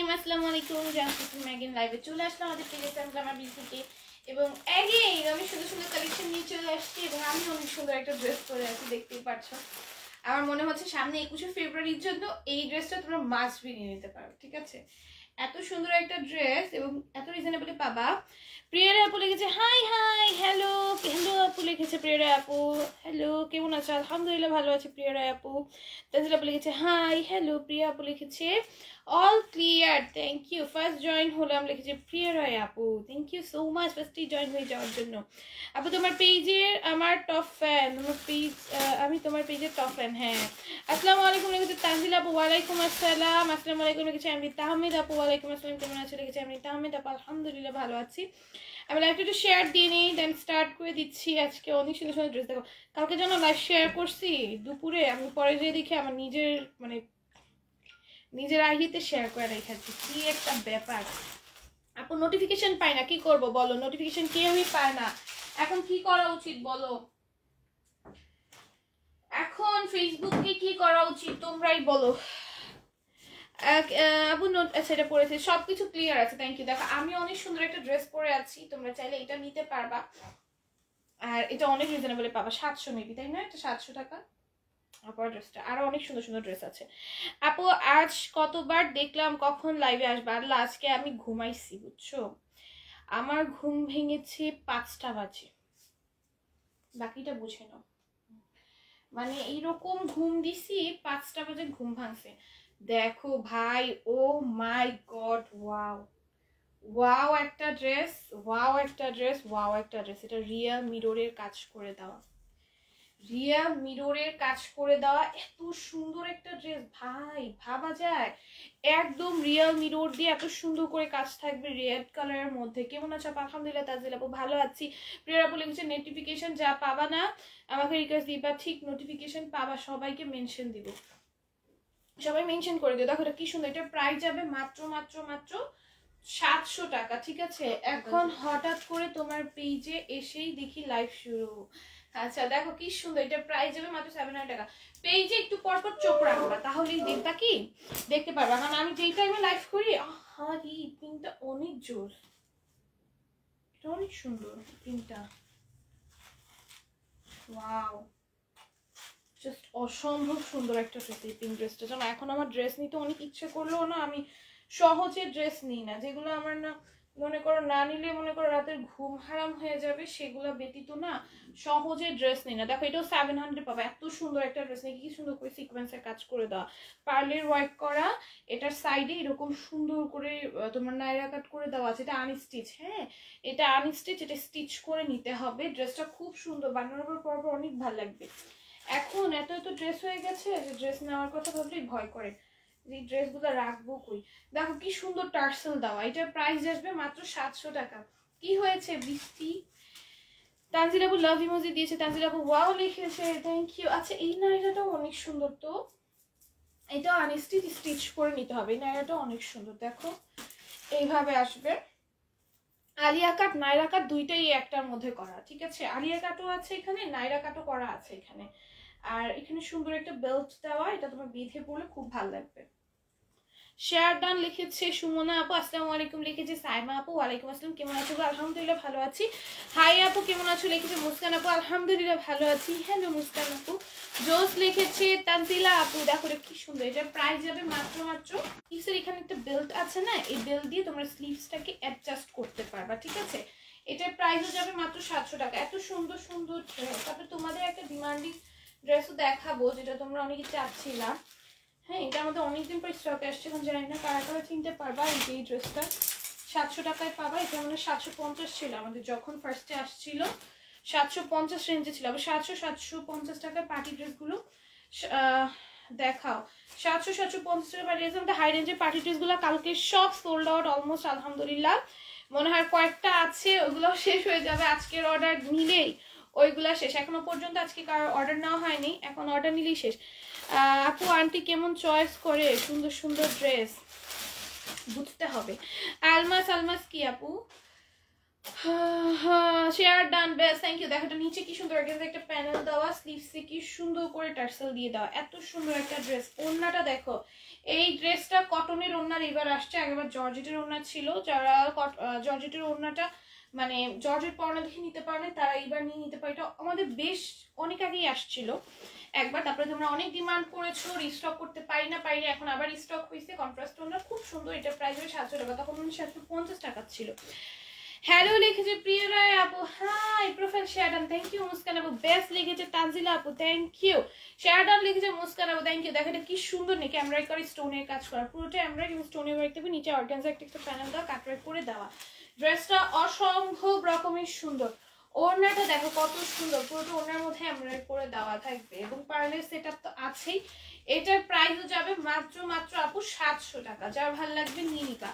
Team, আসসালামু আলাইকুম। জানতে ম্যাগিন লাইভে চলে আসলাম আমাদের পেজে আমার বিল থেকে, এবং অ্যাগেইন আমি সুন্দর সুন্দর কালেকশন নিয়ে চলে আসছি, এবং আমি অনেক সুন্দর একটা ড্রেস পরে আছি, দেখতেই পাচ্ছ। আমার মনে হচ্ছে সামনে 21শে ফেব্রুয়ারির জন্য এই ড্রেসটা তোমরা মাস্ট বি নিয়ে নিতে পারো, ঠিক আছে? এত সুন্দর একটা ড্রেস এবং এত রিজনেবলি পাবা। প্রিয়ারা আপু লিখেছে হাই হাই হ্যালো হ্যালো আপু লিখেছে প্রিয়ারা আপু হ্যালো, কেমন আছো? আলহামদুলিল্লাহ ভালো আছি প্রিয়ারা আপু। তানজিলা আপু লিখেছে হাই হ্যালো, প্রিয়া আপু লিখেছে all clear, thank you. First join হলাম লিখেছে প্রিয়ারা আপু, থ্যাংক ইউ সো মাচ ফার্স্টই জয়েন হয়ে যাওয়ার জন্য। আপু তোমার পেজের আমার টপ ফ্যান, তোমার পেজ আমি তোমার পেজের টপ ফ্যান। হ্যাঁ, আসসালামু আলাইকুম লিখেছে তানজিলা আপু, ওয়ালাইকুম আসসালাম। আসসালামু আলাইকুম লিখেছে আমি তাহমিদ আপু, ওয়ালাইকুম আসসালাম, কেমন আছে লিখেছে আমি তাহমিদ আপু, আলহামদুলিল্লাহ ভালো আছি। আমি লাইভটা একটু শেয়ার দিয়ে নিই, দেন স্টার্ট করে দিচ্ছি। আজকে অনেক সুন্দর সুন্দর ড্রেস দেখো, কালকে যেন লাইভ শেয়ার করছি দুপুরে, আমি পরে যেয়ে দেখি আমার নিজের আইডিতে শেয়ার করে রেখেছি, কি একটা ব্যাপার। আপু নোটিফিকেশন পাই না, কি করব বলো? নোটিফিকেশন কেউই পায় না, এখন কি করা উচিত বলো? এখন ফেসবুকে কি করা উচিত তোমরাই বলো। আপু নোট সেটা পড়েছে, সবকিছু ক্লিয়ার আছে, থ্যাংক ইউ। দেখো আমি অনেক সুন্দর একটা ড্রেস পরে আছি, তোমরা চাইলে এটা নিতে পারবা, আর এটা অনেক রিজনেবলে পাবা, 700 মেবি, তাই না? এটা 700 টাকা। আপনার ড্রেসটা আরো অনেক সুন্দর সুন্দর ড্রেস আছে। আপু আজ কতবার দেখলাম কখন লাইভে আসবে, আর আজকে আমি ঘুমাইছি বুঝছো, আমার ঘুম ভেঙেছে 5টা বাজে, বাকিটা বুঝে নাও। মানে এইরকম ঘুম দিছি, 5টা বাজে ঘুম ভাঙছে। দেখো ভাই, ও মাই গড, ওয়াও ওয়াও একটা ড্রেস, ওয়াও একটা ড্রেস, ওয়াও একটা ড্রেস। এটা রিয়েল মিররের কাজ করে দেওয়া, রিয়েল মিররের কাজ করে দেওয়া, এত সুন্দর একটা ড্রেস ভাই, ভাবা যায়? একদম রিয়েল মিরর দিয়ে এত সুন্দর করে কাজ থাকবে, রেড কালারের মধ্যে। কেমন আছো? আলহামদুলিল্লাহ তাজিল আপু ভালো আছি। প্রিয়ারা বলে গেছে নোটিফিকেশন যা পাবা না আমাকে রিকোয়েস্ট দিবা, ঠিক নোটিফিকেশন পাবা, সবাইকে মেনশন দিব, সবাই মেনশন করে দিও। দেখো এটা কি সুন্দর, এটা প্রাইস যাবে মাত্র মাত্র মাত্র 700 টাকা, ঠিক আছে? এখন হঠাৎ করে তোমার পেজে এসেই দেখি লাইভ শুরু। আচ্ছা দেখো কি সুন্দর, এটা প্রাইস যাবে মাত্র 700 টাকা। পেজে একটু পর পর চোখ রাখবা, তাহলেই দেখবা কি দেখতে পারবা, কারণ আমি যেই টাইমে লাইভ করি আহারি পিনটা অনেক জোর, এটা অনেক সুন্দর পিনটা, ওয়াও জাস্ট অসম্ভব সুন্দর একটা ড্রেস। এই পিঙ্ক ড্রেসটা জানো, এখন আমার ড্রেস নিতে অনেক ইচ্ছে করলেও না আমি সহজে ড্রেস নিই না, যেগুলো আমার না মনে করো না নিলে মনে করো রাতের ঘুম হারাম হয়ে যাবে, সেগুলো ব্যতীত না সহজে ড্রেস নিই না। দেখো এটাও 700 পাবে, এত সুন্দর একটা ড্রেস নিয়ে কি সুন্দর করে সিকোয়েন্সের কাজ করে দেওয়া, পার্লের ওয়ার্ক করা, এটার সাইডে এরকম সুন্দর করে তোমার নাইরা কাট করে দেওয়া আছে। এটা আনস্টিচ, হ্যাঁ এটা আনস্টিচ, এটা স্টিচ করে নিতে হবে। ড্রেসটা খুব সুন্দর, বানানোর পর অনেক ভালো লাগবে। এখন এত এত ড্রেস হয়ে গেছে যে ড্রেস নেওয়ার কথা ভাবলেই ভয় করে, যে ড্রেসগুলো রাখবো কই। দেখো কি সুন্দর টার্সেল দেওয়া, এটার প্রাইস আসবে মাত্র 700 টাকা। কি হয়েছে বৃষ্টি? তানজিলা আপু লাভ ইমোজি দিয়েছে, তানজিলা আপু ওয়াও লিখেছে, থ্যাংক ইউ। আচ্ছা এই নাইরাটাও অনেক সুন্দর, তো এটা আনস্টিচ স্টিচ করে নিতে হবে। এই নাইরাটাও অনেক সুন্দর, দেখো এইভাবে আসবে। আলিয়া কাট নাইরা কাট দুইটাই একটার মধ্যে করা, ঠিক আছে? আলিয়া কাটও আছে এখানে, নাইরা কাটও করা আছে এখানে, আর এখানে সুন্দর একটা বেল্ট দেওয়া, এটা তোমার বেঁধে পড়লে খুব ভালো লাগবে। শেয়ার ডান লিখেছে সুমনা আপু, আসসালামু আলাইকুম লিখেছে সাইমা আপু, ওয়ালাইকুম আসসালাম, কেমন আছো? আলহামদুলিল্লাহ ভালো আছি। হাই আপু কেমন আছো লিখেছে মুস্কান আপু, আলহামদুলিল্লাহ ভালো আছি। হ্যালো মুস্কান আপু। জোস লিখেছে তানজিলা আপু, দেখো এটা কি সুন্দর, এটা প্রাইস যাবে মাত্র মাত্র কিসের, এখানে একটা বেল্ট আছে না, এই বেল্ট দিয়ে তোমরা স্লিভসটাকে অ্যাডজাস্ট করতে পারবা, ঠিক আছে? এটার প্রাইসও যাবে মাত্র 700 টাকা। এত সুন্দর সুন্দর ড্রেস। তারপরে তোমাদের একটা ডিমান্ডিং ড্রেসও দেখাবো, যেটা তোমরা অনেকে চাচ্ছিলা। হ্যাঁ এটা আমাদের অনেকদিন পর স্টকে আসছে, এখন জানি না কারা কারা চিনতে পারবা। এই ড্রেসটা 700 টাকায় পাবা, এটা মানে 750 ছিল আমাদের যখন ফার্স্টে আসছিল, 750 রেঞ্জে ছিল। আবার 750 টাকায় পার্টি ড্রেসগুলো দেখাও, 750 টাকা পার্টি ড্রেস, আমাদের হাই রেঞ্জের পার্টি ড্রেসগুলো কালকে সব সোল্ড আউট অলমোস্ট, আলহামদুলিল্লাহ। মনে হয় কয়েকটা আছে, ওগুলো শেষ হয়ে যাবে আজকের অর্ডার নিলেই, ওইগুলা শেষ। এখনো পর্যন্ত আজকে কারো অর্ডার নেওয়া হয়নি, এখন অর্ডার নিলেই শেষ। আপু আন্টি কেমন চয়েস করে সুন্দর সুন্দর ড্রেস, বুঝতে হবে। আলমাস আলমাস কি আপু? Share done best, thank you. দেখো এটা নিচে কি সুন্দর একটা প্যানেল দেওয়া, স্লিভসে কি সুন্দর করে টার্সেল দিয়ে দেওয়া, এত সুন্দর একটা ড্রেস। ওড়নাটা দেখো, এই ড্রেসটা কটনের ওড়নার এবার আসছে, আগেবার জর্জেটের ওড়না ছিল। যারা জর্জেটের ওড়নাটা মানে জর্জেট পরনা দেখে নিতে পারে তারা এইবার নিয়ে নিতে পারে। এটা আমাদের বেশ অনেক আগেই আসছিল একবার, তারপরে তোমরা অনেক ডিমান্ড করেছো, রিস্টক করতে পারি না, এখন আবার রিস্টক হয়েছে। কন্ট্রাস্ট ওড়না খুব সুন্দর, এটা প্রাইস হবে 700 টাকা, তখন 750 টাকা ছিল। হ্যালো লিখেছে প্রিয়া রায় আপু, high profile share done, thank you. Muskan আপু বেস্ট লিখেছে তানজিলা আপু, থ্যাংক ইউ। শেয়ারডান লিখেছে মুস্কান আপু, থ্যাংক ইউ। দেখো এটা কি সুন্দর নাকি এমব্রয়ডারি করে স্টোনের কাজ করা, পুরোটা এমব্রয়ডারি স্টোনের ওয়ার্ক দেবে, নিচে অর্গানজা একটা প্যানেল দেওয়া, কাটওয়ার্ক করে দেওয়া। ড্রেসটা অসম্ভব রকমের সুন্দর। ওড়নাটা দেখো কত সুন্দর, পুরোটা ওড়নার মধ্যে এমব্রয়ডারি করে দেওয়া থাকবে এবং পার্লের সেটআপ তো আছেই। এটার প্রাইসও যাবে মাত্র আপু 700 টাকা। যার ভালো লাগবে নিয়ে নিবা,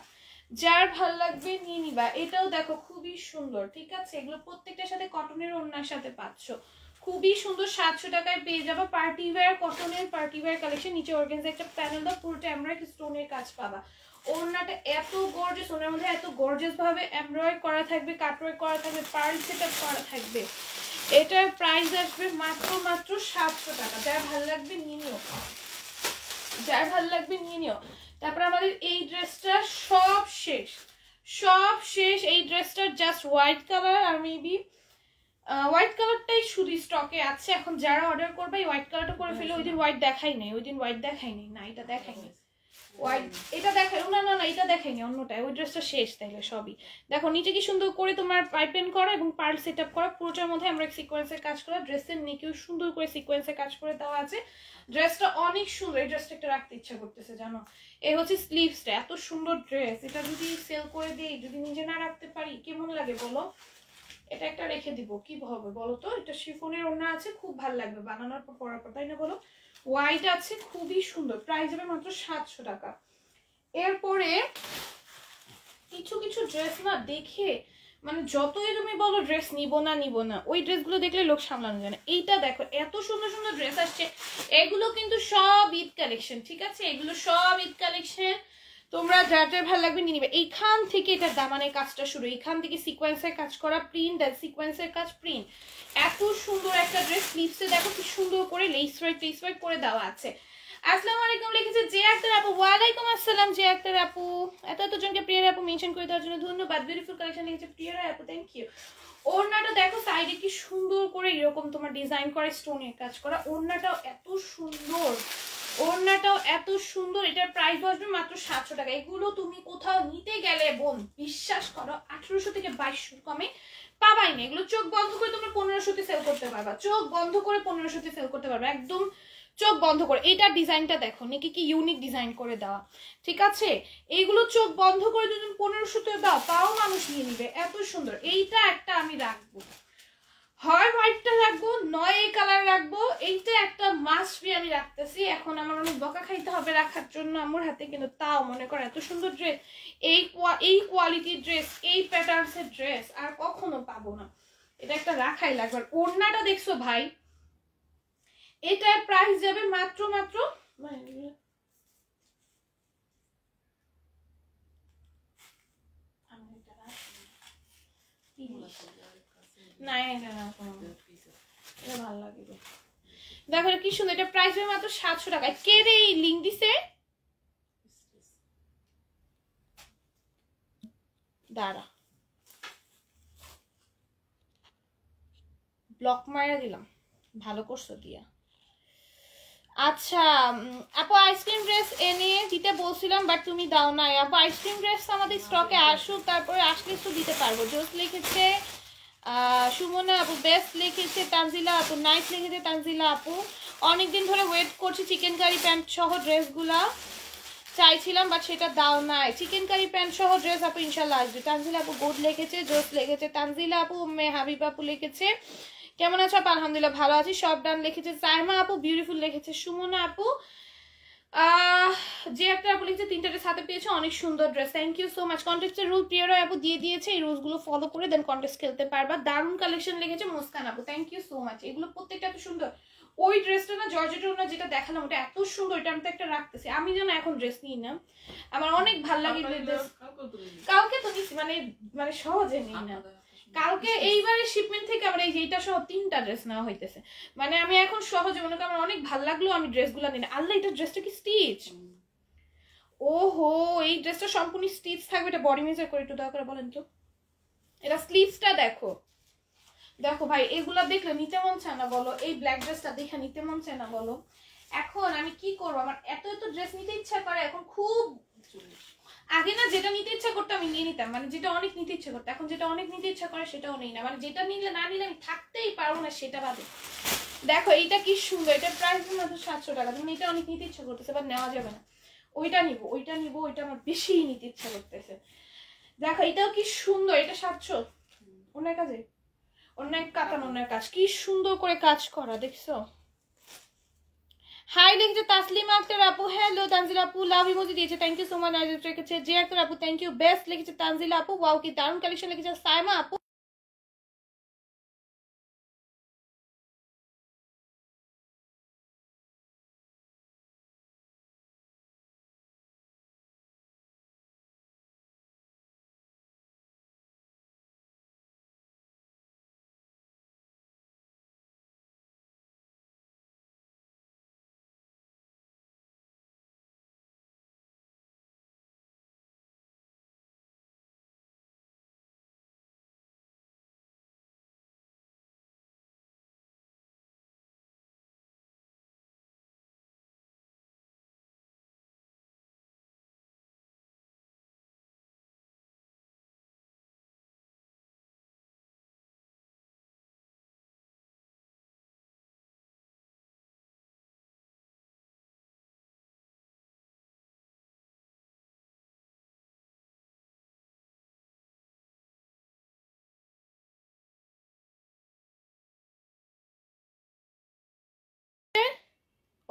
যার ভাল লাগবে নিয়ে নিবা। এটাও দেখো খুবই সুন্দর, ঠিক আছে। এগুলো প্রত্যেকটার সাথে কটনের ওড়নার সাথে পাচ্ছ, খুবই সুন্দর। 700 টাকায় পেয়ে যাবা পার্টি ওয়্যার, কটনের পার্টি ওয়্যার কালেকশন। নিচে অর্গানজা একটা প্যানেল দাও, পুরোটা এমব্রয়ডারি স্টোনের কাজ পাবা। ওড়নাটা এত গর্জিয়াস, ওনার মধ্যে এত গর্জিয়াস ভাবে এমব্রয়ডারি করা থাকবে, কাটওয়ার্ক করা থাকবে, পার্ল সেটআপ করা থাকবে। এটার প্রাইস আসবে মাত্র 700 টাকা। যার ভাল লাগবে নিয়ে নিও, যার ভাল লাগবে নিয়ে নিও। তারপর আমাদের এই ড্রেসটা সব শেষ। এই ড্রেসটার জাস্ট হোয়াইট কালার আর মেবি হোয়াইট কালারটাই শুধু স্টকে আছে। এখন যারা অর্ডার করবে এই হোয়াইট কালারটা করে ফেলে। ওই দিন হোয়াইট দেখাই নাই, না এটা দেখাইনি হোয়াইট, এটা দেখাই না এটা দেখাইনি, অন্যটাই। ওই ড্রেসটা শেষ তাইলে সবই। দেখো নিচে কি সুন্দর করে তোমার পাইপেন করা এবং পার্ল সেট আপ করা, পুরোটার মধ্যে আমরা সিকোয়েন্সের কাজ করা। ড্রেসের নেকেও সুন্দর করে সিকোয়েন্সের কাজ করে দেওয়া আছে। ড্রেসটা অনেক সুন্দর, এই ড্রেসটা একটা রাখতে ইচ্ছা করতেছে জানো। এই হচ্ছে স্লিভসটা, এত সুন্দর ড্রেস। এটা যদি সেল করে দিই, যদি নিজে না রাখতে পারি কেমন লাগে বলো। এটা একটা রেখে দিব, কি হবে বলো তো। এটা শিফনের ওড়না আছে, খুব ভালো লাগবে বানানোর পর পরার পর, তাই না বলো। হোয়াইট আছে, খুবই সুন্দর, প্রাইস হবে মাত্র 700 টাকা। এরপরে কিছু ড্রেস না দেখে মানে যতই তুমি বলো ড্রেস নিব না, ওই ড্রেসগুলো দেখলে লোক সামলানো যায় না। এইটা দেখো এত সুন্দর ড্রেস আসছে, এগুলো কিন্তু সব ঈদ কালেকশন, ঠিক আছে। এগুলো সব ঈদ কালেকশন, তোমরা যার ভালো লাগবে নিয়ে নিবে। এইখান থেকে এটা দামানের কাজটা শুরু, এইখান থেকে সিকোয়েন্সের কাজ করা, প্রিন্ট আর সিকোয়েন্সের কাজ, প্রিন্ট। এত সুন্দর একটা ড্রেস। স্লিভসে দেখো কি সুন্দর করে লেস ওয়ার্ক করে দেওয়া আছে। আসসালামু আলাইকুম লিখেছে জে আক্তার আপু, ওয়ালাইকুম আসসালাম জে আক্তার আপু। এতজনকে প্রিয়া আপু মেনশন করে দেওয়ার জন্য ধন্যবাদ। বিউটিফুল কালেকশন লিখেছে প্রিয়া আপু, থ্যাংক ইউ। ওড়নাটা দেখো সাইডে কি সুন্দর করে এরকম তোমার ডিজাইন করে স্টোনের কাজ করা। ওড়নাটাও এত সুন্দর, এটার প্রাইস আসবে মাত্র 700 টাকা। এগুলো তুমি কোথাও নিতে গেলে বোন বিশ্বাস করো 1800 থেকে 2200 কমে পাবাই না। এগুলো চোখ বন্ধ করে তোমরা 1500-তে সেল করতে পারবা, চোখ বন্ধ করে 1500-তে সেল করতে পারবা, একদম চোখ বন্ধ করে। এইটার ডিজাইনটা দেখো নাকি কি ইউনিক ডিজাইন করে দেওয়া, ঠিক আছে। এইগুলো চোখ বন্ধ করে যদি 1500-তে দাও তাও মানুষ নিয়ে নিবে, এত সুন্দর। এইটা একটা আমি রাখবো, হয় হোয়াইটটা রাখবো, নয় এই কালার রাখবো। এইটা একটা মাস্ট বি আমি রাখতেছি। এখন আমার অনেক বকা খাইতে হবে রাখার জন্য আমার হাতে, কিন্তু তাও মনে করো এত সুন্দর ড্রেস, এই কোয়ালিটির ড্রেস, এই প্যাটার্নসের ড্রেস আর কখনো পাবো না। এটা একটা রাখাই লাগবে। আর ওড়নাটা দেখছো ভাই, এটার প্রাইস যাবে মাত্র না, এটা ভালো লাগে। দেখো কি সুন্দর, এটা প্রাইস হবে মাত্র 700 টাকা। কে রে এই লিঙ্ক দিছে, দাঁড়া ব্লক মারা দিলাম, ভালো করছো দিয়া। আচ্ছা আপু আইসক্রিম ড্রেস এনে দিতে বলছিলাম বাট তুমি দাও নাই আপু। আইসক্রিম ড্রেস আমাদের স্টকে আসুক, তারপরে আসলে একটু দিতে পারবো। জোস লিখেছে সুমনা আপু, বেস্ট লিখেছে তানজিলা আপু, নাইস লিখেছে তানজিলা আপু। অনেকদিন ধরে ওয়েট করছি চিকেন কারি প্যান্ট সহ ড্রেসগুলা চাইছিলাম বাট সেটা দাও নাই। চিকেন কারি প্যান্ট সহ ড্রেস আপু ইনশাল্লাহ আসবে। তানজিলা আপু গুড লিখেছে, জোস লিখেছে তানজিলা আপু। হাবিব আপু লিখেছে কেমন আছো আপু, আলহামদুলিল্লাহ ভালো আছি, সব ডান লিখেছে সাইমা আপু। বিউটিফুল লিখেছে সুমনা আপু। যে একটা আপু লিখেছে 3টা ড্রেস হাতে পেয়েছে, অনেক সুন্দর dress, thank you so much. কন্টেস্টের রুল প্রিয়রা আপু দিয়ে দিয়েছে, এই রুলসগুলো ফলো করে দেন কন্টেস্ট খেলতে পারবা। দারুণ কালেকশন লিখেছে মুস্কান আপু, থ্যাংক ইউ সো মাচ। এগুলো প্রত্যেকটা এত সুন্দর। ওই ড্রেসটা না জর্জেটের না যেটা দেখালাম ওটা এত সুন্দর, এটা আমি তো একটা রাখতেছি। আমি যেন এখন ড্রেস নিই না, আমার অনেক ভালো লাগে ড্রেস। কালকে তো নিচ্ছি, মানে মানে সহজে নিই না। কালকে এইবারে শিপমেন্ট থেকে আমার এই যে এইটা সহ 3টা ড্রেস নেওয়া হইতেছে, মানে আমি এখন সহজে মনে করি আমার অনেক ভালো লাগলো আমি ড্রেসগুলো নিই না। আল্লাহ, এটা ড্রেসটা কি স্টিচ? ওহো, এই ড্রেসটা সম্পূর্ণ স্টিচ থাকবে। এটা বডি মেজার করে একটু দয়া করে বলেন তো। এটা স্লিভসটা দেখো, দেখো ভাই, এগুলা দেখলে নিতে মন চায় না বলো? এই ব্ল্যাক ড্রেসটা দেখে নিতে মন চায় না বলো? এখন আমি কি করবো, আমার এত এত ড্রেস নিতে ইচ্ছা করে এখন খুব। আগে না যেটা নিতে ইচ্ছা করতো আমি নিয়ে নিতাম, মানে যেটা অনেক নিতে ইচ্ছা করতো। এখন যেটা অনেক নিতে ইচ্ছা করে সেটাও নেই না, মানে যেটা নিলে না নিলে আমি থাকতেই পারবো না সেটা বাদে। দেখো এইটা কি সুন্দর, এটা প্রাইস মাত্র 700 টাকা। তুমি এটা অনেক নিতে ইচ্ছা করতেছে, বাট নেওয়া যাবে না। ওইটা নিবো, ওইটা নিবো, ওইটা আমার বেশি নিতে ইচ্ছা করতেছে। দেখো এটাও কি সুন্দর, এটা 700। অনেক কাজে অনেক কাতান, অনেক কাজ, কি সুন্দর করে কাজ করা, দেখছো? হাই লিখেছে তাসলিমা আক্তার আপু, হ্যালো তানজিলা আপু, লাভ ইমোজি দিয়েছে, থ্যাংক ইউ সো মাচ। নাইজেট রেখেছে জে আক্তার আপু, থ্যাংক ইউ, বেস্ট লিখেছে তানজিলা আপু, ওয়াও কি দারুণ কালেকশন লিখেছে সাইমা আপু।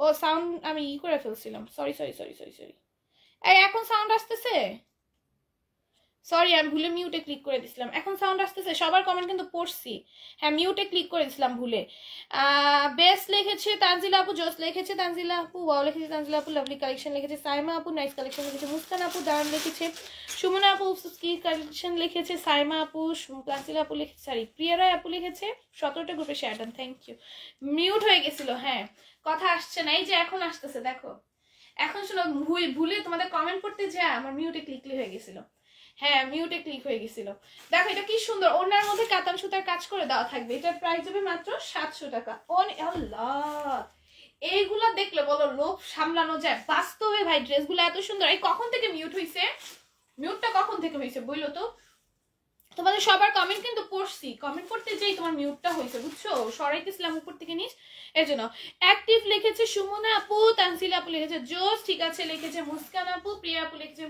ও সাউন্ড আমি ই করে ফেলছিলাম, sorry sorry sorry sorry sorry. এই এখন সাউন্ড আসতেছে? সরি, আমি ভুলে মিউটে ক্লিক করে দিছিলাম। এখন সাউন্ড আসতেছে? সবার কমেন্ট কিন্তু পড়ছি। হ্যাঁ, মিউটে ক্লিক করে দিছিলাম ভুলে। বেস্ট লিখেছে তানজিলা আপু, জোস লিখেছে তানজিলা আপু, ওয়াও লিখেছে তানজিলা আপু, লাভলি কালেকশন লিখেছে সাইমা আপু, নাইস কালেকশন লিখেছে মুস্কান আপু, দারুণ লিখেছে সুমনা আপু, কি কালেকশন লিখেছে সাইমা আপু, তানজিলা আপু লিখেছে, সরি প্রিয়া রায় আপু লিখেছে 17টা গ্রুপে share done, thank you. Mute হয়ে গেছিল, হ্যাঁ কথা আসছে না, এই যে এখন আসতেছে দেখো। এখন শোনো, ভুলে তোমাদের কমেন্ট করতে যা আমার মিউটে ক্লিক হয়ে গেছিল। হ্যাঁ, মিউটে ক্লিক হয়ে গেছিল। দেখো এটা কি সুন্দর, ওনার মধ্যে কাতান সুতার কাজ করে দেওয়া থাকবে। এটার প্রাইস হবে মাত্র 700 টাকা। আল্লাহ, এইগুলা দেখলে বলো লোভ সামলানো যায়? বাস্তবে ভাই ড্রেসগুলো এত সুন্দর। এই কখন থেকে মিউট হইছে? মিউটটা কখন থেকে হইছে বললো তো? তোমাদের সবার কমেন্ট কিন্তু পড়ছি, কমেন্ট করতে যেই তোমার মিউটটা হয়েছে, বুঝছো? সরাইতেছিলাম উপর থেকে নিচ, এর জন্য। অ্যাক্টিভ লিখেছে সুমনা আপু, তানজিলা আপু লিখেছে জোস, ঠিক আছে লিখেছে মুস্কান আপু, প্রিয়া আপু লিখেছে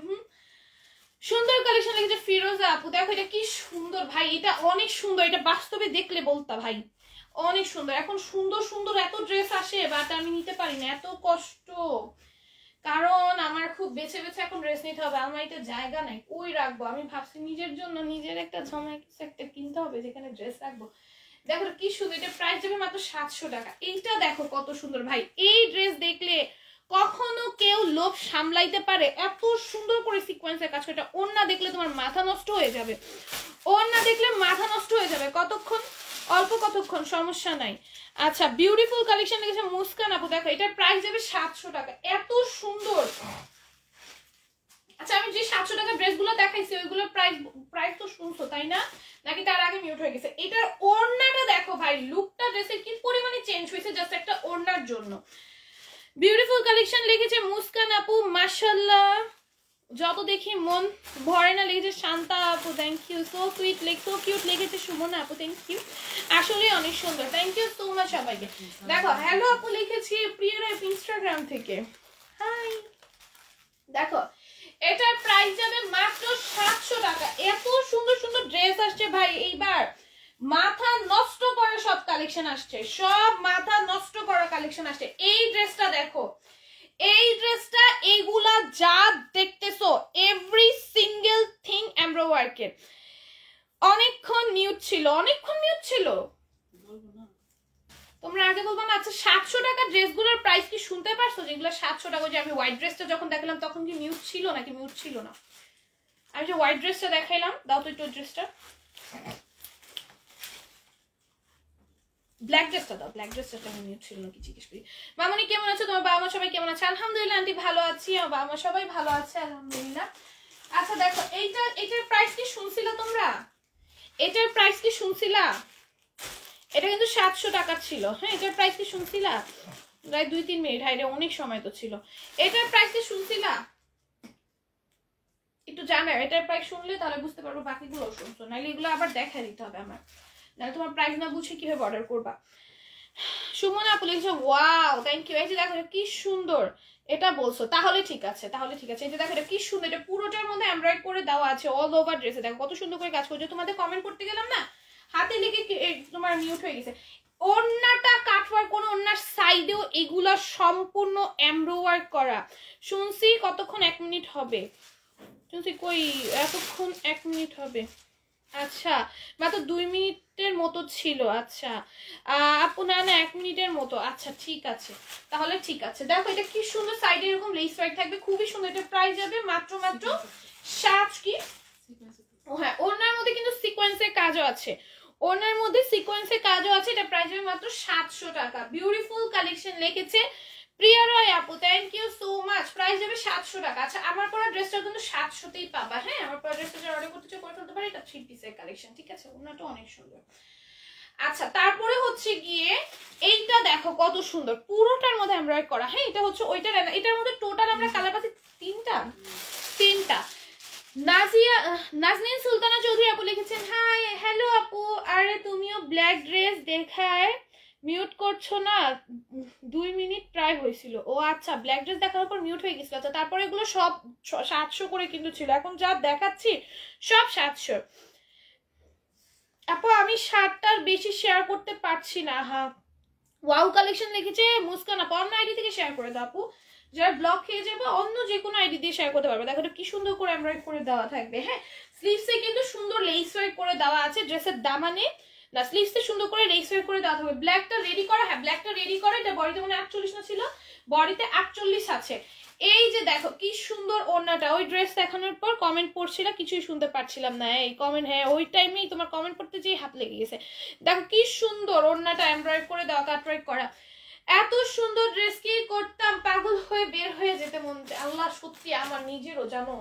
সুন্দর কালেকশন লিখেছে ফিরোজা আপু। দেখো এটা কি সুন্দর ভাই, এটা অনেক সুন্দর, এটা বাস্তবে দেখলে বলতা ভাই অনেক সুন্দর। এখন সুন্দর সুন্দর এত ড্রেস আসে, বাট আমি নিতে পারি না, এত কষ্ট। কারণ আমার খুব বেছে বেছে এখন ড্রেস নিতে হবে, আলমারিতে জায়গা নাই, কই রাখবো? আমি ভাবছি নিজের জন্য নিজের একটা ঝামেলা কিছু একটা কিনতে হবে যেখানে ড্রেস রাখবো। দেখো কি সুন্দর, এটা প্রাইস যাবে মাত্র 700 টাকা। এইটা দেখো কত সুন্দর ভাই, এই ড্রেস দেখলে কখনো কেউ লোভ সামলাইতে পারে? এত সুন্দর করে সিকোয়েন্সের কাজ করে। এটা ওড়না দেখলে তোমার মাথা নষ্ট হয়ে যাবে, ওড়না দেখলে মাথা নষ্ট হয়ে যাবে। কতক্ষণ? অল্প কতক্ষণ, সমস্যা নাই। আচ্ছা, বিউটিফুল কালেকশন লিখেছে মুস্কান আপু। দেখো এটার প্রাইস যাবে 700 টাকা, এত সুন্দর। আচ্ছা, আমি যে 700 টাকা ড্রেসগুলো দেখাইছি ওইগুলোর প্রাইস তো শুনছো তাই না? নাকি তার আগে মিউট হয়ে গেছে? এটার ওড়নাটা দেখো ভাই, লুকটা ড্রেসের কি পরিমাণে চেঞ্জ হয়েছে জাস্ট একটা ওড়নার জন্য। বিউটিফুল কালেকশন লিখেছে মুস্কান আপু, মাশাআল্লাহ যত দেখি মন ভরে না লিখেছে শান্তা আপু, thank you, so sweet so cute লিখেছে সুমনা আপু, থ্যাংক ইউ, আসলে অনেক সুন্দর, থ্যাংক ইউ সো মাচ সবাইকে। দেখো হ্যালো আপু লিখেছি প্রিয়া রায় ইনস্টাগ্রাম থেকে, হাই। দেখো এটার প্রাইস যাবে মাত্র 700 টাকা। এত সুন্দর সুন্দর ড্রেস আসছে ভাই এইবার, মাথা নষ্ট করা সব কালেকশন আসছে, সব মাথা নষ্ট করা কালেকশন আসছে। এই ড্রেসটা দেখো, এই ড্রেসটা, এইগুলা যা দেখতেছো এভরি সিঙ্গেল থিং এমব্রো ওয়ার্কের। অনেকক্ষণ মিউট ছিল, অনেকক্ষণ মিউট ছিল। তোমরা আগে বলবো না। আচ্ছা 700 টাকার ড্রেসগুলোর প্রাইস কি শুনতে পারছো? যেগুলো 700 টাকা, যে আমি হোয়াইট ড্রেসটা যখন দেখালাম তখন কি মিউট ছিল নাকি মিউট ছিল না? আমি যে হোয়াইট ড্রেসটা দেখাইলাম, দাও তো একটু ড্রেসটা, ব্ল্যাক ড্রেসটা দাও, ব্ল্যাক ড্রেসটা আমি মিউট ছিল নাকি জিজ্ঞেস করি। মামনি কেমন আছো? তোমার বাবা মা সবাই কেমন আছে? আলহামদুলিল্লাহ আন্টি ভালো আছি, আমার বাবা মা সবাই ভালো আছে আলহামদুলিল্লাহ। আচ্ছা দেখো এটার প্রাইস কি শুনছিলা তোমরা? এটার প্রাইস কি শুনছিলা? এটা কিন্তু 700 টাকা ছিল। হ্যাঁ, এটার প্রাইস কি শুনছিলা? প্রায় 2-3 মিনিট, হাইরে অনেক সময় তো ছিল। এটার প্রাইস কি শুনছিলা? একটু জানো, এটার প্রাইস শুনলে তাহলে বুঝতে পারবো বাকিগুলো শুনছো, নাহলে এগুলো আবার দেখা দিতে হবে আমার, নাহলে তোমার প্রাইস না বুঝে কিভাবে অর্ডার করবা। সুমন আপু লিখছো ওয়াও থ্যাংক ইউ। এই যে দেখো কি সুন্দর, এটা বলছো, তাহলে ঠিক আছে, তাহলে ঠিক আছে। এই যে দেখো এটা কি সুন্দর, এটা পুরোটার মধ্যে এমব্রয়ডারি করে দেওয়া আছে অল ওভার ড্রেসে। দেখো কত সুন্দর করে কাজ করছে। তোমাদের কমেন্ট করতে গেলাম না, হাতে লেগে তোমার মিউট হয়ে গেছে। ওড়নাটা কাটওয়ার্ক, কোন ওড়নার সাইডেও এগুলা সম্পূর্ণ এমব্রয়ডারি করা। শুনছি কতক্ষণ? 1 মিনিট হবে। শুনছি কই এতক্ষণ 1 মিনিট হবে? আচ্ছা মাত্র 2 মিনিটের মতো ছিল। আচ্ছা আপু না 1 মিনিটের মতো। আচ্ছা ঠিক আছে, তাহলে ঠিক আছে। দেখো এটা কি সুন্দর, সাইডে এরকম লেস ওয়ার্ক থাকবে, খুবই সুন্দর। এটা প্রাইস যাবে মাত্র 7 কি, ও হ্যাঁ, ওনার মধ্যে কিন্তু সিকোয়েন্সের কাজও আছে, ওনার মধ্যে সিকোয়েন্সের কাজও আছে। এটা প্রাইস যাবে মাত্র 700 টাকা। বিউটিফুল কালেকশন লিখেছে প্রিয়া রয় আপু, thank you so much. Price যাবে 700 টাকা। আচ্ছা আমার পরা ড্রেসটা কিন্তু 700তেই পাবা। হ্যাঁ, আমার পরা ড্রেসটা যারা অর্ডার করতে চাও করে ফেলতে পারি। এটা 3 পিসের কালেকশন, ঠিক আছে, ওনাটা অনেক সুন্দর। আচ্ছা তারপরে হচ্ছে গিয়ে এইটা দেখো কত সুন্দর, পুরোটার মধ্যে এমব্রয়ডারি করা। হ্যাঁ, এটা হচ্ছে ওইটার, এটার মধ্যে টোটাল আমরা কালার পাচ্ছি তিনটা। নাজনীন সুলতানা চৌধুরী আপু লিখেছেন হাই হ্যালো আপু, আরে তুমিও ব্ল্যাক ড্রেস দেখায় মিউট করছো না? 2 মিনিট প্রায় হয়েছিল। ও আচ্ছা, ব্ল্যাক ড্রেস দেখার পর মিউট হয়ে গেছিল। আচ্ছা তারপরে এগুলো সব 700 করে কিন্তু ছিল, এখন যা দেখাচ্ছি সব 700। আপু আমি 7টার বেশি শেয়ার করতে পারছি না। হ্যাঁ, ওয়াও কালেকশন লিখেছে মুস্কান আপু, অন্য আইডি থেকে শেয়ার করে দাও আপু, যারা ব্লক খেয়ে যাবে অন্য যে কোনো আইডি দিয়ে শেয়ার করতে পারবে। দেখো কি সুন্দর করে এমব্রয়ডারি করে দেওয়া থাকবে। হ্যাঁ, স্লিভসে কিন্তু সুন্দর লেস ওয়ার্ক করে দেওয়া আছে, ড্রেসের দামানে না স্লিভসে সুন্দর করে লেস ওয়ার্ক করে দেওয়া থাকবে। ব্ল্যাকটা রেডি করা, হ্যাঁ ব্ল্যাকটা রেডি করা। এটা বডিতে মানে 48 না ছিল, বডিতে 48 আছে। এই যে দেখো কি সুন্দর ওড়নাটা, ওই ড্রেস দেখানোর পর কমেন্ট পড়ছিল, কিছুই শুনতে পারছিলাম না এই কমেন্ট। হ্যাঁ ওই টাইমেই তোমার কমেন্ট পড়তে যেই হাত লেগে গেছে। দেখো কি সুন্দর ওড়নাটা এমব্রয়ডারি করে দেওয়া, কাটওয়ার্ক করা। এত সুন্দর ড্রেস কি করতাম, পাগল হয়ে বের হয়ে যেতে মন চায়। আল্লাহ সত্যি আমার নিজেরও, জানো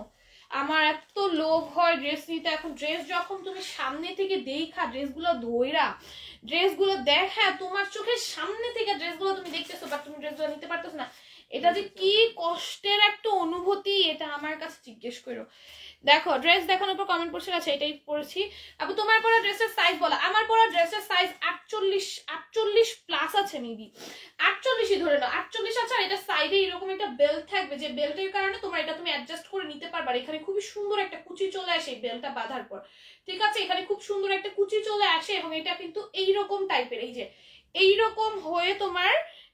আমার এত লোভ হয় ড্রেস নিতে। এখন ড্রেস যখন তুমি সামনে থেকে দেখা, ড্রেসগুলো ধইরা, ড্রেসগুলো দেখা, তোমার চোখের সামনে থেকে ড্রেসগুলো তুমি দেখতেছো, বাট তুমি ড্রেসগুলো নিতে পারতেছো না। এটা যে কি কষ্টের একটা অনুভূতি, এটা আমার কাছে জিজ্ঞেস করো। দেখো ড্রেস দেখানোর পর কমেন্ট করছে, আচ্ছা এটাই পরেছি আপু। তোমার পরা ড্রেসের সাইজ বলা? আমার পরা ড্রেসের সাইজ 48 প্লাস আছে, মেবি 48ই ধরে নাও, 48 আছে। আর এটা সাইডে এরকম একটা বেল্ট থাকবে, যে বেল্টের কারণে তোমার এটা তুমি অ্যাডজাস্ট করে নিতে পারবে। এখানে খুবই সুন্দর একটা কুচি চলে আসে এই বেল্টটা বাঁধার পর, ঠিক আছে, এখানে খুব সুন্দর একটা কুচি চলে আসে। এবং এটা কিন্তু এইরকম টাইপের, এই যে এইরকম হয়ে তোমার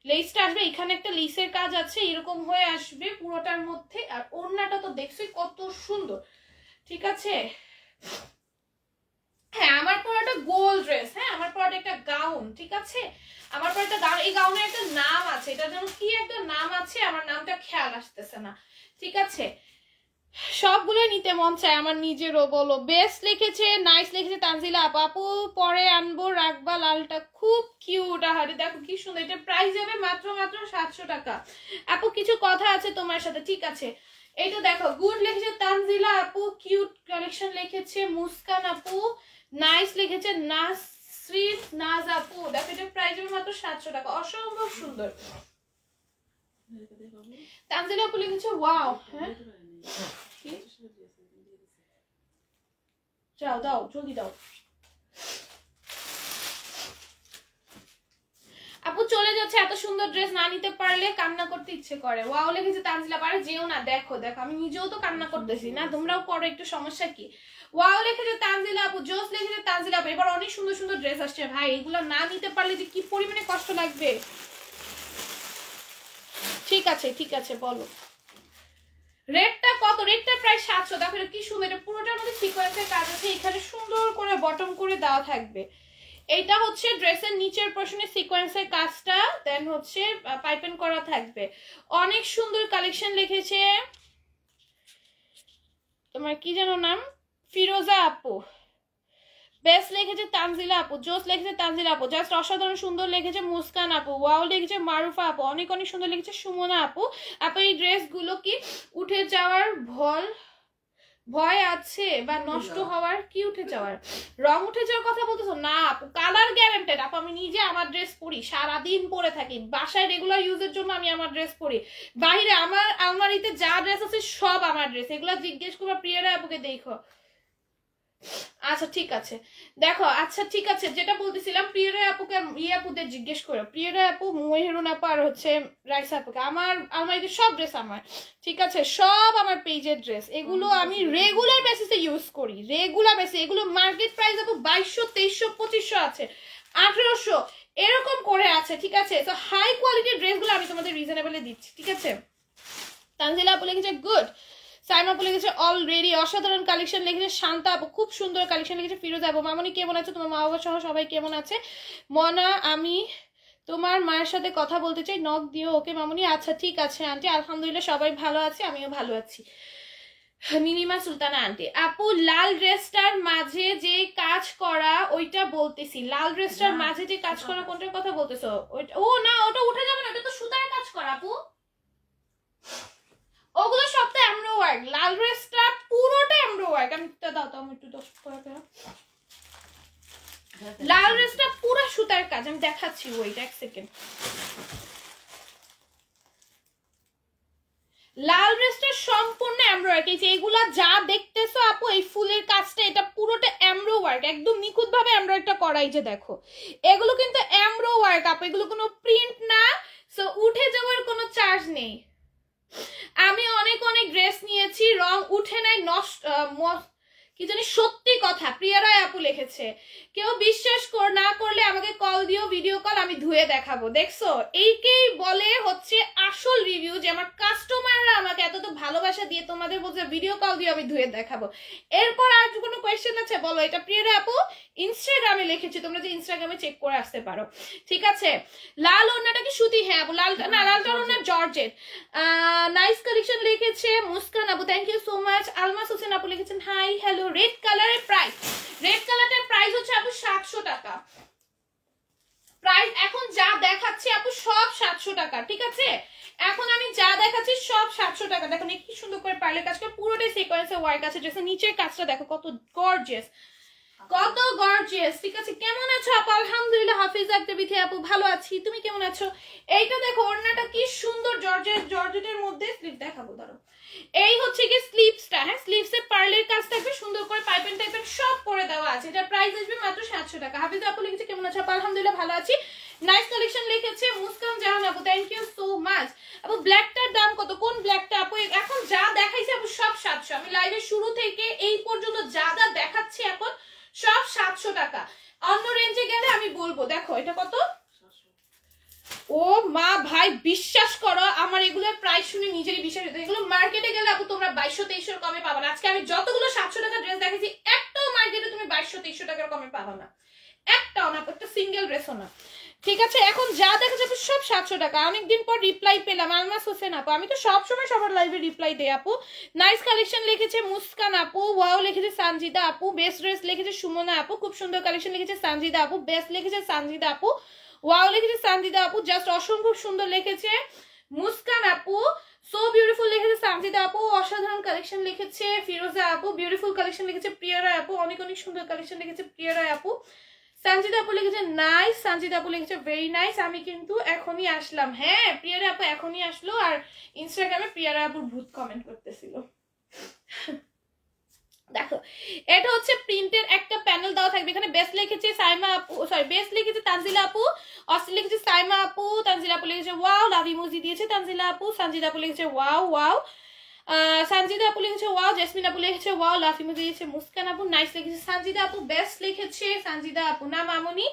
লেসটা আসবে, এখানে একটা লেসের কাজ আছে, এরকম হয়ে আসবে পুরোটার মধ্যে। আর ওড়নাটা তো দেখছোই কত সুন্দর, ঠিক আছে। হ্যাঁ আমার পরাটা গোল ড্রেস, হ্যাঁ আমার পরাটা একটা গাউন, ঠিক আছে, আমার পরাটা গাউন। এই গাউনের একটা নাম আছে, এটা যেন কি একটা নাম আছে, আমার নামটা খেয়াল আসতেছে না, ঠিক আছে। সবগুলো নিতে মন চায় আমার নিজেরও। বলো বেস্ট লিখেছে, নাইস লিখেছে তানজিলা আপু। আপু পরে আনবো, রাখবা লালটা খুব কিউট। আহারে দেখো কি সুন্দর। এটা প্রাইস যাবে মাত্র 700 টাকা। আপু কিছু কথা আছে তোমার সাথে, ঠিক আছে। এইটা দেখো গুড লিখেছে তানজিলা আপু, কিউট কালেকশন লিখেছে মুস্কান আপু, নাইস লিখেছে নাসরিন নাজ আপু। দেখো এটা প্রাইস যাবে মাত্র 700 টাকা, অসম্ভব সুন্দর। তানজিলা আপু লিখেছে ওয়াও। হ্যাঁ যাও দাও জলদি দাও আপু। চলে যাচ্ছে, এত সুন্দর ড্রেস না নিতে পারলে কান্না করতে ইচ্ছে করে। ওয়াও লিখেছে তানজিলা, পারে যেও না। দেখো দেখো আমি নিজেও তো কান্না করতেছি না, তোমরাও করো, একটু সমস্যা কি? ওয়াও লিখেছে তানজিলা আপু, জোস লিখেছে তানজিলা আপু। এবার অনেক সুন্দর সুন্দর ড্রেস আসছে ভাই, এগুলো না নিতে পারলে যে কি পরিমাণে কষ্ট লাগবে। ঠিক আছে ঠিক আছে বলো রেটটা কত? রেটটা প্রায় 700। দেখো কি সুন্দর, এটা পুরোটার মধ্যে সিকোয়েন্সের কাজ আছে, এখানে সুন্দর করে বটম করে দেওয়া থাকবে। এইটা হচ্ছে ড্রেসের নিচের পোর্শনে সিকোয়েন্সের কাজটা, দেন হচ্ছে পাইপেন করা থাকবে। অনেক সুন্দর কালেকশন লিখেছে তোমার কি যেন নাম, ফিরোজা আপু। বেস্ট লিখেছে তানজিলা আপু, জোস লিখেছে তানজিলা আপু, জাস্ট অসাধারণ সুন্দর লিখেছে মুস্কান আপু, ওয়াও লিখেছে মারুফা আপু, অনেক অনেক সুন্দর লিখেছে সুমনা আপু। আপু এই ড্রেসগুলো কি উঠে যাওয়ার ভয় আছে বা নষ্ট হওয়ার কি উঠে যাওয়ার রং উঠে যাওয়ার কথা বলতেছো না আপু? কালার গ্যারান্টেড আপু। আমি নিজে আমার ড্রেস পরি, সারাদিন পরে থাকি, বাসায় রেগুলার ইউজের জন্য আমি আমার ড্রেস পরি, বাইরে আমার আলমারিতে যা ড্রেস আছে সব আমার ড্রেস। এগুলো জিজ্ঞেস করবা প্রিয়ারা আপুকে, দেখো। আচ্ছা ঠিক আছে, দেখো আচ্ছা ঠিক আছে, যেটা বলতেছিলাম প্রিয়রা আপুকে আপুদের জিজ্ঞেস করো, প্রিয়রা আপু, মহিরুন আপু আর হচ্ছে রাইসা আপুকে। আমার আলমারিতে সব ড্রেস আমার, ঠিক আছে, সব আমার পেজের ড্রেস। এগুলো আমি রেগুলার বেসিসে ইউজ করি, রেগুলার বেসিস। এগুলো মার্কেট প্রাইস আপু 2200, 2300, 2500 আছে, 1800 এরকম করে আছে, ঠিক আছে। তো হাই কোয়ালিটির ড্রেসগুলো আমি তোমাদের রিজনেবলে দিচ্ছি, ঠিক আছে। তানজিলা আপু লিখেছে গুড, সাইমা আপু লিখেছে অলরেডি অসাধারণ কালেকশন লিখেছে, শান্তা আপু খুব সুন্দর কালেকশন লিখেছে, ফিরোজা আপু মামনি কেমন আছে, তোমার মা বাবা সহ সবাই কেমন আছে, মনা আমি তোমার মায়ের সাথে কথা বলতে চাই, নক দিও ওকে মামনি। আচ্ছা ঠিক আছে আন্টি, আলহামদুলিল্লাহ সবাই ভালো আছে, আমিও ভালো আছি। নীলিমা সুলতানা আন্টি আপু, লাল ড্রেসটার মাঝে যে কাজ করা ওইটা বলতেছি, লাল ড্রেসটার মাঝে যে কাজ করা কোনটার কথা বলতেছো? ও না, ওটা উঠে যাবে না, ওটা তো সুতার কাজ করা আপু, ওগুলো সব তো এমব্রো ওয়ার্ক। লাল ড্রেসটা পুরোটা এমব্রো ওয়ার্ক। আমি দাও তো আমি একটু 10 করে দাও। লাল ড্রেসটা পুরো সুতার কাজ, আমি দেখাচ্ছি, ওয়েট এক সেকেন্ড। লাল ড্রেসটা সম্পূর্ণ এমব্রো ওয়ার্ক। এই যে এগুলা যা দেখতেছো আপু, এই ফুলের কাজটা এটা পুরোটা এমব্রো ওয়ার্ক, একদম নিখুঁত ভাবে এমব্রয়ডারিটা করা। এই যে দেখো, এগুলো কিন্তু এমব্রো ওয়ার্ক আপু, এগুলো কোনো প্রিন্ট না, সো উঠে যাওয়ার কোনো চার্জ নেই। আমি অনেক অনেক ড্রেস নিয়েছি, রং উঠে নাই, নষ্ট কি জানি, সত্যি কথা প্রিয়ারা আপু লিখেছে। কেউ বিশ্বাস না করলে আমাকে কল দিও, ভিডিও কল, আমি ধুয়ে দেখাবো। দেখছো, এইকেই বলে হচ্ছে আসল রিভিউ, যে আমার কাস্টমাররা আমাকে এত তো ভালোবাসা দিয়ে তোমাদের বলছে ভিডিও কল দিও, আমি ধুয়ে দেখাবো। এরপর আর কোনো কোয়েশ্চেন আছে বলো? এটা প্রিয়ারা আপু ইনস্টাগ্রামে লিখেছি, তোমরা যে ইনস্টাগ্রামে চেক করে আসতে পারো, ঠিক আছে। লাল ওড়নাটা কি সুতি? হ্যাঁ আপু, লালটা না, লালটা ওড়না জর্জেট। নাইস কালেকশন লিখেছে মুস্কান আপু, thank you so much. Almas Hossain আপু লিখেছেন হাই হ্যালো। রেড কালারের প্রাইস, রেড কালারের প্রাইস হচ্ছে আপু 700 টাকা। প্রাইস এখন যা দেখাচ্ছি আপু সব 700 টাকা, ঠিক আছে। এখন আমি যা দেখাচ্ছি সব 700 টাকা। দেখুন কি সুন্দর করে পার্লের কাজ করে, পুরোটাই সিকোয়েন্সে ওয়ার্ক আছে। ড্রেসের নিচের কাজটা দেখো কত গর্জিয়াস, কত গর্জিয়াস, ঠিক আছে। কেমন আছো আপু? আলহামদুলিল্লাহ, হাফিজ আক্তার আপু ভালো আছি, তুমি কেমন আছো? এইটা দেখো, ওড়নাটা কি সুন্দর জর্জেটের মধ্যে, স্লিপ দেখাবো ধরো। এই হচ্ছে কি স্লিভসটা, হ্যাঁ স্লিভসে পার্লের কাজ থাকবে, সুন্দর করে পাইপেন টাইপের সব করে দেওয়া আছে। এটা প্রাইস আসবে মাত্র 700 টাকা। হাফিজ আপু লিখেছে কেমন আছো আপু? আলহামদুলিল্লাহ ভালো আছি। নাইস কালেকশন লিখেছে মুস্কান জাহান আপু, থ্যাংক ইউ সো মাচ। আপু ব্ল্যাকটার দাম কত? কোন ব্ল্যাকটা আপু? এখন যা দেখাইছি আপু সব 700। আমি লাইভের শুরু থেকে এই পর্যন্ত যা যা দেখাচ্ছি এখন সব 700 টাকা। অন্য রেঞ্জে গেলে আমি বলবো। দেখো এটা কত? ও মা ভাই, বিশ্বাস করো আমার এগুলোর প্রাইস শুনে নিজেরই বিশ্বাস হতো। এগুলো মার্কেটে গেলে আপু তোমরা 2200-2300 কমে পাবা না। আজকে আমি যতগুলো 700 টাকা ড্রেস দেখেছি, একটাও মার্কেটে তুমি 2200-2300 টাকার কমে পাবা না, একটাও না, একটা সিঙ্গেল ড্রেসও না, ঠিক আছে। এখন যা দেখা যাবে সব 700 টাকা। অনেকদিন পর রিপ্লাই পেলাম আলমাস হোসেন আপু, আমি তো সবসময় সবার লাইভে রিপ্লাই দেই আপু। নাইস কালেকশন লিখেছে মুস্কান আপু, ওয়াও লিখেছে সানজিদা আপু, বেস্ট ড্রেস লিখেছে সুমনা আপু, খুব সুন্দর কালেকশন লিখেছে সানজিদা আপু, বেস্ট লিখেছে সানজিদা আপু, ওয়াও লিখেছে সানজিদা আপু, জাস্ট অসম্ভব সুন্দর লিখেছে মুস্কান আপু, সো বিউটিফুল লিখেছে সানজিদা আপু, অসাধারণ কালেকশন লিখেছে ফিরোজা আপু, বিউটিফুল কালেকশন লিখেছে প্রিয়ারা আপু, অনেক অনেক সুন্দর কালেকশন লিখেছে প্রিয়ারা আপু। সঞ্জিদা আপু লিখেছে নাইস, সঞ্জিদা আপু লিখেছে ভেরি নাইস। আমি কিন্তু এখনই আসলাম। হ্যাঁ প্রিয়ারা আপু এখনই আসলো, আর ইনস্টাগ্রামে প্রিয়ারা আপুর ভূত কমেন্ট করতেছিল। দেখো এটা হচ্ছে প্রিন্টের একটা প্যানেল দেওয়া থাকবে, এখানে বেস্ট লিখেছে সাইমা আপু, সরি বেস্ট লিখেছে তানজিলা আপু, অস্ট্রেল লিখেছে সাইমা আপু, তানজিলা আপু লিখেছে ওয়াও, লাভ ইমোজি দিয়েছে তানজিলা আপু, সঞ্জিদা আপু লিখেছে ওয়াও ওয়াও, সঞ্জিদা আপু লিখেছে ওয়াও, জেসমিন আপু লিখেছে ওয়াও, লাভ ইমোজি দিয়েছে মুস্কান আপু, নাইস লিখেছে সঞ্জিদা আপু, বেস্ট লিখেছে সঞ্জিদা আপু। না মামুনি,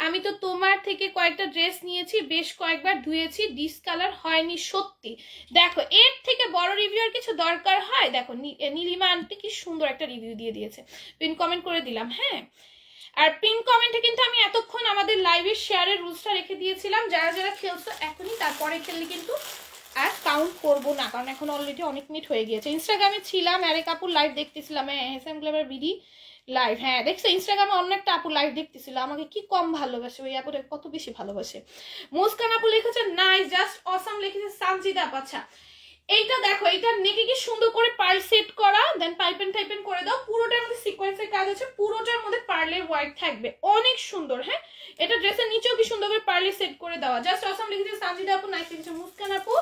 আমি তো তোমার থেকে কয়েকটা ড্রেস নিয়েছি, বেশ কয়েকবার ধুয়েছি, ডিসকালার হয়নি সত্যি। দেখো এর থেকে বড় রিভিউ আর কিছু দরকার হয়? দেখো নীলিমা আন্টি কি সুন্দর একটা রিভিউ দিয়ে দিয়েছে, পিন কমেন্ট করে দিলাম। হ্যাঁ আর পিন কমেন্টে কিন্তু আমি এতক্ষণ আমাদের লাইভের শেয়ারের রুলসটা রেখে দিয়েছিলাম, যারা যারা খেলছো এখনই, তারপরে খেললে কিন্তু আর কাউন্ট করবো না, কারণ এখন অলরেডি অনেক মিনিট হয়ে গিয়েছে। ইনস্টাগ্রামে ছিলাম, আরেক আপুর লাইভ দেখতেছিলাম, এসএম গ্ল্যামার বিডি লাইভ। হ্যাঁ দেখছো, ইনস্টাগ্রামে অন্য একটা আপুর লাইভ দেখতেছিল, আমাকে কি কম ভালোবাসে, ওই আপুটা কত বেশি ভালোবাসে। মুস্কান আপু লিখেছে নাইস, জাস্ট অসাম লিখেছে সানজিদা আপু। আচ্ছা এইটা দেখো, এটা নেকে কি সুন্দর করে পার্ল সেট করা, দেন পাইপেন টাইপেন করে দাও, পুরোটার মধ্যে সিকোয়েন্সের কাজ আছে, পুরোটার মধ্যে পার্লের ওয়ার্ক থাকবে, অনেক সুন্দর। হ্যাঁ এটা ড্রেসের নিচেও কি সুন্দর করে পার্লে সেট করে দেওয়া, জাস্ট অসাম লিখেছে সানজিদা আপু, নাইস লিখেছে মুস্কান আপু,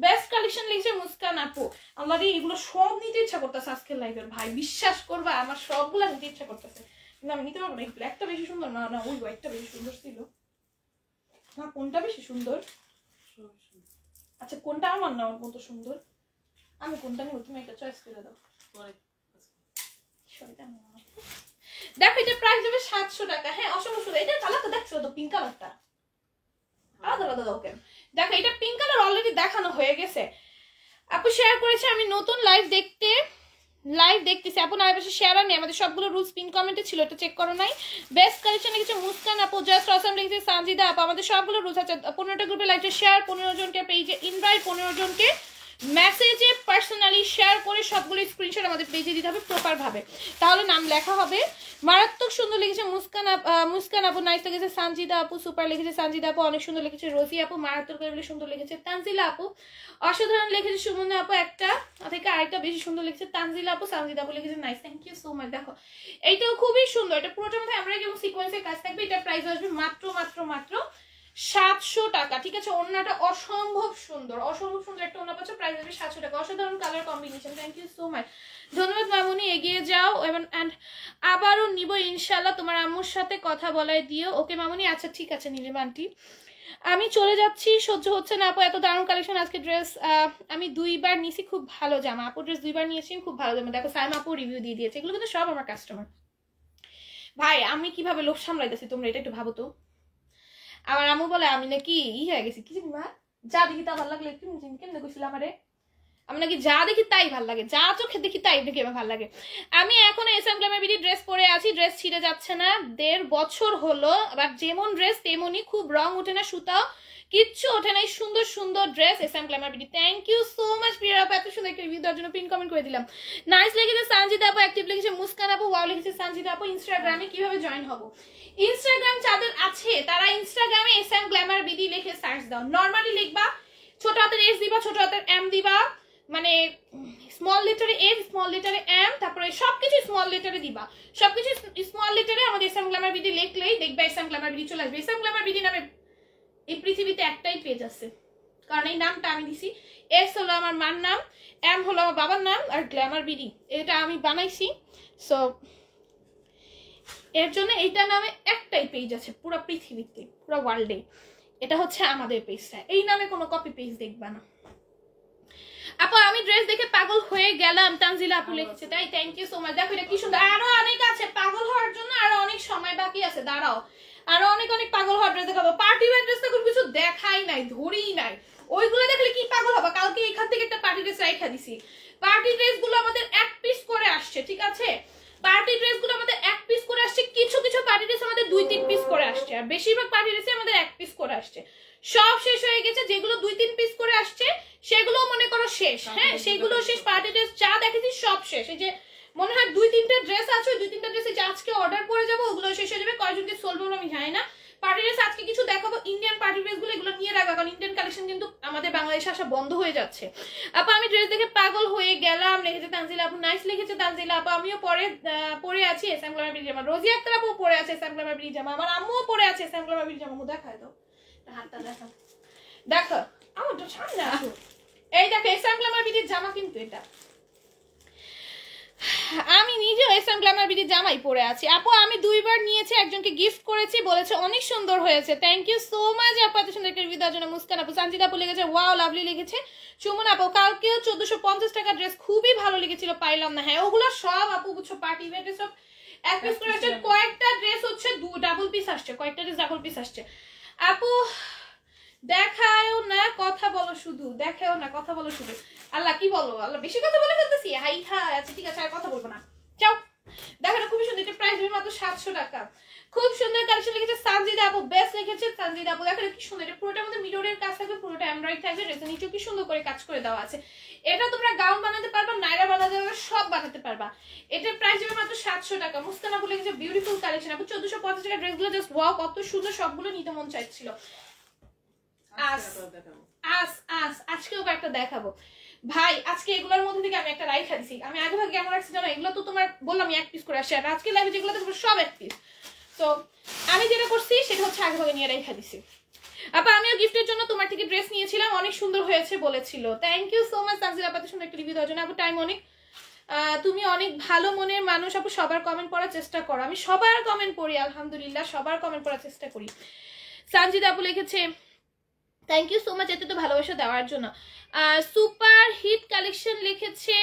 বেস্ট কালেকশন লিখেছে মুস্কান আপু। আমার এগুলো সব নিতে ইচ্ছা করতেছে আজকের লাইভের, ভাই বিশ্বাস করবা আমার সবগুলা নিতে ইচ্ছা করতেছে, কিন্তু আমি নিতে পারবো না। এই ব্ল্যাকটা বেশি সুন্দর না, না ওই হোয়াইটটা বেশি সুন্দর ছিল না, কোনটা বেশি সুন্দর? আচ্ছা কোনটা আমার না ওর মতো সুন্দর, আমি কোনটা নিব তুমি একটা চয়েস করে দাও। দেখো এটা প্রাইস দেবে 700 টাকা। হ্যাঁ অসম্ভব সুন্দর, এটা কালারটা দেখছো তো, পিঙ্ক কালারটা আলাদা আলাদা দাও কেন? দেখো এটা পিঙ্ক কালার অলরেডি দেখানো হয়ে গেছে, আপু শেয়ার করেছে, আমি নতুন লাইভ দেখতেছি আপু, না পাশে শেয়ার নেই, আমাদের সবগুলো রুলস পিন কমেন্টে ছিল, এটা চেক করো নাই। বেস্ট কালেকশন লিখেছে মুস্কান আপু, জাস্ট অসাম লিখেছে সানজিদা আপু, আমাদের সবগুলো রুলস আছে। 15টা গ্রুপে লাইভে শেয়ার, 15 জনকে পেজে ইনভাইট, 15 জনকে মেসেজে পার্সোনালি শেয়ার করে সবগুলো স্ক্রিনশট আমাদের পেজে দিতে হবে প্রপার ভাবে, তাহলে নাম লেখা হবে। মারাত্মক সুন্দর লিখেছে মুস্কান আপু, নাইস লিখেছে সানজিদা আপু, সুপার লিখেছে সানজিদা আপু, অনেক সুন্দর লিখেছে রোজি আপু, মারাত্মক সুন্দর লিখেছে তানজিলা আপু, অসাধারণ লিখেছে সুমনা আপু, একটা থেকে আরেকটা বেশি সুন্দর লিখেছে তানজিলা আপু, সানজিদা আপু লিখেছে nice, thank you so much. দেখো এইটাও খুবই সুন্দর, এটা পুরোটার মধ্যে আমরা যেমন সিকোয়েন্সের কাজ থাকবে, এটা প্রাইস আসবে মাত্র মাত্র মাত্র 700 টাকা। ঠিক আছে, ওড়নাটা অসম্ভব সুন্দর, অসম্ভব সুন্দর একটা ওড়না পাচ্ছ, প্রাইস আসবে 700 টাকা, অসাধারণ colour combination, thank you so much, ধন্যবাদ মামুনি, এগিয়ে যাও। এন্ড আবারও নিব ইনশাল্লাহ, তোমার আম্মুর সাথে কথা বলাই দিও। ওকে মামুনি, আচ্ছা ঠিক আছে নীলিমা আন্টি, আমি চলে যাচ্ছি, সহ্য হচ্ছে না আপু, এত দারুণ কালেকশন আজকে। ড্রেস আমি 2বার নিয়েছি, খুব ভালো জামা আপু, ড্রেস 2বার নিয়েছি, খুব ভালো জামা। দেখো সাইমা আপু রিভিউ দিয়ে দিয়েছে, এগুলো কিন্তু সব আমার কাস্টমার। ভাই আমি কিভাবে লোভ সামলাইতেছি তোমরা এটা একটু ভাবো তো। আমার আম্মু বলে আমি নাকি হয়ে গেছি, কি জানি মা, যা দেখি তা ভালো লাগলে, একটু কেমনে কইছিল আমারে, আমি নাকি যা দেখি তাই ভাল লাগে, যা চোখে দেখি তাই দেখি আমার ভাল লাগে। আমি এখন এসএম গ্ল্যামার বিডি ড্রেস পরে আছি, ড্রেস ছিঁড়ে যাচ্ছে না, 1.5 বছর হলো, আবার যেমন ড্রেস তেমনই, খুব রং ওঠে না, সুতাও কিচ্ছু ওঠে না, সুন্দর সুন্দর dress SM glamour BD. Thank you so much Priya আপু, এত সুন্দর একটা রিভিউ দেওয়ার জন্য, পিন কমেন্ট করে দিলাম। নাইস লিখেছে সানজিদা আপু, অ্যাক্টিভ লিখেছে মুস্কান আপু, ওয়াও লিখেছে সানজিদা আপু। ইনস্টাগ্রামে কিভাবে জয়েন হবো? ইনস্টাগ্রাম যাদের আছে তারা ইনস্টাগ্রামে এসএম গ্ল্যামার বিডি লিখে সার্চ দাও, নরমালি লিখবা, ছোট হাতের এস দিবা, ছোট হাতের এম দিবা, মানে স্মল লেটারে এস, স্মল লেটারে এম, তারপরে সবকিছু স্মল লেটারে দিবা, সবকিছু স্মল লেটারে আমাদের এসএম গ্ল্যামার বিডি লিখলেই দেখবে এসএম গ্ল্যামার বিডি চলে আসবে। এসএম গ্ল্যামার বিডি নামে এই পৃথিবীতে একটাই পেজ আছে, কারণ এই নামটা আমি দিছি, এস হলো আমার মার নাম, এম হলো আমার বাবার নাম, আর গ্ল্যামার বিডি এটা আমি বানাইছি, সো এর জন্য এইটা নামে একটাই পেজ আছে পুরো পৃথিবীতে, পুরো ওয়ার্ল্ডে, এটা হচ্ছে আমাদের পেজটা, এই নামে কোনো কপি পেজ দেখবা না। আপু আমি ড্রেস দেখে পাগল হয়ে গেলাম, তানজিলা আপু লিখেছে, তাই থ্যাংক ইউ সো মাচ। দেখো এটা কি সুন্দর, আরো অনেক আছে পাগল হওয়ার জন্য, আরো অনেক সময় বাকি আছে, দাঁড়াও আরো অনেক অনেক পাগল হওয়ার ড্রেস দেখাবো। পার্টি ওয়্যার ড্রেস তো কিছু দেখাই নাই, ধরেই নাই, ওইগুলো দেখলে কি পাগল হবে। কালকে এখান থেকে একটা পার্টি ড্রেস রাইখা দিছি, পার্টি ড্রেস গুলো আমাদের 1 পিস করে আসছে, ঠিক আছে, পার্টি ড্রেস গুলো আমাদের 1 পিস করে আসছে, কিছু কিছু পার্টি ড্রেস আমাদের 2-3 পিস করে আসছে, আর বেশিরভাগ পার্টি ড্রেসে আমাদের 1 পিস করে আসছে। সব শেষ হয়ে গেছে, যেগুলো 2-3 পিস করে আসছে সেগুলো মনে করো শেষ, হ্যাঁ সেগুলো শেষ, পার্টি ড্রেস যা দেখেছি সব শেষ। এই যে মনে হয় 2-3টা ড্রেস আছে, 2-3টা ড্রেস যে আজকে অর্ডার করে যাবো ওগুলো শেষ হয়ে যাবে, কয়জনকে সোল্ড হবে আমি জানি না। পার্টি ড্রেস আজকে কিছু দেখাবো, ইন্ডিয়ান পার্টি ড্রেস গুলো এগুলো নিয়ে রাখা, কারণ ইন্ডিয়ান কালেকশন কিন্তু আমাদের বাংলাদেশে আসা বন্ধ হয়ে যাচ্ছে। আপু আমি ড্রেস দেখে পাগল হয়ে গেলাম লিখেছে তানজিলা আপু, নাইস লিখেছে তানজিলা আপু, আমিও পরে আছি এসএম গ্ল্যামার বিডি জামা, রোজি আক্তার আপু পরে আছে এসএম গ্ল্যামার বিডি জামা, আমার আম্মুও পরে আছে এসএম গ্ল্যামার বিডি জামা, দেখায় দাও হাতটা, দেখা দেখো আমার তো সামনে আসো, এই দেখো এসএম গ্ল্যামার বিডির জামা, কিন্তু এটা আমি নিজেও এসএম গ্ল্যামার বিডি জামাই পরে আছি। আপু আমি 2বার নিয়েছি, একজনকে গিফট করেছি, বলেছে অনেক সুন্দর হয়েছে, থ্যাংক ইউ সো মাচ আপু এত সুন্দর একটা রিভিউ দেওয়ার জন্য। মুস্কান আপু, সানজিদা আপু লিখেছে ওয়াও লাভলি লিখেছে, সুমন আপু কালকেও 1450 টাকা ড্রেস খুবই ভালো লেগেছিল, পাইলাম না। হ্যাঁ ওগুলো সব আপু বুঝছো পার্টি ওয়্যার ড্রেস, সব 1 পিস করে আসছে, কয়েকটা ড্রেস হচ্ছে ডাবল পিস আসছে, কয়েকটা ড্রেস ডাবল পিস আসছে। আপু দেখায়ও না কথা বলো শুধু, দেখায়ও না কথা বলো শুধু, আল্লাহ কি বলো, আল্লাহ বেশি কথা বলে ফেলতেছি, হাই হা আচ্ছা ঠিক আছে আর কথা বলবো না, চাও। দেখো না খুবই সুন্দর, এটা প্রাইস হবে মাত্র 700 টাকা। খুব সুন্দর কালেকশন লিখেছে সানজিদা আপু, বেস্ট লিখেছে সানজিদা আপু। দেখো কি সুন্দর, এটা পুরোটার মধ্যে মিররের কাজ থাকবে, পুরোটা এমব্রয়ডারি থাকবে, ড্রেসের নিচেও কি সুন্দর করে কাজ করে দেওয়া আছে। এটা তোমরা গাউন বানাতে পারবা, নাইরা বানাতে পারবা, সব বানাতে পারবা। এটার প্রাইস হবে মাত্র 700 টাকা। মুস্কান আপু লিখেছে বিউটিফুল কালেকশন আপু, 1450 টাকা ড্রেসগুলো জাস্ট ওয়াও, কত সুন্দর, সবগুলো নিতে মন চাইছিল। আজকেও একটা দেখাবো ভাই, আজকে এগুলোর মধ্যে থেকে আমি একটা রাইখা দিছি। আমি আগে ভাগে কেমন রাখছি জানো, এগুলো তো তোমার বললাম এক পিস করে আসছে, আর আজকে লাইভে যেগুলো দেখবো সব এক পিস। তো আমি যেটা করছি সেটা হচ্ছে আগে ভাগে নিয়ে রাইখা দিছি। আপা আমিও গিফটের জন্য তোমার থেকে ড্রেস নিয়েছিলাম, অনেক সুন্দর হয়েছে বলেছিল। Thank you so much Tanjil আপা, সুন্দর একটা রিভিউ দেওয়ার জন্য। আপু টাইম অনেক, তুমি অনেক ভালো মনের মানুষ আপু, সবার কমেন্ট পড়ার চেষ্টা করো। আমি সবার কমেন্ট পড়ি আলহামদুলিল্লাহ, সবার কমেন্ট পড়ার চেষ্টা করি। সানজিদা আপু লিখেছে থ্যাংক ইউ সো মাচ এত তো ভালোবাসা দেওয়ার জন্য। সুপার হিট কালেকশন লিখেছে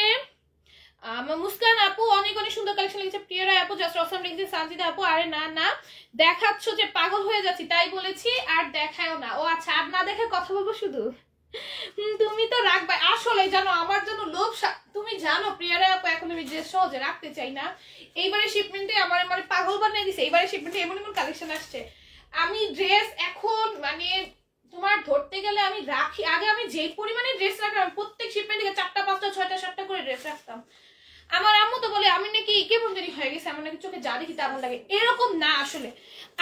মুস্কান আপু, অনেক অনেক সুন্দর কালেকশন লিখেছে। প্রিয়রা আপু জাস্ট অসম লিখেছে। সানজিদা আপু আরে না না, দেখাচ্ছ যে পাগল হয়ে যাচ্ছি তাই বলেছি, আর দেখায়ও না। ও আচ্ছা, আর না দেখে কথা বলবো শুধু, তুমি তো রাখবে। আসলে জানো আমার জন্য লোভ, তুমি জানো প্রিয়রা আপু এখন আমি ড্রেস সহজে রাখতে চাই না। এইবারে শিপমেন্টে আমার মানে পাগল বানিয়ে দিছে। এইবারে শিপমেন্টে এমন এমন কালেকশন আসছে, আমি ড্রেস এখন মানে তোমার ধরতে গেলে আমি রাখি। আগে আমি যে পরিমাণে ড্রেস রাখতাম, প্রত্যেক শিপমেন্ট থেকে 4টা 5টা 6টা 7টা করে ড্রেস রাখতাম। আমার আম্মু তো বলে আমি নাকি কেমন জানি হয়ে গেছে, আমার নাকি চোখে যা দেখি তা ভালো লাগে। এরকম না, আসলে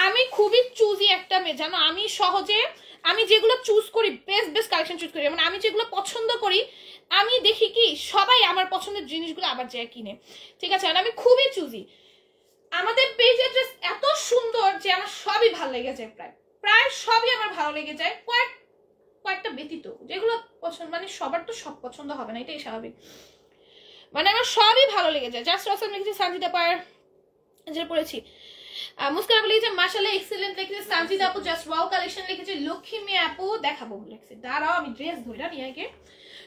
আমি খুবই চুজি একটা মেয়ে জানো। আমি সহজে আমি যেগুলো চুজ করি বেস্ট বেস্ট কালেকশন চুজ করি, মানে আমি যেগুলো পছন্দ করি আমি দেখি কি সবাই আমার পছন্দের জিনিসগুলো আবার যায় কিনে, ঠিক আছে। আর আমি খুবই চুজি। আমাদের পেজের ড্রেস এত সুন্দর যে আমার সবই ভালো লেগে যায়, প্রায় প্রায় সবই আমার ভালো লেগে যায়, কয়েকটা ব্যতীত যেগুলো পছন্দ, মানে সবার তো সব পছন্দ হবে না, এটাই স্বাভাবিক। মানে আমার সবই ভালো লেগে যায়। জাস্ট অসম লিখেছে সানজিদা পার, যেটা পড়েছি। মুস্কান আপু লিখেছে মাশাআল্লাহ এক্সেলেন্ট লিখেছে। সানজিদা আপু জাস্ট ওয়াও কালেকশন লিখেছে। লক্ষ্মী আপু দেখাবো লিখেছে। দাঁড়াও আমি ড্রেস ধরে নিয়ে আগে,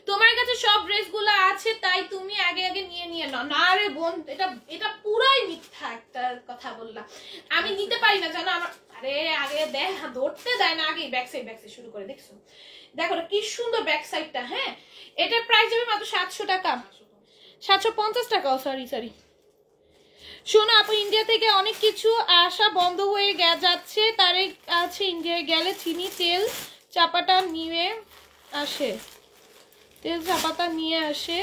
তোমার কাছে সব ড্রেসগুলো আছে তাই তুমি আগে আগে নিয়ে নাও। না রে বোন, এটা পুরাই মিথ্যা একটা কথা বললাম। আমি নিতে পারি না জানো, আমার আরে আগে ধরতে দেয় না, আগে ব্যাক সাইড শুরু করে। দেখছো দেখো কি সুন্দর ব্যাক সাইডটা। হ্যাঁ, এটার প্রাইস যাবে মাত্র 700 টাকা, 750 টাকা। সরি শোনো আপু, ইন্ডিয়া থেকে অনেক কিছু আসা বন্ধ হয়ে যাচ্ছে, তারে আছে ইন্ডিয়ায় গেলে চিনি তেল চাপাটা নিয়ে আসে,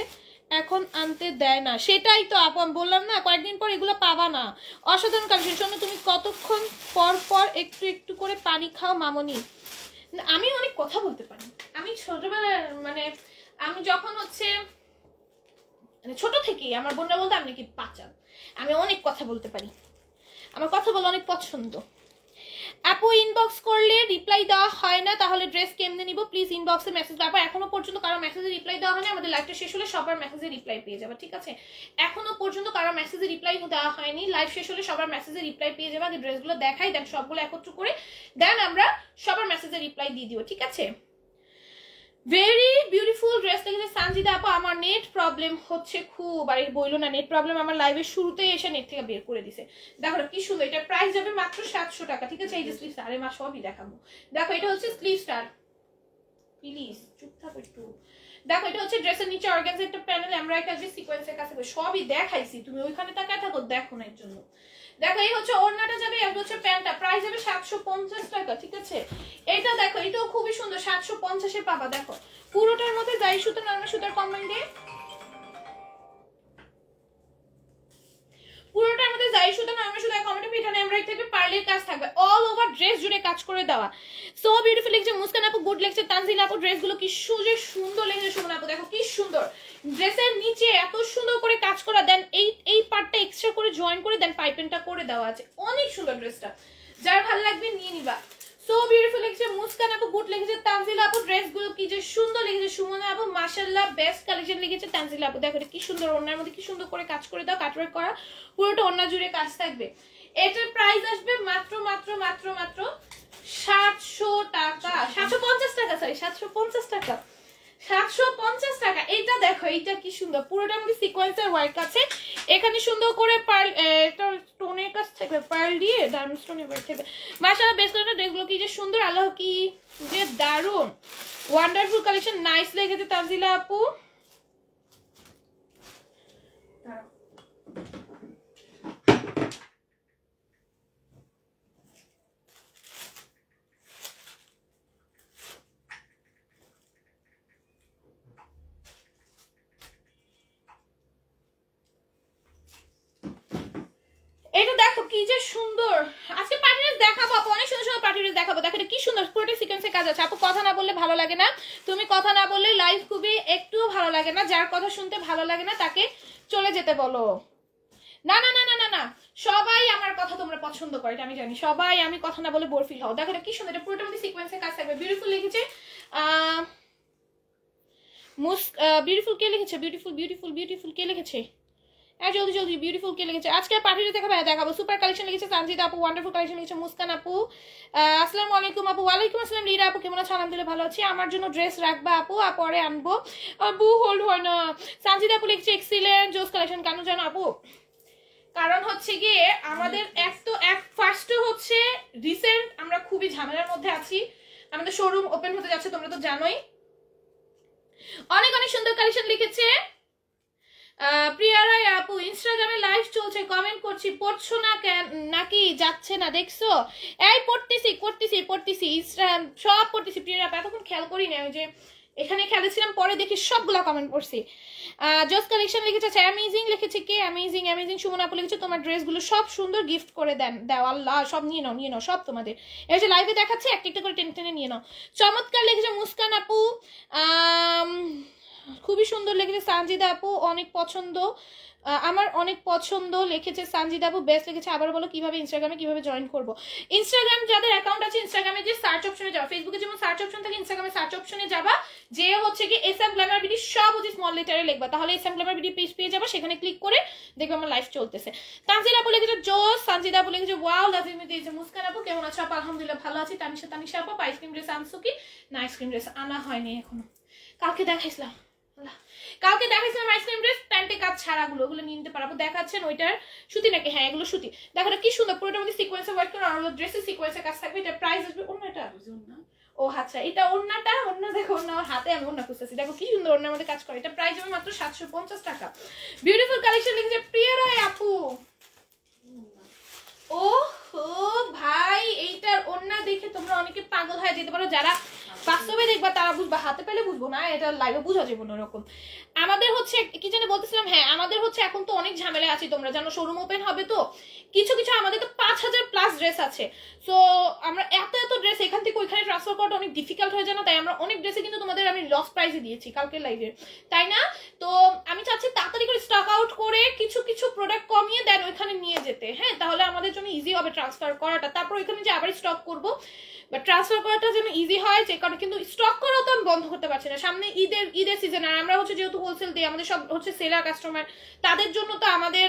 এখন আনতে দেয় না। সেটাই তো আপু আমি বললাম না, কয়েকদিন পর এগুলো পাবা না। অসাধারণ কালেকশন। শোনো তুমি কতক্ষণ পর পর একটু একটু করে পানি খাও মামনি। আমি অনেক কথা বলতে পারি। আমি ছোটবেলায় মানে আমি যখন হচ্ছে মানে ছোট থেকেই আমার বোনরা বলতে আমি নাকি পাচাল, আমি অনেক কথা বলতে পারি, আমার কথা বলা অনেক পছন্দ। আপু ইনবক্স করলে রিপ্লাই দেওয়া হয় না, তাহলে ড্রেস কেমনে নিব? প্লিজ ইনবক্সে মেসেজ দাও। এখনো পর্যন্ত কারো মেসেজে রিপ্লাই দেওয়া হয়নি, আমাদের লাইভটা শেষ হলে সবার মেসেজে রিপ্লাই পেয়ে যাবে, ঠিক আছে। এখনো পর্যন্ত কারো মেসেজে রিপ্লাই দেওয়া হয়নি, লাইভ শেষ হলে সবার মেসেজে রিপ্লাই পেয়ে যাবে। আগে ড্রেসগুলো দেখাই, দেন সবগুলো একত্র করে দেন আমরা সবার মেসেজে রিপ্লাই দিয়ে দিব, ঠিক আছে। ভেরি বিউটিফুল ড্রেস লিখেছে সানজিদা আপু। আমার নেট প্রবলেম হচ্ছে খুব, আর এই বইলো না নেট প্রবলেম আমার লাইভের শুরুতেই এসে নেট থেকে বের করে দিছে। দেখো কি সুন্দর, এটা প্রাইস যাবে মাত্র 700 টাকা, ঠিক আছে। এই যে স্লিভ স্টার, মা সবই দেখাবো। দেখো এটা হচ্ছে স্লিভ স্টার, প্লিজ চুপ থাকো একটু। দেখো এটা হচ্ছে ড্রেসের নিচে অর্গানজা একটা প্যানেল, আমরা একটা যে সিকোয়েন্সের কাছে সবই দেখাইছি, তুমি ওইখানে তাকায় থাকো দেখো না এর জন্য। দেখো এই হচ্ছে ওড়নাটা যাবে, এটা হচ্ছে প্যান্টটা, প্রাইস যাবে 750 টাকা, ঠিক আছে। এটা দেখো এটাও খুবই সুন্দর, 750-এ পাবা। দেখো পুরোটার মধ্যে যাই সুতো নরমাল সুতার কম্বাইন দিয়ে, পুরোটার মধ্যে যাই সুতো নরমাল সুতার কম্বাইন পিঠানে এমব্রয়ডারি থাকবে, পার্লের কাজ থাকবে, অল ওভার ড্রেস জুড়ে কাজ করে দেওয়া। সো বিউটিফুল লিখছে মুস্কান আপু, গুড লিখছে তানজিলা আপু। ড্রেসগুলো কি সুন্দর লিখছে সুমন আপু। দেখো কি সুন্দর, ড্রেসের নিচে এত সুন্দর করে কাজ করা, দেন এই পার্টটা এক্সট্রা করে জয়েন করে দেন পাইপেনটা করে দেওয়া আছে। অনেক সুন্দর ড্রেসটা, যার ভালো লাগবে নিয়ে নিবা। সো বিউটিফুল লিখছে মুস্কান আপু, গুড লিখেছে তানজিলা আপু। ড্রেসগুলো কি যে সুন্দর লিখেছে সুমন আপু, মাশাআল্লাহ বেস্ট কালেকশন লিখেছে তানজিলা আপু। দেখো কি সুন্দর, ওড়নার মধ্যে কি সুন্দর করে কাজ করে দাও, কাটওয়ার্ক করা, পুরোটা ওড়না জুড়ে কাজ থাকবে। এটার প্রাইস আসবে মাত্র 700 টাকা, 750 টাকা, সরি 750 টাকা, 750 টাকা। এইটা দেখো এইটা কি সুন্দর, পুরোটার মধ্যে সিকোয়েন্সের ওয়ার্ক আছে, এখানে সুন্দর করে পার্ল এটা স্টোনের কাজ থাকবে, পার্ল দিয়ে ডায়মন্ড স্টোনের ওয়ার্ক থাকবে। মাশাআল্লাহ বেস্ট কালেকশন, ড্রেসগুলো কি যে সুন্দর, আল্লাহ কি যে দারুন, ওয়ান্ডারফুল কালেকশন, নাইস লেগেছে তানজিলা আপু। কি যে সুন্দর আজকে পার্টি ড্রেস দেখাবো আপু, অনেক সুন্দর সুন্দর পার্টি ড্রেস দেখাবো। দেখো এটা কি সুন্দর পুরোটা সিকোয়েন্সের কাজ আছে আপু। কথা না বললে ভালো লাগে না, তুমি কথা না বললে লাইভ খুবই একটু ভালো লাগে না। যার কথা শুনতে ভালো লাগে না তাকে চলে যেতে বলো। না না না না না না, সবাই আমার কথা তোমরা পছন্দ করে, এটা আমি জানি। সবাই আমি কথা না বলে বোর ফিল হও। দেখো এটা কি সুন্দর, এটা পুরোটা মধ্যে সিকোয়েন্সের কাজ থাকবে। বিউটিফুল লিখেছে বিউটিফুল কে লিখেছে? বিউটিফুল বিউটিফুল বিউটিফুল কে লিখেছে? জলদি জলদি বিউটিফুল কে লিখেছে? আজকে পার্টিতে দেখাবো সুপার কালেকশন লিখেছে সানজিদা আপু, ওয়ান্ডারফুল কালেকশন লিখেছে মুস্কান আপু। আসসালামু আলাইকুম আপু। ওয়ালাইকুম আসসালাম লীরা আপু, কেমন আছো? আলহামদুলিল্লাহ ভালো আছি। আমার জন্য ড্রেস রাখবা আপু, পরে আনবো আপু। হোল্ড হয় না। সানজিদা আপু লিখেছে এক্সিলেন্ট জোস কালেকশন। কেন জানো আপু? কারণ হচ্ছে গিয়ে আমাদের ফার্স্ট হচ্ছে রিসেন্ট আমরা খুবই ঝামেলার মধ্যে আছি, আমাদের শোরুম ওপেন হতে যাচ্ছে, তোমরা তো জানোই। অনেক অনেক সুন্দর কালেকশন লিখেছে প্রিয়া রায় আপু। ইনস্টাগ্রামে লাইভ চলছে, কমেন্ট করছি, পড়ছো না কেন? নাকি যাচ্ছে না দেখছো? এই পড়তেছি পড়তেছি পড়তেছি, ইনস্টাগ্রাম সব পড়তেছি প্রিয়া আপু। এতক্ষণ খেয়াল করি না, ওই যে এখানে খেলেছিলাম, পরে দেখি সবগুলো কমেন্ট পড়ছি। জোস কালেকশন লিখেছে অ্যামেজিং লিখেছে কে? অ্যামেজিং অ্যামেজিং সুমন আপু লিখেছে তোমার ড্রেসগুলো সব সুন্দর, গিফট করে দাও আল্লাহ। সব নিয়ে নাও সব তোমাদের। এই যে লাইভে দেখাচ্ছে একটা একটা করে টেনে টেনে নিয়ে নাও। চমৎকার লিখেছে মুস্কান আপু। খুবই সুন্দর লিখেছে সানজিদা আপু, অনেক পছন্দ, আমার অনেক পছন্দ লিখেছে সানজিদা আপু। বেস্ট লিখেছে। আবার বলো কিভাবে ইনস্টাগ্রামে কিভাবে জয়েন করবো? ইনস্টাগ্রাম যাদের অ্যাকাউন্ট আছে ইনস্টাগ্রামে যে সার্চ অপশনে যাবা, ফেসবুকে যেমন সার্চ অপশন থাকে ইনস্টাগ্রামে সার্চ অপশনে যাবা, যে হচ্ছে কি এসএম গ্ল্যামার বিডি সব হচ্ছে স্মল লেটারে লিখবা, তাহলে এসএম গ্ল্যামার বিডি পেজ পেয়ে যাবা, সেখানে ক্লিক করে দেখবে আমার লাইভ চলতেছে। তানজিদা আপু লিখেছে জোস, সানজিদা আপু লিখেছে ওয়াও লাভ ইউ দিয়েছে। মুস্কান আপু কেমন আছো আপু? আলহামদুলিল্লাহ ভালো আছি। তানিশা আপু আইসক্রিম ড্রেস আনছো কি? না আইসক্রিম ড্রেস আনা হয়নি এখনো, কালকে দেখাইছিলাম আইসক্রিম ড্রেস প্যান্টে কাজ ছাড়াগুলো, ওগুলো নিয়ে নিতে পারবো। দেখাচ্ছেন ওইটার সুতি নাকি? হ্যাঁ এগুলো সুতি। দেখো কি সুন্দর, পুরোটার মধ্যে সিকোয়েন্সে ওয়ার্ক করে, আর ড্রেসের সিকোয়েন্সের কাজ থাকবে। এটা প্রাইস আসবে ওন্নাটা, ও আচ্ছা এটা ওন্নাটা, ওন্না দেখো ওন্না হাতে আমি ওন্না খুঁজতেছি। দেখো কি সুন্দর ওন্নার মধ্যে কাজ করে। এটা প্রাইস হবে মাত্র 750 টাকা। বিউটিফুল কালেকশন লিখেছে প্রিয়া রায় আপু। ও ভাই এইটার ওন্না দেখে তোমরা অনেকে পাগল হয়ে যেতে পারো, যারা বাস্তবে দেখবা তারা বুঝবা, হাতে পেলে বুঝবো না, এটা লাইভে বুঝা যাবে না এরকম। আমাদের হচ্ছে কি জানি বলতেছিলাম, হ্যাঁ আমাদের হচ্ছে এখন তো অনেক ঝামেলা আছে, তোমরা জানো শোরুম ওপেন হবে তো কিছু কিছু, আমাদের তো 5000 প্লাস ড্রেস আছে। সো আমরা এত ড্রেস এখান থেকে ওইখানে ট্রান্সফার করাটা অনেক ডিফিকাল্ট হয়ে যায় না, তাই আমরা অনেক ড্রেসে কিন্তু তোমাদের আমি লস প্রাইসে দিয়েছি কালকে লাইভে, তাই না? তো আমি চাচ্ছি তাড়াতাড়ি করে স্টক আউট করে কিছু কিছু প্রোডাক্ট কমিয়ে দেন ওইখানে নিয়ে যেতে, হ্যাঁ তাহলে আমাদের জন্য ইজি হবে ট্রান্সফার করাটা। তারপর ওইখানে যে আবার স্টক করবো বা ট্রান্সফার করাটা যেন ইজি হয়, যে কারণে কিন্তু স্টক করাও তো আমি বন্ধ করতে পারছি না, সামনে ঈদের সিজন, আর আমরা হচ্ছে যেহেতু হোলসেল দিই, আমাদের সব হচ্ছে সেলার কাস্টমার, তাদের জন্য তো আমাদের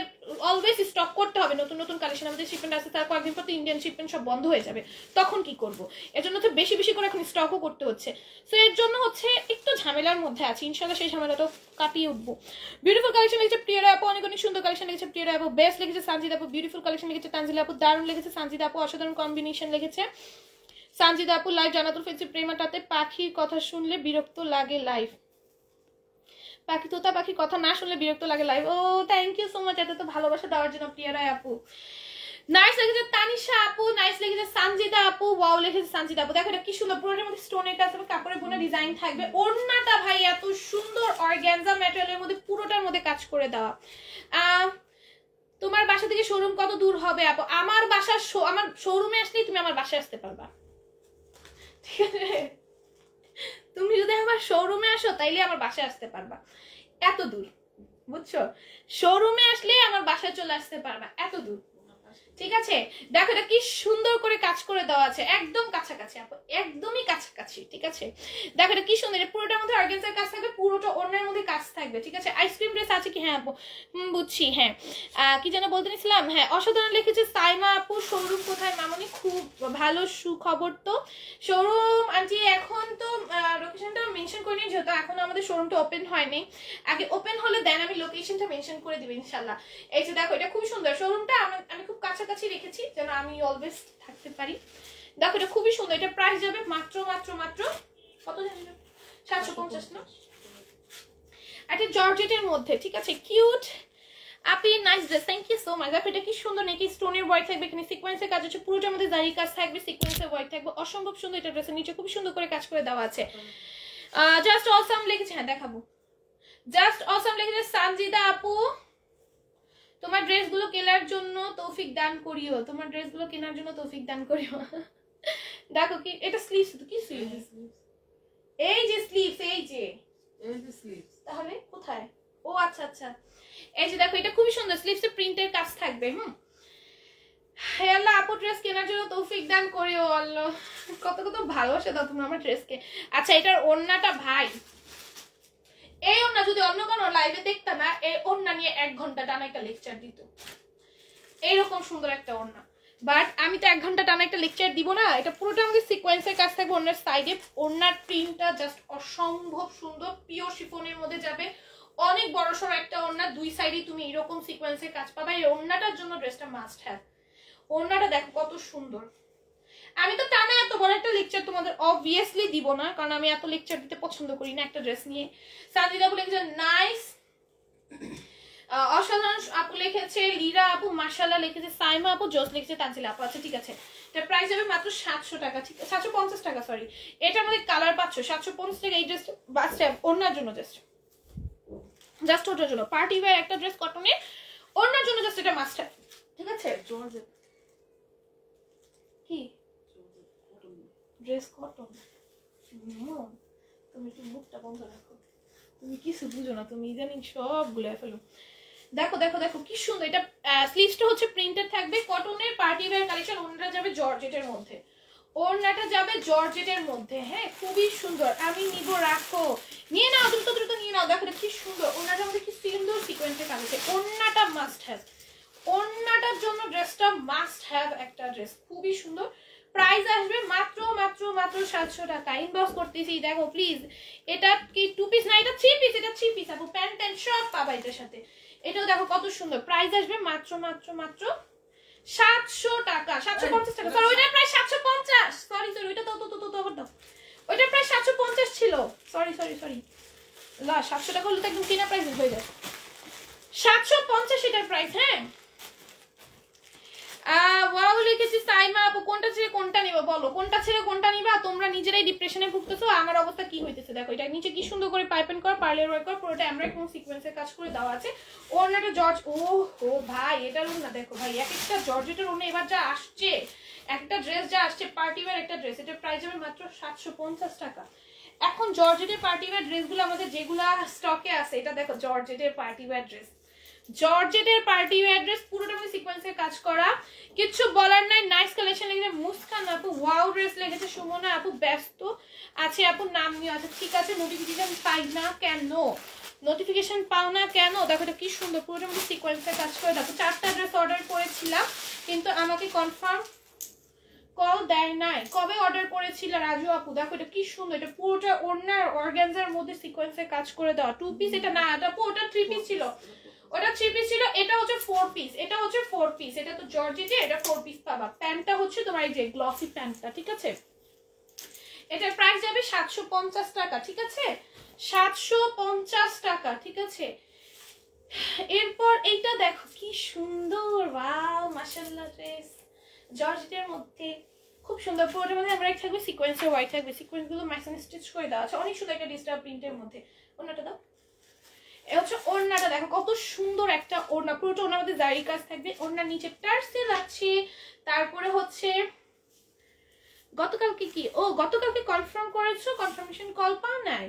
অলওয়েজ স্টক করতে হবে নতুন নতুন কালেকশন। আমাদের শিপমেন্ট আসছে, তার কয়েকদিন পর তো ইন্ডিয়ান শিপমেন্ট সব বন্ধ হয়ে যাবে, তখন কি করব? এর জন্য তো বেশি বেশি করে এখন স্টকও করতে হচ্ছে। সো এর জন্য হচ্ছে একটু ঝামেলার মধ্যে আছি, ইনশাআল্লাহ সেই ঝামেলাটা কাটিয়ে উঠবো। বিউটিফুল কালেকশন লিখেছে প্রিয়া আপু, অনেক অনেক সুন্দর কালেকশন লিখেছে প্রিয়া আপু। বেস্ট লিখেছে সানজিদা আপু। বিউটিফুল কালেকশন লিখেছে তানজিলা আপু। দারুণ লিখেছে সানজিদা আপু, অসাধারণ কম্বিনেশন লিখেছে সানজিদা আপু। লাইভ জানাতুল ফেন্সি প্রেমাটাতে পাখির কথা শুনলে বিরক্ত লাগে লাইভ, পাখি তোতা পাখির কথা না শুনলে বিরক্ত লাগে লাইভ। ও থ্যাংক ইউ সো মাচ এত তো ভালোবাসা দেওয়ার জন্য প্রিয়া রায় আপু। নাইস লিখেছে তানিশা আপু, নাইস লিখেছে সানজিদা আপু, ওয়াও লিখেছে সানজিদা আপু। দেখো এটা কি সুন্দর, পুরোটার মধ্যে স্টোনের কাজ হবে, কাপড়ের বোনা ডিজাইন থাকবে। ওড়নাটা ভাই এত সুন্দর অর্গানজা ম্যাটেরিয়ালের মধ্যে পুরোটার মধ্যে কাজ করে দেওয়া। তোমার বাসা থেকে শোরুম কত দূর হবে আপু? আমার বাসা আমার শোরুমে আসলেই তুমি আমার বাসায় আসতে পারবা, ঠিক আছে? তুমি যদি আমার শোরুমে আসো তাইলে আমার বাসায় আসতে পারবা, এত দূর, বুঝছো? শোরুমে আসলে আমার বাসায় চলে আসতে পারবা, এত দূর, ঠিক আছে? দেখো এটা কি সুন্দর করে কাজ করে দেওয়া আছে, একদম কাছাকাছি আপু, একদমই কাছাকাছি, ঠিক আছে? দেখো এটা কি সুন্দর, পুরোটার মধ্যে অর্গানজার কাজ থাকবে, পুরোটা ওড়নার মধ্যে কাজ থাকবে, ঠিক আছে? আইসক্রিম ড্রেস আছে কি? হ্যাঁ আপু বুঝছি। হ্যাঁ কি যেন বলতে নিছিলাম, হ্যাঁ অসাধারণ লিখেছে সাইমা আপু। শোরুম কোথায় মামনি? খুব ভালো সুখবর তো। শোরুম আন্টি এখন তো লোকেশনটা মেনশন করিনি, যেহেতু এখন আমাদের শোরুমটা ওপেন হয়নি, আগে ওপেন হলে দেন আমি লোকেশনটা মেনশন করে দিব ইনশাল্লাহ। এই যে দেখো এটা খুব সুন্দর, শোরুমটা আমি খুব কাছাকাছি রেখেছি যেন আমি অলওয়েজ থাকতে পারি। দেখো এটা খুবই সুন্দর, এটা প্রাইস যাবে মাত্র মাত্র মাত্র কত জানি না, 750 না? একটা জর্জেটের মধ্যে, ঠিক আছে? কিউট আপি, nice dress, thank you so much. দেখো এটা কি সুন্দর, নাকি স্টোনের ওয়ার্ক থাকবে, এখানে সিকোয়েন্সের কাজ আছে, পুরোটার মধ্যে জারি কাজ থাকবে, সিকোয়েন্সের ওয়ার্ক থাকবে, অসম্ভব সুন্দর। এটা ড্রেসের নিচে খুব সুন্দর করে কাজ করে দেওয়া আছে। জাস্ট অসাম লিখেছে, হ্যাঁ দেখাবো, জাস্ট অসাম লিখেছে সানজিদা আপু। তোমার ড্রেসগুলো কেনার জন্য তৌফিক দান করিও, তোমার ড্রেসগুলো কেনার জন্য তৌফিক দান করিও। দেখো কি এটা স্লিভস, তো কি স্লিভস? এই যে স্লিভস, এই যে স্লিভস। তাহলে কোথায়? ও আচ্ছা আচ্ছা, এই যে দেখো এটা খুবই সুন্দর, স্লিভসে প্রিন্টের কাজ থাকবে। হে আল্লাহ, আপু ড্রেস কেনার জন্য তৌফিক দান করিও আল্লাহ। কত কত ভালোবাসা দাও তোমরা আমার ড্রেসকে। আচ্ছা এটার ওড়নাটা ভাই, এই ওড়না যদি অন্য কোনো লাইভে দেখতাম না, এই ওড়না নিয়ে 1 ঘন্টা টানা একটা লেকচার দিত। এইরকম সুন্দর একটা ওড়না, বাট আমি তো 1 ঘন্টা টানা একটা লেকচার দিব না। এটা পুরোটা আমাদের সিকোয়েন্সের কাজ থাকবে ওড়নার সাইডে। ওড়নার প্রিন্টটা জাস্ট অসম্ভব সুন্দর, পিওর শিফনের মধ্যে যাবে, অনেক বড় সড়ো একটা ওড়না, 2 সাইডে তুমি এরকম সিকোয়েন্সের কাজ পাবে। এই ওড়নাটার জন্য ড্রেসটা মাস্ট হ্যাভ। ওড়নাটা দেখো কত সুন্দর। আমি তো টানা এত বড় একটা লেকচার তোমাদের অবভিয়াসলি দিব না, কারণ আমি এত লেকচার দিতে পছন্দ করি না একটা ড্রেস নিয়ে। সানজিদা আপু লিখেছে নাইস, অসাধারণ আপু লিখেছে, লীরা আপু মাশাআল্লাহ লিখেছে, সাইমা আপু জোস লিখেছে, তানজিলা আপু। আচ্ছা ঠিক আছে, এটা প্রাইস হবে মাত্র 700 টাকা, ঠিক আছে 750 টাকা, সরি। এটার মধ্যে কালার পাচ্ছ 750 টাকা। এই ড্রেস বাস্ট ওড়নার জন্য, জাস্ট ওটার জন্য পার্টি ওয়্যার একটা ড্রেস কটনের, ওড়নার জন্য জাস্ট এটা মাস্ট হ্যাভ, ঠিক আছে। কি ড্রেস কটন? তুমি একটু মুখটা বন্ধ রাখো, তুমি কিছু বুঝো না, তুমি ইদানিং সব গুলো ফেলো। দেখো দেখো দেখো কি সুন্দর, এটা স্লিভসটা হচ্ছে প্রিন্টেড থাকবে, কটনের পার্টি ওয়্যার কালেকশন। ওড়নাটা যাবে জর্জেটের মধ্যে, ওড়নাটা যাবে জর্জেটের মধ্যে। হ্যাঁ খুবই সুন্দর, আমি নিব, রাখো, নিয়ে নাও, দ্রুত দ্রুত নিয়ে নাও। দেখো কি সুন্দর ওড়নাটার মধ্যে, কি সুন্দর সিকোয়েন্সের কাজ আছে। ওড়নাটা মাস্ট হ্যাভ, ওড়নাটার জন্য ড্রেসটা মাস্ট হ্যাভ একটা ড্রেস, খুবই সুন্দর। প্রাইস আসবে মাত্র মাত্র মাত্র 700 টাকা। ইনবক্স করতেছি, দেখো প্লিজ। এটা কি 2 পিস না, এটা 3 পিস, এটা 3 পিস আপু, প্যান্ট ট্যান্ট সব পাবা এটার সাথে। এটাও দেখো কত সুন্দর। প্রাইস আসবে মাত্র মাত্র মাত্র 700 টাকা, 750 টাকা, সরি ওইটার প্রাইস 750, সরি সরি ওইটা তো তো তো তো দাও, ওইটার প্রাইস 750 ছিল, সরি সরি সরি। লা 700 টাকা হলে তো একদম কিনা প্রাইস হয়ে যায়, 750 এটার প্রাইস। হ্যাঁ ওয়াও লিখেছি সাইমা আপু, কোনটা ছেড়ে কোনটা নিবা বলো, কোনটা ছেড়ে কোনটা নিবা? তোমরা নিজেরাই ডিপ্রেশনে ভুগতেছো, আমার অবস্থা কি হইতেছে দেখো। এটা নিচে কি সুন্দর করে পাইপেন করা, পার্লের ওয়ার্ক করা, পুরোটা এমব্রয়ডারি এবং সিকোয়েন্সের কাজ করে দেওয়া আছে। ওড়নাটা জর্জ, ও হো ভাই এটার ওড়না দেখো ভাই, এক একটা জর্জেটের ওড়না এবার যা আসছে, একটা ড্রেস যা আসছে পার্টি ওয়্যার একটা ড্রেস, এটার প্রাইস হবে মাত্র 750 টাকা। এখন জর্জেটের পার্টি ওয়্যার ড্রেসগুলো আমাদের যেগুলা স্টকে আছে, এটা দেখো জর্জেটের পার্টি ওয়্যার ড্রেস, জর্জেটের পার্টি ওয়্যার ড্রেস, পুরোটা মানে সিকোয়েন্সের কাজ করা, কিছু বলার নাই। নাইস কালেকশন লিখেছে মুস্কান আপু, ওয়াও ড্রেস লিখেছে সুমনা আপু, ব্যস্ত আছে আপু, নাম নিয়ে আছে, ঠিক আছে। নোটিফিকেশন পাই না কেন, নোটিফিকেশন পাও না কেন? দেখো এটা কি সুন্দর, পুরোটা মানে সিকোয়েন্সের কাজ করে। দেখো 4টা ড্রেস অর্ডার করেছিলাম, কিন্তু আমাকে কনফার্ম কল দেয় নাই। কবে অর্ডার করেছিল রাজু আপু? দেখো এটা কি সুন্দর, এটা পুরোটা ওড়নার অর্গানজার মধ্যে সিকোয়েন্সের কাজ করে দেওয়া। 2 পিস এটা না, এটা ওটা 3 পিস ছিল, ওটা 3 পিস ছিল, এটা হচ্ছে 4 পিস, এটা হচ্ছে 4 পিস, এটা তো জর্জেটে, এটা 4 পিস পাবা। প্যান্টটা হচ্ছে তোমার এই যে গ্লসি প্যান্টটা, ঠিক আছে। এটার প্রাইস যাবে 750 টাকা, ঠিক আছে, 750 টাকা, ঠিক আছে। এরপর এইটা দেখো কি সুন্দর, ওয়াও মাশাআল্লাহ ড্রেস, জর্জেটের মধ্যে খুব সুন্দর, পুরোটার মধ্যে এমব্রয়ডারি থাকবে, সিকোয়েন্সের ওয়ার্ক থাকবে, সিকোয়েন্সগুলো ম্যাচিং স্টিচ করে দেওয়া আছে, অনেক সুন্দর একটা ডিজিটাল প্রিন্টের মধ্যে। ওড়নাটা দাও, এ হচ্ছে ওড়নাটা দেখো কত সুন্দর একটা ওড়না, পুরোটা ওড়নার মধ্যে জারি কাজ থাকবে। ওড়নার নিচে টার্সেল আছে, তারপরে হচ্ছে গতকালকে কি, ও গতকালকে কনফার্ম করেছো, কনফার্মেশন কল পাও নাই?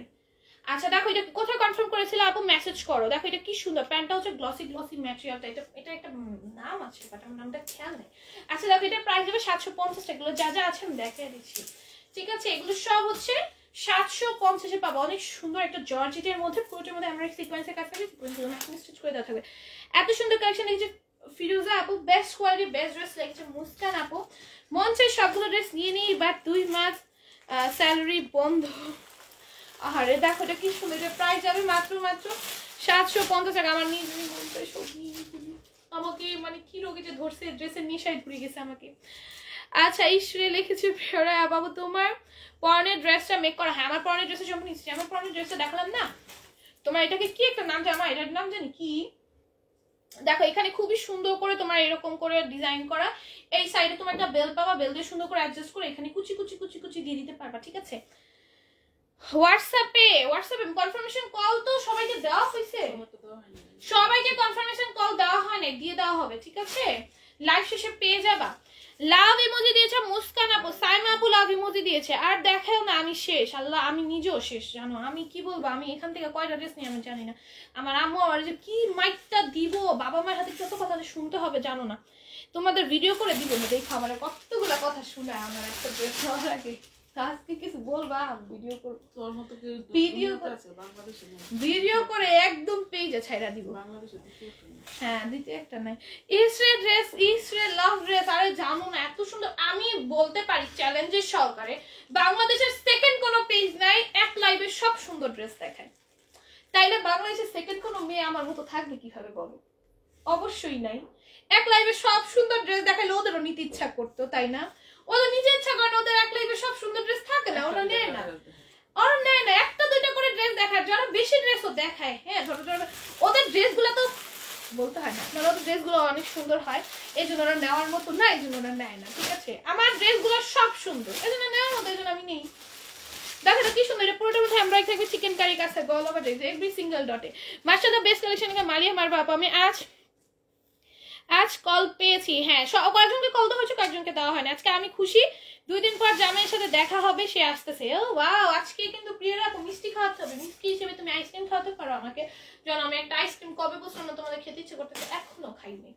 আচ্ছা দেখো এটা কোথায় কনফার্ম করেছিল আপু, মেসেজ করো। দেখো এটা কি সুন্দর, প্যান্টটা হচ্ছে গ্লসি গ্লসি ম্যাটেরিয়ালটা, এটা এটা একটা নাম আছে বাট আমার নামটা খেয়াল নেই। আচ্ছা দেখো এটা প্রাইস হবে 750 টাকা, এগুলো যা যা আছে আমি দেখিয়ে দিচ্ছি, ঠিক আছে। এগুলো সব হচ্ছে 750-এ পাবো। অনেক সুন্দর একটা জর্জেটের মধ্যে, পুরোটার মধ্যে আমরা সিকোয়েন্সের কাজ থাকবে, সিকোয়েন্সগুলো ম্যাচিং স্টিচ করে দেওয়া থাকবে। এত সুন্দর কালেকশন লিখেছে ফিরোজা আপু, বেস্ট কোয়ালিটি বেস্ট ড্রেস লিখেছে মুস্কান আপু। মঞ্চের সবগুলো ড্রেস নিয়ে নিই, বাট 2 মাস স্যালারি বন্ধ। আরে দেখো এটা কি সুন্দর, এটা প্রাইস যাবে মাত্র মাত্র 750 টাকা। আমার আমাকে মানে কি রোগে যে ধরছে, ড্রেসের নেশায় ঘুরে গেছে আমাকে। আচ্ছা ঈশ্বরে লিখেছে ফেরা বাবু, তোমার পরনের ড্রেসটা মেক করা। হ্যাঁ আমার পরনের ড্রেসের জন্য নিচ্ছি, আমার পরনের ড্রেসটা দেখালাম না তোমার, এটাকে কি একটা নাম জানো, এটার নাম জানি কি। দেখো এখানে খুবই সুন্দর করে তোমার এরকম করে ডিজাইন করা, এই সাইডে তোমার একটা বেল পাবা, বেল দিয়ে সুন্দর করে অ্যাডজাস্ট করে এখানে কুচি কুচি কুচি কুচি দিয়ে দিতে পারবা, ঠিক আছে। হোয়াটসঅ্যাপে কনফার্মেশন কল তো সবাইকে দেওয়া হয়েছে, সবাইকে কনফার্মেশন কল দেওয়া হয় না, দিয়ে দেওয়া হবে, ঠিক আছে? লাইভ শেষে পেয়ে যাবা। লাভ ইমোজি দিয়েছে মুস্কান আপু, সাইমা আপু লাভ ইমোজি দিয়েছে। আর দেখাও না, আমি শেষ, আল্লাহ আমি নিজেও শেষ, জানো আমি কি বলবো, আমি এখান থেকে কয়টা ড্রেস নিয়ে আমি জানি না। আমার আম্মু আমার যে কি মাইকটা দিব, বাবা মায়ের হাতে কত কথা শুনতে হবে জানো না, তোমাদের ভিডিও করে দিব না, দেখো আমার কতগুলা কথা শোনায় আমার একটা ড্রেস নেওয়ার আগে। আজকে কিছু বলবা, ভিডিও করে তোর মতো ভিডিও করে একদম পেজে ছাইরা দিব। হ্যাঁ দিতে একটা নাই। ইসরে ড্রেস, ইসরে লাভ ড্রেস, আরে জানো না এত সুন্দর, আমি বলতে পারি চ্যালেঞ্জের সহকারে বাংলাদেশের সেকেন্ড কোনো পেজ নাই এক লাইভে সব সুন্দর ড্রেস দেখায়। তাইলে বাংলাদেশের সেকেন্ড কোনো মেয়ে আমার মতো থাকবে কিভাবে বলো? অবশ্যই নাই। এক লাইভে সব সুন্দর ড্রেস দেখাইলে ওদেরও নিতে ইচ্ছা করতো, তাই না? ওদের নিজে ইচ্ছা করে না, ওদের এক লাইভে সব সুন্দর ড্রেস থাকে না, ওরা নেয় না, ওরা নেয় না, একটা দুইটা করে ড্রেস দেখায়, যারা বেশি ড্রেসও দেখায়। হ্যাঁ ছোট ছোট ওদের ড্রেসগুলো তো বলতে হয় না, কারণ ওদের ড্রেসগুলো অনেক সুন্দর হয়, এই জন্য ওরা নেওয়ার মতো না, এই জন্য ওরা নেয় না, ঠিক আছে? আমার ড্রেসগুলো সব সুন্দর, এই জন্য নেওয়ার মতো, এই জন্য আমি নেই। দেখো এটা কি সুন্দর, এটা পুরোটার মধ্যে এমব্রয়ডারি থাকবে, চিকেন কারি কাজ থাকবে all over dress, every single ডটে। Master the best collection Maria মারবা আপু। আমি আজ কল পেয়েছি, হ্যাঁ কয়েকজনকে কল দেওয়া হয়েছে, কয়েকজনকে দেওয়া হয় না। আজকে আমি খুশি, 2 দিন পর জামাইয়ের সাথে দেখা হবে, সে আসতেছে। ও ওয়াও, আজকে কিন্তু প্রিয়রা মিষ্টি খাওয়াতে হবে, মিষ্টি হিসেবে তুমি আইসক্রিম খাওয়াতে পারো আমাকে। যেন আমি একটা আইসক্রিম কবে বলছিলাম না তোমাদের খেতে ইচ্ছে করতেছে, এখনো খাইনি,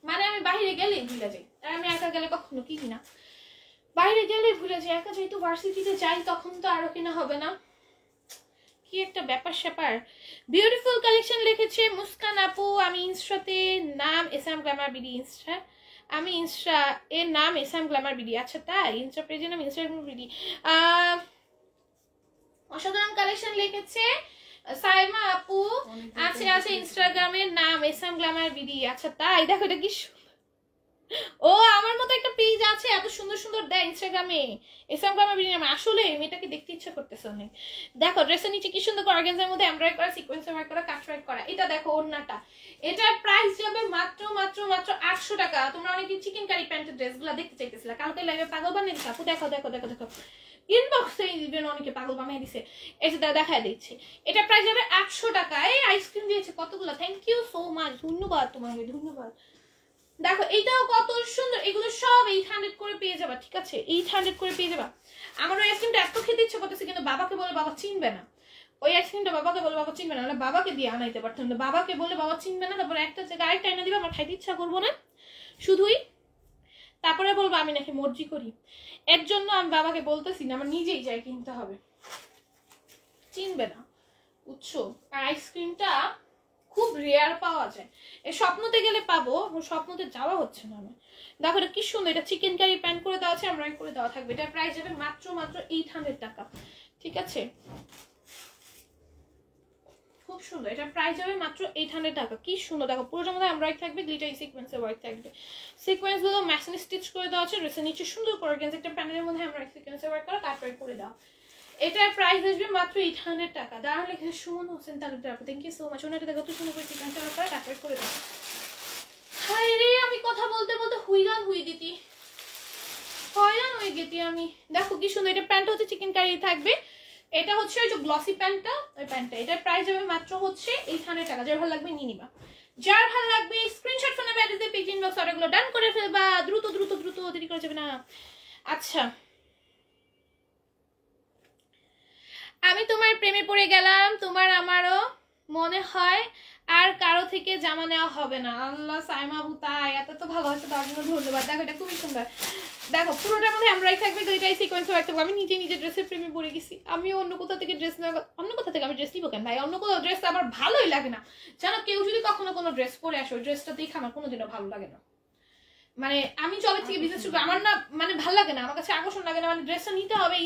মানে আমি বাইরে গেলেই ভুলে যাই, আর আমি একা গেলে কখনো কিনি না, বাইরে গেলে ভুলে যাই, একা যেহেতু ভার্সিটিতে যাই তখন তো আরো কিনা হবে না, কি একটা ব্যাপার স্যাপার। বিউটিফুল কালেকশন লিখেছে মুস্কান আপু। আমি ইনস্টাতে নাম এসএম গ্ল্যামার বিডি, ইনস্টা আমি ইনস্টা এর নাম এসএম গ্ল্যামার বিডি। আচ্ছা তাই, ইনস্টা পেজের নাম ইনস্টাগ্রাম বিডি। অসাধারণ কালেকশন লিখেছে সাইমা আপু। আছে আছে ইনস্টাগ্রামের নাম এসএম গ্ল্যামার বিডি। আচ্ছা তাই, দেখো এটা কি, ও আমার মতো একটা পেজ আছে এত সুন্দর সুন্দর দেয় ইনস্টাগ্রামে, এসএম গ্ল্যামার বিডি নামে। আসলে মেয়েটাকে দেখতে ইচ্ছা করতেছে অনেক। দেখো ড্রেসের নিচে কি সুন্দর অর্গানজার মধ্যে এমব্রয়ডারি করা, সিকোয়েন্সে ওয়ার্ক করা, কাট ওয়ার্ক করা। এটা দেখো ওড়নাটা, এটার প্রাইস যাবে মাত্র মাত্র মাত্র 800 টাকা। তোমরা অনেকে চিকেন কারি প্যান্টের ড্রেসগুলো দেখতে চাইতেছিলা, কালকে লাইভে পাগল বানিয়ে দিছে আপু। দেখো দেখো দেখো দেখো ইনবক্সে ইভেন অনেকে পাগল বানিয়ে দিছে, এই যে দেখায় দিচ্ছি। এটা প্রাইস যাবে 800 টাকা। এই আইসক্রিম দিয়েছে কতগুলো, থ্যাংক ইউ সো মাচ, ধন্যবাদ তোমাকে, ধন্যবাদ। দেখো এইটাও কত সুন্দর, এগুলো সব 800 করে পেয়ে যাবা, ঠিক আছে? 800 করে পেয়ে যাবা। আমার ওই আইসক্রিমটা এত খেতে ইচ্ছে করতেছে, কিন্তু বাবাকে বলে বাবা চিনবে না। ওই আইসক্রিমটা বাবাকে বলে বাবা চিনবে না, বাবাকে দিয়ে আনাইতে পারতাম না, বাবাকে বলে বাবা চিনবে না, তারপরে একটা জায়গায় আরেকটা এনে দিবে, আমার খাইতে ইচ্ছা করবো না শুধুই, তারপরে বলবো আমি নাকি মর্জি করি। এর জন্য আমি বাবাকে বলতেছি না, আমার নিজেই যাই কিনতে হবে, চিনবে না, বুঝছো? আর আইসক্রিমটা খুব রেয়ার পাওয়া যায়, এই স্বপ্নতে গেলে পাবো, স্বপ্নতে যাওয়া হচ্ছে না আমার। দেখো এটা কি সুন্দর, এটা চিকেন কারি প্যান্ট করে দেওয়া আছে, এমব্রয়ডারি করে দেওয়া থাকবে। এটা প্রাইস যাবে মাত্র মাত্র 800 টাকা, ঠিক আছে? খুব সুন্দর, এটা প্রাইস যাবে মাত্র 800 টাকা। কি সুন্দর দেখো, পুরোটার মধ্যে এমব্রয়ডারি থাকবে, গ্লিটারি সিকোয়েন্সে ওয়ার্ক থাকবে, সিকোয়েন্স গুলো মেশিন স্টিচ করে দেওয়া আছে, ড্রেসের নিচে সুন্দর করে একটা প্যানেলের মধ্যে এমব্রয়ডারি সিকোয়েন্সে ওয়ার্ক করা, কাট ওয়ার্ক করে দেওয়া। এটার প্রাইস আসবে মাত্র 800 টাকা। দাঁড়ান লিখেছে সুমন হোসেন তালুকদার আপু, থ্যাংক ইউ সো মাচ। ওনাটা দেখো তো সুন্দর করে সিকোয়েন্সে ওয়ার্ক করা, কাট ওয়ার্ক করে দেওয়া। হাই রে, আমি কথা বলতে বলতে হুইগান হুই দিতি, হয়রান হয়ে গেছি আমি। দেখো কি সুন্দর, এটা প্যান্ট হচ্ছে চিকেন কারি থাকবে, এটা হচ্ছে ওই যে গ্লসি প্যান্টটা, ওই প্যান্টটা। এটার প্রাইস যাবে মাত্র হচ্ছে 800 টাকা। যার ভালো লাগবে নিয়ে নিবা, যার ভালো লাগবে স্ক্রিনশট ফোনে ব্যাটারি দিয়ে পেজ ইনবক্স অর্ডারগুলো ডান করে ফেলবা, দ্রুত দ্রুত দ্রুত, দেরি করা যাবে না। আচ্ছা, আমি তোমার প্রেমে পড়ে গেলাম, তোমার আমারও মনে হয় আর কারো থেকে জামা নেওয়া হবে না। আল্লাহ সাইমা আপু তাই, এত তো ভালোবাসা, তার জন্য ধন্যবাদ। দেখো এটা খুবই সুন্দর, দেখো পুরোটার মধ্যে এমব্রয়ডারি থাকবে, দুইটাই সিকোয়েন্স ওয়ার্ক থাকবে। আমি নিজে ড্রেসের প্রেমে পড়ে গেছি। আমি অন্য কোথা থেকে ড্রেস নেওয়া, অন্য কোথা থেকে আমি ড্রেস নিবো কেন ভাই? অন্য কোথাও ড্রেস আমার ভালোই লাগে না, জানো? কেউ যদি কখনো কোনো ড্রেস পরে আসো, ওই ড্রেসটা দেখে আমার কোনোদিনও ভালো লাগে না। মানে আমি জবে থেকে বিজনেস শুরু, আমার না মানে ভালো লাগে না, আমার কাছে আকর্ষণ লাগে না, মানে ড্রেসটা নিতে হবে,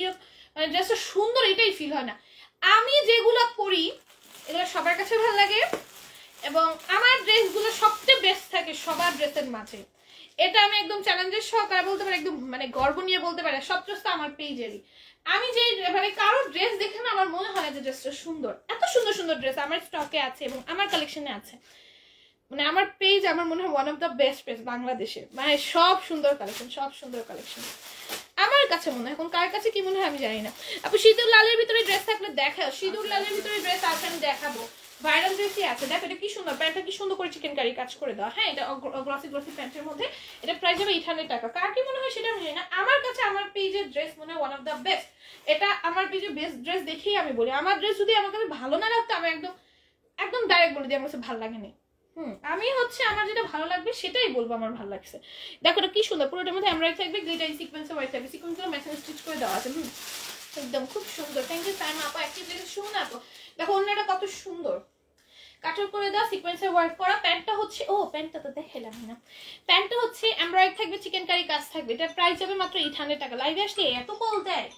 মানে ড্রেসটা সুন্দর এটাই ফিল হয় না। আমি যেগুলো পরি এগুলো সবার কাছে ভালো লাগে, এবং আমার ড্রেসগুলো সবচেয়ে বেস্ট থাকে সবার ড্রেসের মাঝে। এটা আমি একদম চ্যালেঞ্জের সহকারে বলতে পারি, একদম মানে গর্ব নিয়ে বলতে পারি। সব ড্রেস তো আমার পেজেরই। আমি যে মানে কারো ড্রেস দেখে না আমার মনে হয় যে ড্রেসটা সুন্দর, এত সুন্দর সুন্দর ড্রেস আমার স্টকে আছে এবং আমার কালেকশনে আছে। মানে আমার পেজ আমার মনে হয় one of the best page বাংলাদেশে, মানে সব সুন্দর কালেকশন, সব সুন্দর কালেকশন। আমার কাছে মনে হয়, এখন কার কাছে কি মনে হয় আমি জানি না। আপু সিঁদুর লালের ভিতরে ড্রেস থাকলে দেখাও, সিঁদুর লালের ভিতরে ড্রেস আছে আমি দেখাবো, ভাইরাল ড্রেসই আছে। দেখো এটা কি সুন্দর, প্যান্টটা কি সুন্দর করে চিকেন কারি কাজ করে দেওয়া। হ্যাঁ এটা গ্লসি গ্লসি প্যান্টের মধ্যে, এটা প্রাইস হবে 800 টাকা। কার কি মনে হয় সেটা আমি জানি না, আমার কাছে আমার পেজের ড্রেস মনে হয় ওয়ান অফ দ্য বেস্ট। এটা আমার পেজের বেস্ট ড্রেস দেখেই আমি বলি, আমার ড্রেস যদি আমার কাছে ভালো না লাগতো আমি একদম একদম ডাইরেক্ট বলে দিই আমার কাছে ভালো লাগেনি। আমি হচ্ছে আমার যেটা ভালো লাগবে সেটাই বলবো আমার ভালো লাগছে। দেখো এটা কি সুন্দর, পুরোটার মধ্যে এমব্রয়ডারি থাকবে, গ্লিটারি সিকোয়েন্সে ওয়ার্ক থাকবে, সিকোয়েন্সগুলো ম্যাচিং স্টিচ করে দেওয়া আছে। একদম খুব সুন্দর। থ্যাংক ইউ সাইমা আপু, একটি ড্রেস শুনুন আপু, দেখো অন্যটা কত সুন্দর কাটার করে দেওয়া, সিকোয়েন্সে ওয়ার্ক করা। প্যান্টটা হচ্ছে, ও প্যান্টটা তো দেখালাম না, প্যান্টটা হচ্ছে এমব্রয়ডারি থাকবে, চিকেন কারি কাজ থাকবে। এটা প্রাইস যাবে মাত্র 800 টাকা। লাইভে আসলে এত কল দেয়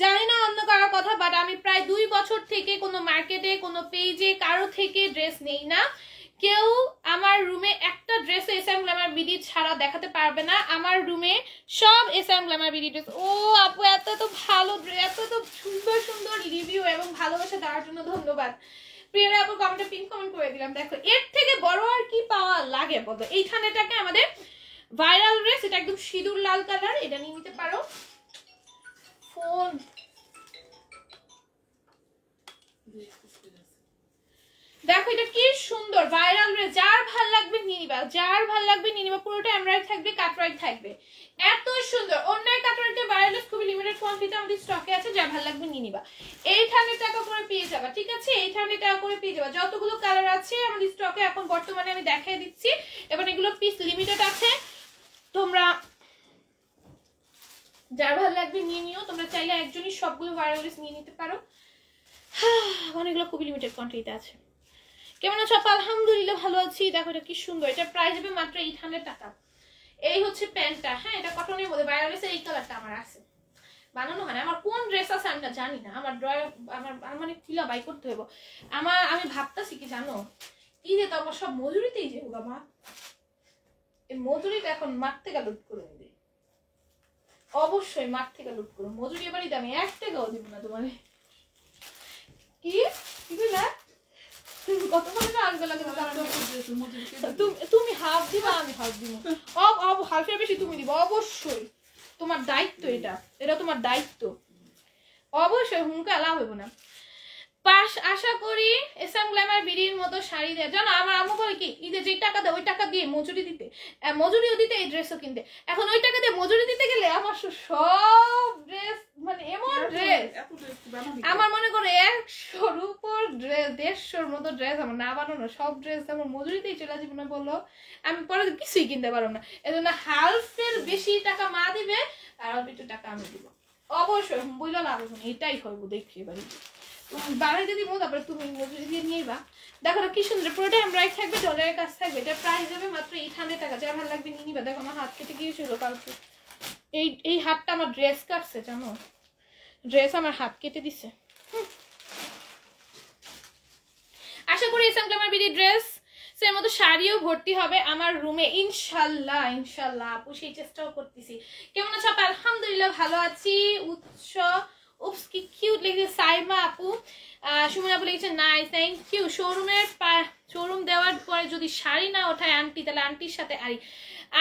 জানি না অন্য কারোর কথা, বাট আমি প্রায় 2 বছর থেকে কোনো মার্কেটে কোনো পেজে কারো থেকে ড্রেস নেই না। কেউ আমার রুমে একটা ড্রেস এসএম গ্ল্যামার বিডি ছাড়া দেখাতে পারবে না, আমার রুমে সব এসএম গ্ল্যামার বিডি ড্রেস। ও আপু এত তো ভালো ড্রেস, এত তো সুন্দর সুন্দর রিভিউ এবং ভালোবাসা দেওয়ার জন্য ধন্যবাদ। প্রিয়ারা আপু কমেন্টে পিন কমেন্ট করে দিলাম। দেখো এর থেকে বড় আর কি পাওয়া লাগে বলো। এইখানেটাকে আমাদের ভাইরাল ড্রেস, এটা একদম সিঁদুর লাল কালার, এটা নিয়ে নিতে পারো। ফোন দেখো এটা কি সুন্দর ভাইরাল ড্রেস, যার ভাল লাগবে নিয়ে নিবা, যার ভাল লাগবে নিয়ে নিবা। পুরোটা এমব্রয়ডারি থাকবে, কাটওয়ার্ক থাকবে, এত সুন্দর। অন্যায় কাটওয়ার্কের ভাইরাল ড্রেস খুবই লিমিটেড কোয়ান্টিটি আমাদের স্টকে আছে, যার ভাল লাগবে নিয়ে নিবা। 800 টাকা করে পেয়ে যাবা, ঠিক আছে 800 টাকা করে পেয়ে যাবা। যতগুলো কালার আছে আমাদের স্টকে এখন বর্তমানে আমি দেখাই দিচ্ছি, এবং এগুলো পিস লিমিটেড আছে, তোমরা যার ভাল লাগবে নিয়ে নিও। তোমরা চাইলে একজনই সবগুলো ভাইরাল ড্রেস নিয়ে নিতে পারো, অনেকগুলো খুবই লিমিটেড কোয়ান্টিটিতে আছে। কেমন আছো আপা? আলহামদুলিল্লাহ ভালো আছি। দেখো এটা কি সুন্দর, এটা প্রাইস হবে মাত্র 800 টাকা। এই হচ্ছে প্যান্টটা, হ্যাঁ এটা কটনের মধ্যে ভাইরাল ড্রেস, এই কালারটা আমার আছে, বানানো হয় না। আমার কোন ড্রেস আছে আমি জানি না, আমার ড্রয়ার আমার মানে কিলা বাই করতে হবে আমার। আমি ভাবতাছি কি জানো, ঈদে তো আমার সব মজুরিতেই যে হোক, মা এই মজুরিটা এখন মাঠ থেকে লুট করে নেবে, অবশ্যই মাঠ থেকে লুট করো। মজুরি এবারই দামি, 1 টাকাও দিব না তোমার। কি না কত টাকা আসবে লাগে, তুমি হাফ দিবা আমি হাফ দিব, হাফের বেশি তুমি দিবা, অবশ্যই তোমার দায়িত্ব, এটা এটা তোমার দায়িত্ব, অবশ্যই হুমকা লাভ হইব না। পাশ আশা করি এসএম গ্ল্যামার বিডির মতো শাড়ি দেয়। জানো আমার আম্মু বলে কি, ঈদে যে টাকা দেয় ওই টাকা দিয়ে মজুরি দিতে, মজুরিও দিতে এই ড্রেসও কিনতে। এখন ওই টাকা দিয়ে মজুরি দিতে গেলে আমার সব ড্রেস মানে এমন ড্রেস, আমার মনে করো 100-র উপর ড্রেস, 150-র মতো ড্রেস আমার না বানানো, সব ড্রেস আমার মজুরিতেই চলে যাবে না বললো, আমি পরে কিছুই কিনতে পারবো না। এজন্য হাফের বেশি টাকা মা দিবে আর অল্প একটু টাকা আমি দিব, অবশ্যই বুঝলো লাভ হবে না, এটাই হইব। দেখি এবারে বানাইতে দিব, তারপরে তুমি মজুরি দিয়ে নিয়েবা। দেখো কি সুন্দর, পুরোটা এমব্রয়ডারি থাকবে, ডলারের কাজ থাকবে। এটা প্রাইস যাবে মাত্র 800 টাকা। যার ভালো লাগবে নিয়ে নিবা। দেখো আমার হাত কেটে গিয়েছিল কালকে, এই হাতটা আমার ড্রেস কাটছে, জানো ড্রেস আমার হাত কেটে দিছে। আশা করি এসএম গ্ল্যামার বিডি ড্রেস এর মতো শাড়িও ভর্তি হবে আমার রুমে, ইনশাল্লাহ ইনশাল্লাহ। আপু সেই চেষ্টাও করতেছি। কেমন আছো আপু? আলহামদুলিল্লাহ ভালো আছি। উৎস উপস কি কিউট লিখেছে সাইমা আপু। সুমন আপু লিখেছে নাইস, থ্যাংক ইউ। শোরুম দেওয়ার পরে যদি শাড়ি না ওঠায় আন্টি, তাহলে আন্টির সাথে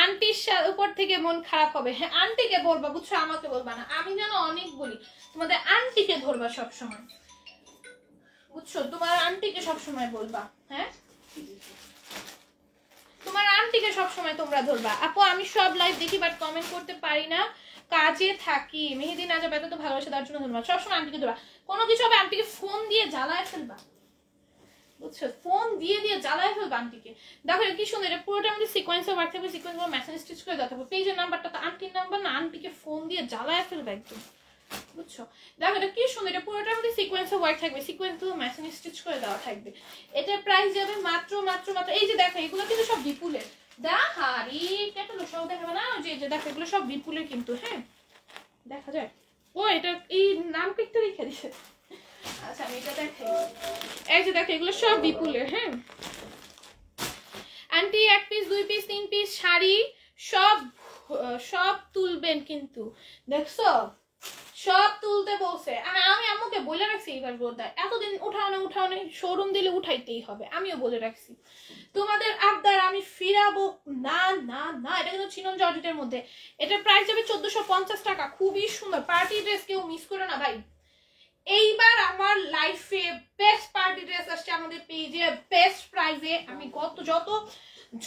আন্টির উপর থেকে মন খারাপ হবে। হ্যাঁ আন্টিকে বলবা, বুঝছো, আমাকে বলবা না। আমি যেন অনেক বলি তোমাদের আন্টিকে ধরবা সবসময়, বুঝছো, তোমার আন্টিকে সবসময় বলবা। হ্যাঁ তোমার আন্টিকে সবসময় তোমরা ধরবা। আপু আমি সব লাইভ দেখি বাট কমেন্ট করতে পারি না, কাজে থাকি। মেহেদি না যাবে তো ভালোবাসা দেওয়ার জন্য ধন্যবাদ। সবসময় আন্টিকে ধরবা, কোনো কিছু হবে আন্টিকে ফোন দিয়ে জ্বালায় ফেলবা, বুঝছো, ফোন দিয়ে দিয়ে জ্বালায় ফেলবা আন্টিকে। দেখো কি সুন্দর, এটা পুরোটা আমাদের সিকোয়েন্সে ওয়ার্ক থাকবে, সিকোয়েন্সগুলো ম্যাচিং স্টিচ করে দেওয়া থাকবে। পেজের নাম্বারটা তো আন্টির নাম্বার না, আন্টিকে ফোন দিয়ে জ্বালায় ফেলবা একদম, বুঝছো। দেখো এটা কি সুন্দর, এটা পুরোটা আমাদের সিকোয়েন্সে ওয়ার্ক থাকবে, সিকোয়েন্সগুলো ম্যাচিং স্টিচ করে দেওয়া থাকবে। এটার প্রাইস যাবে মাত্র মাত্র মাত্র, এই যে দেখো এগুলো কিন্তু সব বিপুলের, হারি কেটলো সব দেখাবে না, যে দেখো এগুলো সব বিপুলের কিন্তু, হ্যাঁ দেখা যায়। ও এটা এই নাম কেটে রেখে দিছে, আচ্ছা আমি এটা দেখাই। এই যে দেখো এগুলো সব বিপুলের, হ্যাঁ aunty 1 piece 2 piece 3 piece sari সব সব তুলবেন কিন্তু, দেখছো সব তুলতে বলছে। আমি আম্মুকে বলে রাখছি এবার বোধহয় এতদিন উঠাওনে শোরুম দিলে উঠাইতেই হবে, আমিও বলে রাখছি তোমাদের আবদার আমি ফিরাবো না না না। এটা কিন্তু চিনন জর্জেটের মধ্যে, এটার প্রাইস যাবে 1450 টাকা। খুবই সুন্দর পার্টি ড্রেস, কেউ মিস করো না ভাই। এইবার আমার লাইফে বেস্ট পার্টি ড্রেস আসছে আমাদের পেজে বেস্ট প্রাইসে। আমি যত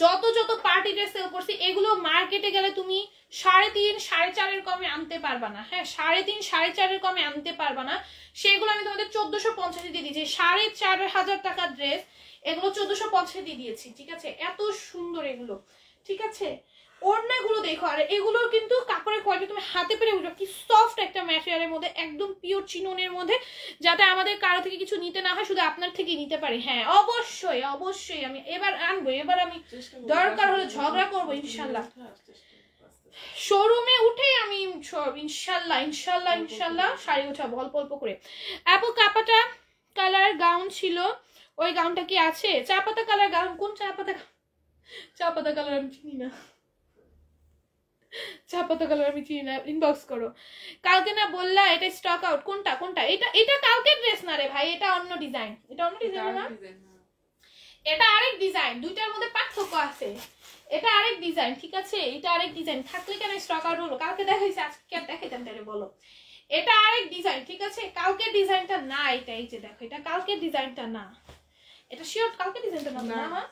যত যত পার্টি ড্রেস সেল করছি এগুলো মার্কেটে গেলে তুমি 3.5 4.5 কমে আনতে পারবা না। হ্যাঁ 3.5 4.5 কমে আনতে পারবা না, সেগুলো আমি তোমাদের 1450 দিয়ে দিয়েছি। 4500 টাকার ড্রেস এগুলো 1450 দিয়ে দিয়েছি, ঠিক আছে? এত সুন্দর এগুলো, ঠিক আছে? ওড়নাগুলো দেখো, আর এগুলোর কিন্তু কাপড়ের কোয়ালিটি তুমি হাতে পেরে বুঝবে কি সফট একটা ম্যাটেরিয়ালের মধ্যে, একদম পিওর চিননের মধ্যে, যাতে আমাদের কারো থেকে কিছু নিতে না হয়, শুধু আপনার থেকে নিতে পারি। হ্যাঁ অবশ্যই অবশ্যই আমি এবার আনবো, এবার আমি দরকার হলে ঝগড়া করবো ইনশাল্লাহ, শোরুমে উঠেই আমি ইনশাল্লাহ ইনশাল্লাহ ইনশাল্লাহ শাড়ি উঠাবো অল্প অল্প করে। আপু কাপাটা কালার গাউন ছিল, ওই গাউনটা কি আছে? চা পাতা কালার গাউন, কোন চা পাতা কালার আমি চিনি না, চা পাতা কালার আমি চিনি না, ইনবক্স করো। কালকে না বললা এটা স্টক আউট, কোনটা কোনটা? এটা কালকের ড্রেস না রে ভাই, এটা অন্য ডিজাইন, এটা অন্য ডিজাইন না, এটা আরেক ডিজাইন, দুইটার মধ্যে পার্থক্য আছে। এটা আরেক ডিজাইন, ঠিক আছে? এটা আরেক ডিজাইন, থাকলে কেন স্টক আউট হলো? কালকে দেখাইছি আজকে আর দেখাইতাম তাহলে বলো? এটা আরেক ডিজাইন, ঠিক আছে? কালকের ডিজাইনটা না এটা, এই যে দেখো এটা কালকের ডিজাইনটা না, এটা শিওর কালকের ডিজাইনটা না না,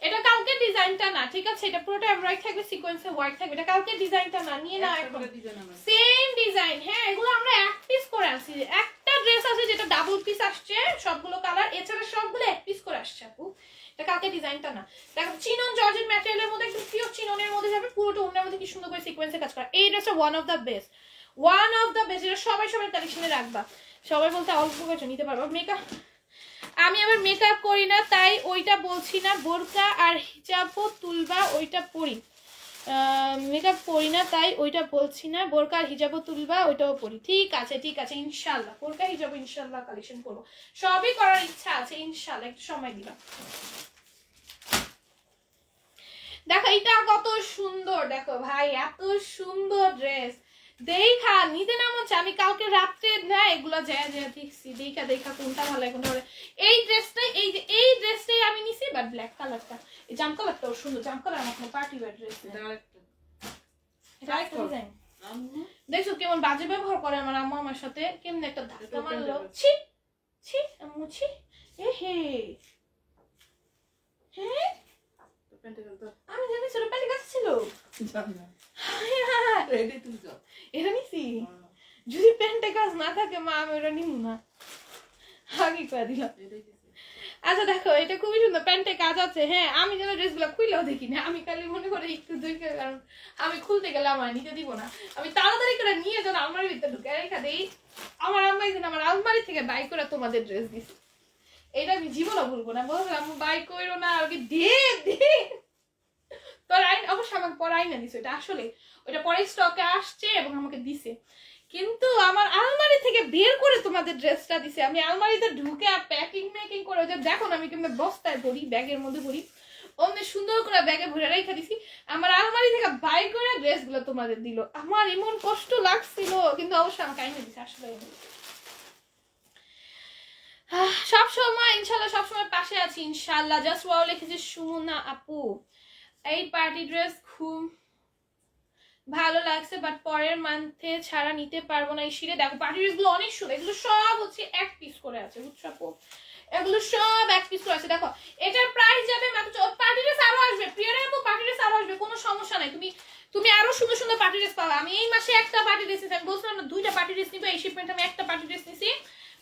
এটা কালকের ডিজাইনটা না, ঠিক আছে? এটা পুরোটা এমব্রয়ডারি থাকবে, সিকোয়েন্সে ওয়ার্ক থাকবে, এটা কালকের ডিজাইনটা না, নিয়ে না এখন সেম ডিজাইন। হ্যাঁ এগুলো আমরা এক পিস করে আসছি, একটা ড্রেস আছে যেটা ডাবল পিস আসছে সবগুলো কালার, এছাড়া সবগুলো এক পিস করে আসছে আপু। এটা কালকের ডিজাইনটা না, দেখো চিনন জর্জেট ম্যাটেরিয়ালের মধ্যে একটু পিওর চিননের মধ্যে যাবে, পুরোটা ওনার মধ্যে কি সুন্দর করে সিকোয়েন্সে কাজ করা। এই ড্রেসটা ওয়ান অফ দ্য বেস্ট, এটা সবাই সবার কালেকশনে রাখবা, সবাই বলতে অল্প কিছু নিতে পারবো। মেকআপ আমি আবার মেকআপ করি না তাই ওইটা বলছি না, বোরকা আর হিজাবও তুলবা ওইটা পরি, মেকআপ করি না তাই ওইটা বলছি না, বোরকা আর হিজাবও তুলবা ওইটাও পরি। ঠিক আছে ঠিক আছে ইনশাল্লাহ বোরকা হিজাবও ইনশাল্লাহ কালেকশন করবো, সবই করার ইচ্ছা আছে ইনশাল্লাহ, একটু সময় দিবা। দেখো এটা কত সুন্দর, দেখো ভাই এত সুন্দর ড্রেস, দেখা নিতে না মনে হচ্ছে। আমি কালকে রাত্রে না এগুলো যায় দেখছি, দেখা কোনটা ভালো লাগে কোনটা ভালো। এই ড্রেসটাই, এই ড্রেসটাই আমি নিছি, বাট ব্ল্যাক কালারটা, এই জাম কালারটাও সুন্দর, জাম কালার আমার কোনো পার্টি ওয়্যার ড্রেস। দেখছো কেমন বাজে ব্যবহার করে আমার আম্মু আমার সাথে, কেমন একটা ধাক্কা মারলো, ছি ছি আম্মু ছি, এ হে হ্যাঁ আমি জানি ছোট প্যান্টের কাছে ছিল, এটা নিছি। যদি প্যান্টের কাজ না থাকে মা আমি ওটা নিব না, আগে করে দিলাম। আচ্ছা দেখো এটা খুবই সুন্দর, প্যান্টে কাজ আছে। হ্যাঁ আমি যেন ড্রেসগুলো খুললেও দেখি না, আমি খালি মনে করি একটু দেখে, কারণ আমি খুলতে গেলে আমার নিতে দিব না, আমি তাড়াতাড়ি করে নিয়ে যেন আলমারির ভিতরে ঢুকে রেখে দিই। আমার আম্মা যেন আমার আলমারি থেকে বাই করে তোমাদের ড্রেস দিচ্ছে, এটা আমি জীবনও ভুলবো না। বললাম বাই করো না আর কি, দে দে তোর আইন, অবশ্য আমাকে পরে আইনা দিছে, এটা আসলে ওইটা পরে স্টকে আসছে এবং আমাকে দিছে, কিন্তু আমার আলমারি থেকে বের করে তোমাদের ড্রেসটা দিছে। আমি আলমারিতে ঢুকে আর প্যাকিং মেকিং করে, ওই যে দেখো না আমি কেমন বস্তায় ভরি, ব্যাগের মধ্যে ভরি, অমনি সুন্দর করে ব্যাগে ভরে রেখে দিছি। আমার আলমারি থেকে বাই করে ড্রেসগুলো তোমাদের দিল, আমার এমন কষ্ট লাগছিল, কিন্তু অবশ্যই আমাকে আইনা দিছে আসলে। সবসময় ইনশাল্লাহ সবসময় পাশে আছি ইনশাল্লাহ। জাস্ট ওয়াও লিখেছে সুমনা আপু, এই পার্টি ড্রেস খুব ভালো লাগছে, বাট পরের মান্থে ছাড়া নিতে পারবো না। এই শিরে দেখো পার্টি ড্রেস গুলো অনেক সুন্দর, এগুলো সব হচ্ছে এক পিস করে আছে, বুঝছো আপু? এগুলো সব এক পিস করে আছে। দেখো এটার প্রাইস যাবে মাত্র, পার্টি ড্রেস আরো আসবে, প্রিয়ারা আপু পার্টি ড্রেস আরো আসবে, কোনো সমস্যা নাই, তুমি আরো সুন্দর সুন্দর পার্টি ড্রেস পাবে। আমি এই মাসে একটা পার্টি ড্রেস নিছি, আমি বলছিলাম না 2টা পার্টি ড্রেস নিবো, এই শিপমেন্ট আমি একটা পার্টি ড্রেস নিছি,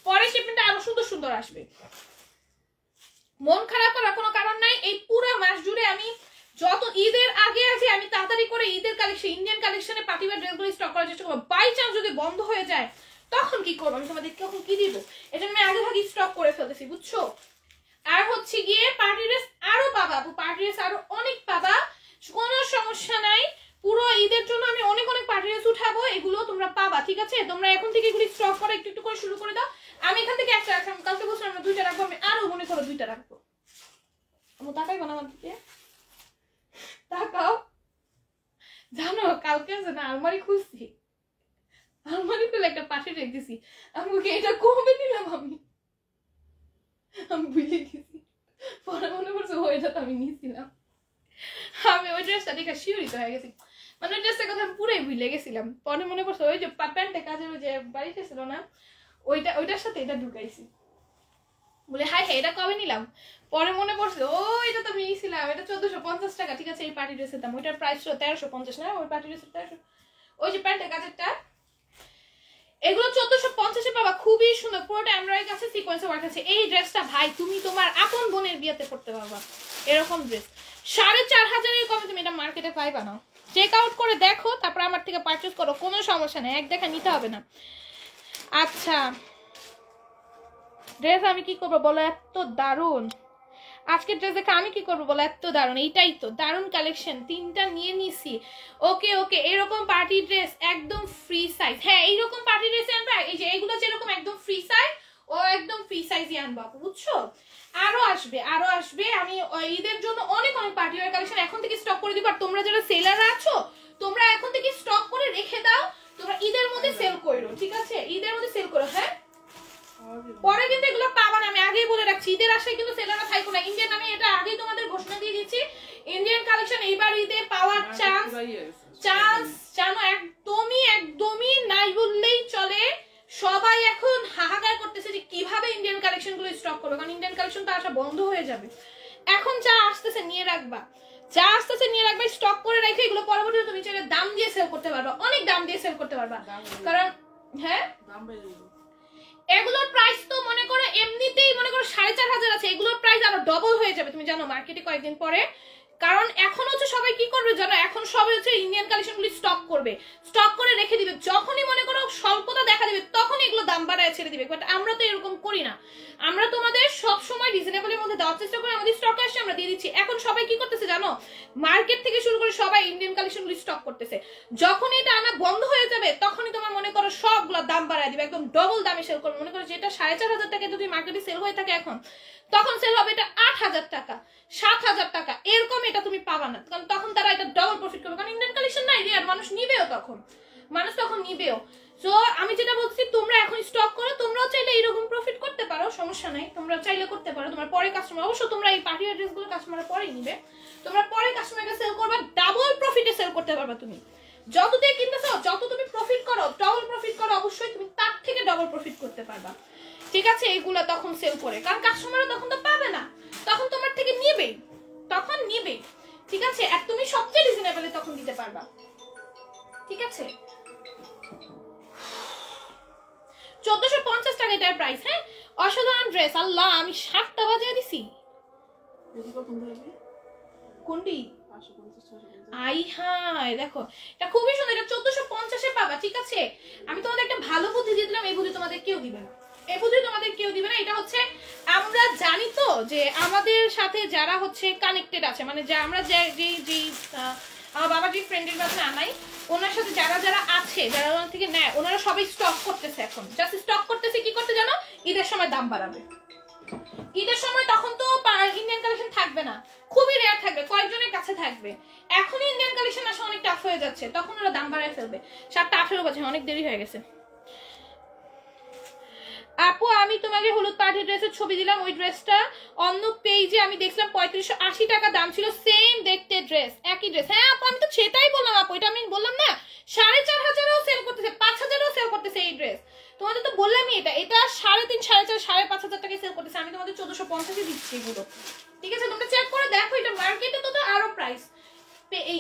পরের শিপমেন্টে আরো সুন্দর সুন্দর আসবে। মন খারাপ করার কোনো কারণ নাই, এই পুরো মাস জুড়ে আমি যত ঈদের আগে আগে আমি তাড়াতাড়ি করে ঈদের কালেকশন, ইন্ডিয়ান কালেকশনে পার্টিওয়্যার ড্রেসগুলো স্টক করার চেষ্টা করবো। বাই চান্স যদি বন্ধ হয়ে যায় তখন কি করবো, আমি তোমাদের কখন কি দিব, এটা আমি আগে ভাগে স্টক করে ফেলতেছি, বুঝছো? আর হচ্ছে গিয়ে পার্টি ড্রেস আরো পাবা আপু, পার্টি ড্রেস আরো অনেক পাবা, কোনো সমস্যা নাই। পুরো ঈদের জন্য আমি অনেক অনেক পার্টি ড্রেস উঠাবো, এগুলো তোমরা পাবা, ঠিক আছে? তোমরা এখন থেকে এগুলি স্টক করে একটু একটু করে শুরু করে দাও। আমি এখান থেকে একটা রাখলাম, কালকে বলছিলাম আমরা 2টা রাখবো, আমি আরো মনে করো 2টা রাখবো। আমি তাকাইবো না আমার দিকে, তাকাও। জানো কালকে না আলমারি খুলছি, আলমারি খুলে একটা পাশে রেখেছি। আমি ওকে এটা কবে দিলাম আমি ভুলে গেছি। পরে মনে পড়ছে ওইটা তো আমি নিয়েছিলাম। আমি ওই ড্রেসটা দেখে শিউরিত হয়ে গেছি, মানে ওই ড্রেসটার কথা আমি পুরাই ভুলে গেছিলাম। পরে মনে পড়ছে ওই যে প্যান্টে কাজের ওই যে বাড়িতে ছিল না, ওইটার সাথে এটা ঢুকাইছি। বলে হাই হ্যাঁ এটা কবে নিলাম? পরে মনে পড়ছে ও এটা তো আমি নিয়েছিলাম, এটা 1450 টাকা। ঠিক আছে, এই পার্টি ড্রেসের দাম, ওইটার প্রাইস ছিল 1350 না, ওই পার্টি ড্রেসের 1300। ওই যে প্যান্টের কাজেরটা এগুলো 1450-এ পাবা, খুবই সুন্দর, পুরোটা এমব্রয়ডারি আছে, সিকোয়েন্সে ওয়ার্ক আছে। এই ড্রেসটা ভাই তুমি তোমার আপন বোনের বিয়েতে পড়তে পারবা, এরকম ড্রেস 4500-এর কমে তুমি এটা মার্কেটে পাইবা না। চেক আউট করে দেখো, তারপর আমার থেকে পারচেজ করো, কোনো সমস্যা নেই, এক দেখা নিতে হবে না। আচ্ছা ড্রেস আমি কি করবো বলো, এত দারুণ আজকের ড্রেস দেখে আমি কি করবো বলো, এত দারুণ, এইটাই তো দারুণ কালেকশন, 3টা নিয়ে নিছি। ওকে ওকে, এরকম পার্টি ড্রেস একদম ফ্রি সাইজ, হ্যাঁ এইরকম পার্টি ড্রেস আনবা, এই যে এইগুলো যেরকম একদম ফ্রি সাইজ, ও একদম ফ্রি সাইজই আনবা, বুঝছো? আরো আসবে। আমি ঈদের জন্য অনেক পার্টি ওয়্যার কালেকশন এখন থেকে স্টক করে দিব। আর তোমরা যারা সেলার আছো, তোমরা এখন থেকে স্টক করে রেখে দাও, তোমরা ঈদের মধ্যে সেল করো, ঠিক আছে? ঈদের মধ্যে সেল করো, হ্যাঁ পরে কিন্তু এগুলো পাবা না, আমি আগেই বলে রাখছি। ঈদের আশায় কিন্তু সেলাররা থাকো না। ইন্ডিয়ান, আমি এটা আগেই তোমাদের ঘোষণা দিয়ে দিচ্ছি, ইন্ডিয়ান কালেকশন এইবার ঈদে পাওয়ার চান্স জানো একদমই নাই বললেই চলে। সবাই এখন হাহাকার করতেছে যে কিভাবে ইন্ডিয়ান কালেকশন গুলো স্টক করবে, কারণ ইন্ডিয়ান কালেকশন তো আসা বন্ধ হয়ে যাবে। এখন যা আসতেছে নিয়ে রাখবা, স্টক করে রেখে এগুলো পরবর্তীতে তুমি চাইলে দাম দিয়ে সেল করতে পারবা, অনেক দাম দিয়ে সেল করতে পারবা। কারণ হ্যাঁ এগুলোর প্রাইস তো মনে করো এমনিতেই মনে করো 4500 আছে, এগুলোর প্রাইস আরো ডবল হয়ে যাবে, তুমি জানো মার্কেটে কয়েকদিন পরে। কারণ এখন হচ্ছে সবাই কি করবে জানো, এখন সবাই হচ্ছে ইন্ডিয়ান কালেকশনগুলি স্টক করবে, স্টক করে রেখে দিবে, যখনই মনে করো স্বল্পতা দেখা দিবে তখন এগুলো দাম বাড়ায় ছেড়ে দিবে। বাট আমরা তো এরকম করি না, আমরা তোমাদের সব সময় রিজনেবলের মধ্যে দেওয়ার চেষ্টা করি, আমাদের স্টক আসছে আমরা দিয়ে দিচ্ছি। এখন সবাই কি করতেছে জানো, মার্কেট থেকে শুরু করে সবাই ইন্ডিয়ান কালেকশনগুলি স্টক করতেছে, যখনই এটা আনা বন্ধ হয়ে যাবে তখনই তোমার মনে করো সবগুলো দাম বাড়ায় দিবে, একদম ডবল দামে সেল করবে। মনে করো যেটা 4500 টাকা যদি মার্কেটে সেল হয়ে থাকে এখন, তখন সেল হবে এটা 8000 টাকা 7000 টাকা, এরকম এটা তুমি পাবা না, কারণ তখন তারা এটা ডবল প্রফিট করবে, কারণ ইন্ডিয়ান কালেকশন নাই রিয়ার, মানুষ নিবেও তখন, নিবেও। সো আমি যেটা বলছি, তোমরা এখন স্টক করো, তোমরাও চাইলে এইরকম প্রফিট করতে পারো, সমস্যা নাই, তোমরা চাইলে করতে পারো। তোমার পরে কাস্টমার, অবশ্য তোমরা এই পার্টি ড্রেস গুলো কাস্টমার পরেই নিবে, তোমরা পরে কাস্টমারকে সেল করবা, ডাবল প্রফিটে সেল করতে পারবা। তুমি যত দিয়ে কিনতেছো, যত তুমি প্রফিট করো, ডবল প্রফিট করো, অবশ্যই তুমি তার থেকে ডবল প্রফিট করতে পারবা, ঠিক আছে? এগুলো তখন সেল করে, কারণ কাস্টমারও তখন তো পাবে না, তখন তোমার থেকে নিবেই, ঠিক আছে? আর তুমি সবচেয়ে রিজনেবলে তখন দিতে পারবা, ঠিক আছে? 1450 টাকা এটার প্রাইস, হ্যাঁ অসাধারণ ড্রেস। আল্লাহ আমি 7টা বাজিয়ে দিছি, কোনটি? আই হাই দেখো, এটা খুবই সুন্দর, এটা 1450-এ পাবা, ঠিক আছে? আমি তোমাদের একটা ভালো বুদ্ধি দিয়ে দিলাম, এই বুদ্ধি তোমাদের কেউ দিবে না, এটা হচ্ছে আমরা জানি তো যে আমাদের সাথে যারা হচ্ছে কানেক্টেড আছে, মানে যে আমরা যে আমার বাবা যে ফ্রেন্ডের কাছে আনাই, ওনার সাথে যারা যারা আছে, যারা ওনার থেকে নেয়, ওনারা সবাই স্টক করতেছে, এখন জাস্ট স্টক করতেছে, কি করতে জানো, ঈদের সময় দাম বাড়াবে, ঈদের সময় তখন তো ইন্ডিয়ান কালেকশন থাকবে না, খুবই রেয়ার থাকবে, কয়েকজনের কাছে থাকবে। এখনই ইন্ডিয়ান কালেকশন আসা অনেক টাফ হয়ে যাচ্ছে, তখন ওরা দাম বাড়ায় ফেলবে। 7:18 বাজে, অনেক দেরি হয়ে গেছে। আপু আমি তোমাকে হলুদ পার্টি ড্রেসের ছবি দিলাম, ওই ড্রেসটা অন্য পেজে আমি দেখলাম 3580 টাকা দাম ছিল, সেম দেখতে ড্রেস, একই ড্রেস। হ্যাঁ আপু আমি তো সেটাই বললাম, আপু এটা আমি বললাম না 4500-এও সেল করতেছে, 5000-এও সেল করতেছে এই ড্রেস, তোমাদের তো বললামই, এটা 3.5, 4.5, 5500 টাকায় সেল করতেছে, আমি তোমাদের 1450-এ দিচ্ছি এগুলো, ঠিক আছে? তোমরা চেক করে দেখো, এটা মার্কেটে তো আরো প্রাইস, এই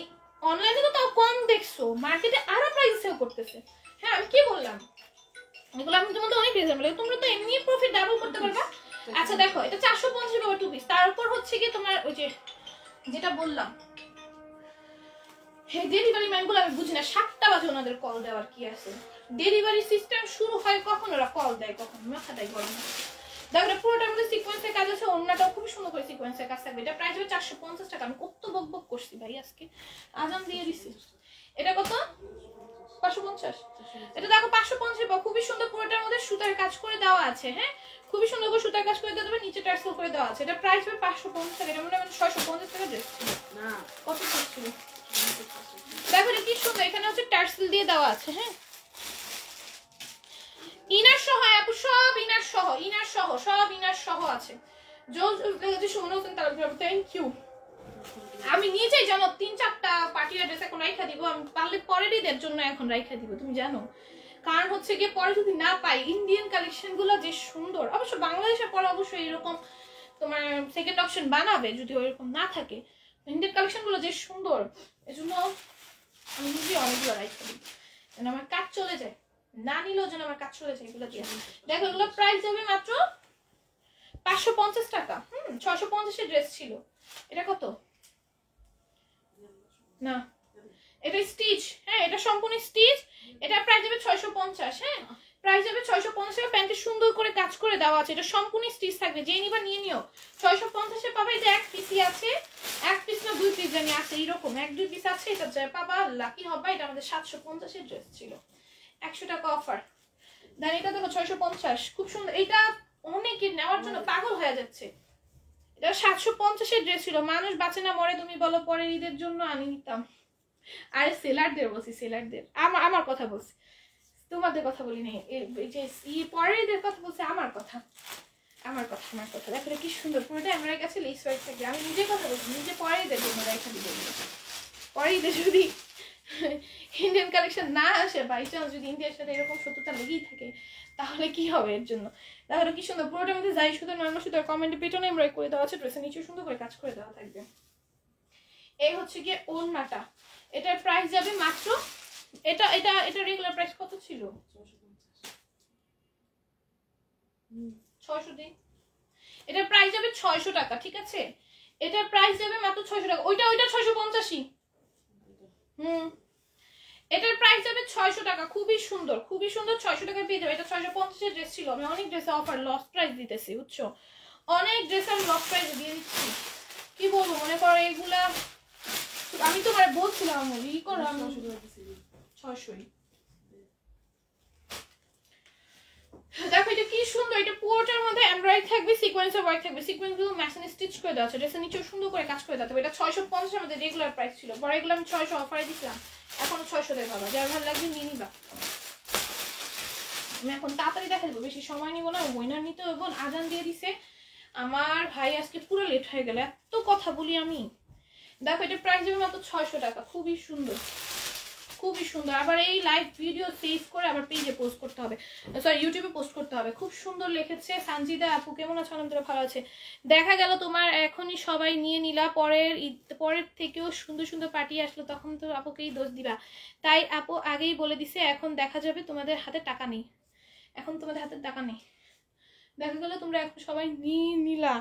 অনলাইনে তো তাও কম দেখছো, মার্কেটে আরো প্রাইস সেল করতেছে। হ্যাঁ আমি কি বললাম, এগুলো আমি তোমাদের অনেক রিজনেবল, তোমরা তো এমনি প্রফিট ডাবল করতে পারবা। আচ্ছা দেখো, এটা 450 টাকা 2 পিস, তার উপর হচ্ছে কি তোমার ওই যে যেটা বললাম, হে ডেলিভারি ম্যানগুলো আমি বুঝি না, 7টা বাজে ওনাদের কল দেওয়ার কি আছে, ডেলিভারি সিস্টেম শুরু হয় কখন, ওরা কল দেয় কখন, মাথাটাই গরম। দেখো পুরোটার মধ্যে সিকোয়েন্সের কাজ আছে, অন্যটাও খুব সুন্দর করে সিকোয়েন্সের কাজ থাকবে। এটা প্রাইস হবে 450 টাকা। আমি কত বকবক করছি ভাই, আজকে আজান দিয়ে দিছি। এটা কত? 550। এটা দেখো 550, খুবই সুন্দর, পুরোটার মধ্যে সুতার কাজ করে দেওয়া আছে, হ্যাঁ খুবই সুন্দর করে সুতার কাজ করে দেওয়া যাবে, নিচে টার্সেল করে দেওয়া আছে। এটা প্রাইস হবে 550 টাকা। এটা মনে হয় 650 টাকা ড্রেস না, কত ছিল দেখো, এটা কি সুন্দর, এখানে হচ্ছে টার্সেল দিয়ে দেওয়া আছে, হ্যাঁ ইনার সহ আপু, সব ইনার সহ, সব ইনার সহ আছে। Thank you. আমি নিজেই জানো 3-4টা পার্টির ড্রেস এখন রাইখা দিব, আমি পারলে পরের ঈদের জন্য এখন রাইখা দিব, তুমি জানো। কারণ হচ্ছে গিয়ে পরে যদি না পাই, ইন্ডিয়ান কালেকশন গুলো যে সুন্দর, অবশ্য বাংলাদেশের পরে অবশ্যই এরকম তোমার সেকেন্ড অপশন বানাবে, যদি ওইরকম না থাকে। ইন্ডিয়ান কালেকশন গুলো যে সুন্দর, এজন্য আমি নিজে অনেকগুলো রাইখা দিই, যেন আমার কাজ চলে যায়, না নিলেও যেন আমার কাজ চলে যায় এগুলো দিয়ে। দেখো এগুলো প্রাইস যাবে মাত্র 550 টাকা। 650-এর ড্রেস ছিল। এটা কত? না এটা স্টিচ, হ্যাঁ এটা সম্পূর্ণ স্টিচ। এটা প্রাইস যাবে 650। হ্যাঁ প্রাইস যাবে 650 টাকা। প্যান্টে সুন্দর করে কাজ করে দেওয়া আছে, এটা সম্পূর্ণ স্টিচ থাকবে, যে নিবা নিয়ে নিও। 650-এ পাবে। এটা এক পিসই আছে, এক পিস না 2 পিস জানি আছে, এইরকম 1-2 পিস আছে। এটা যা পাবা লাকি হবে। এটা আমাদের 750-এর ড্রেস ছিল, 100 টাকা অফার। দেন এটা দেখো 650, খুব সুন্দর। এটা অনেকে নেওয়ার জন্য পাগল হয়ে যাচ্ছে। এটা 750-এর ড্রেস ছিল। মানুষ বাঁচে না মরে, তুমি বলো, পরের ঈদের জন্য আনি নিতাম। আরে সেলারদের বলছি, সেলারদের, আমার কথা বলছি, তোমাদের কথা বলি নাই। যে পরের ঈদের কথা বলছি, আমার কথা। দেখো কি সুন্দর, পুরোটা আমার কাছে লেস ওয়াইজ থাকে। আমি নিজে কথা বলছি, নিজে পরের ঈদের জন্য রেখা দিব। পরের ঈদে যদি ইন্ডিয়ান কালেকশন না আসে, বাই চান্স যদি ইন্ডিয়ার সাথে এরকম শত্রুতা লেগেই থাকে, তাহলে কি হবে এর জন্য। তাহলে কি সুন্দর, পুরোটার মধ্যে যাই শুধু নর্মাল শুধু কমেন্টে পেটনে এমব্রয়ডারি করে দেওয়া আছে, ড্রেসের নিচে সুন্দর করে কাজ করে দেওয়া থাকবে। এই হচ্ছে গিয়ে ওড়নাটা। এটার প্রাইস যাবে মাত্র, এটা রেগুলার প্রাইস কত ছিল? 600 দিন। এটার প্রাইস যাবে 600 টাকা, ঠিক আছে? এটার প্রাইস যাবে মাত্র 600 টাকা। ওইটা 650। এটার প্রাইস যাবে 600 টাকা। খুবই সুন্দর 600 টাকায় পেয়ে যাবে। এটা 650-এর ড্রেস ছিল। আমি অনেক ড্রেসে অফার লস প্রাইস দিতেছি, বুঝছো? অনেক ড্রেস আমি লস প্রাইস দিয়ে দিচ্ছি। কি বলবো, মনে করো এগুলা আমি তো মানে বলছিলাম ই করলাম 600। দেখো এটা কি সুন্দর, এটা পুরোটার মধ্যে এমব্রয়ডারি থাকবে, সিকোয়েন্সের ওয়ার্ক থাকবে। সিকোয়েন্সগুলো মেশিন স্টিচ করে দেওয়া আছে, ড্রেসের নিচেও সুন্দর করে কাজ করে দেওয়া হবে। এটা 650-এর মধ্যে রেগুলার প্রাইস ছিল, পরে এগুলো আমি 600 অফারে দিছিলাম, এখনো 600 দেয় বাবা। যার ভালো লাগবে নিয়ে নিবা। আমি এখন তাড়াতাড়ি দেখা দেবো, বেশি সময় নিব না। ওইনার নিতে হবে, আজান দিয়ে দিছে আমার ভাই, আজকে পুরো লেট হয়ে গেল, এত কথা বলি আমি। দেখো এটা প্রাইস যাবে মাত্র 600 টাকা। খুবই সুন্দর। আবার এই লাইভ ভিডিও সেভ করে আবার পেজে পোস্ট করতে হবে, সরি ইউটিউবে পোস্ট করতে হবে। খুব সুন্দর লিখেছে সানজিদা আপু, কেমন আছো? আলহামদুলিল্লাহ ভালো আছে। দেখা গেল তোমার এখনই সবাই নিয়ে নিলা, পরের থেকেও সুন্দর সুন্দর পার্টি আসলো, তখন তো আপুকেই দোষ দিবা। তাই আপু আগেই বলে দিছে, এখন দেখা যাবে তোমাদের হাতে টাকা নেই। দেখা গেল তোমরা এখন সবাই নিয়ে নিলা,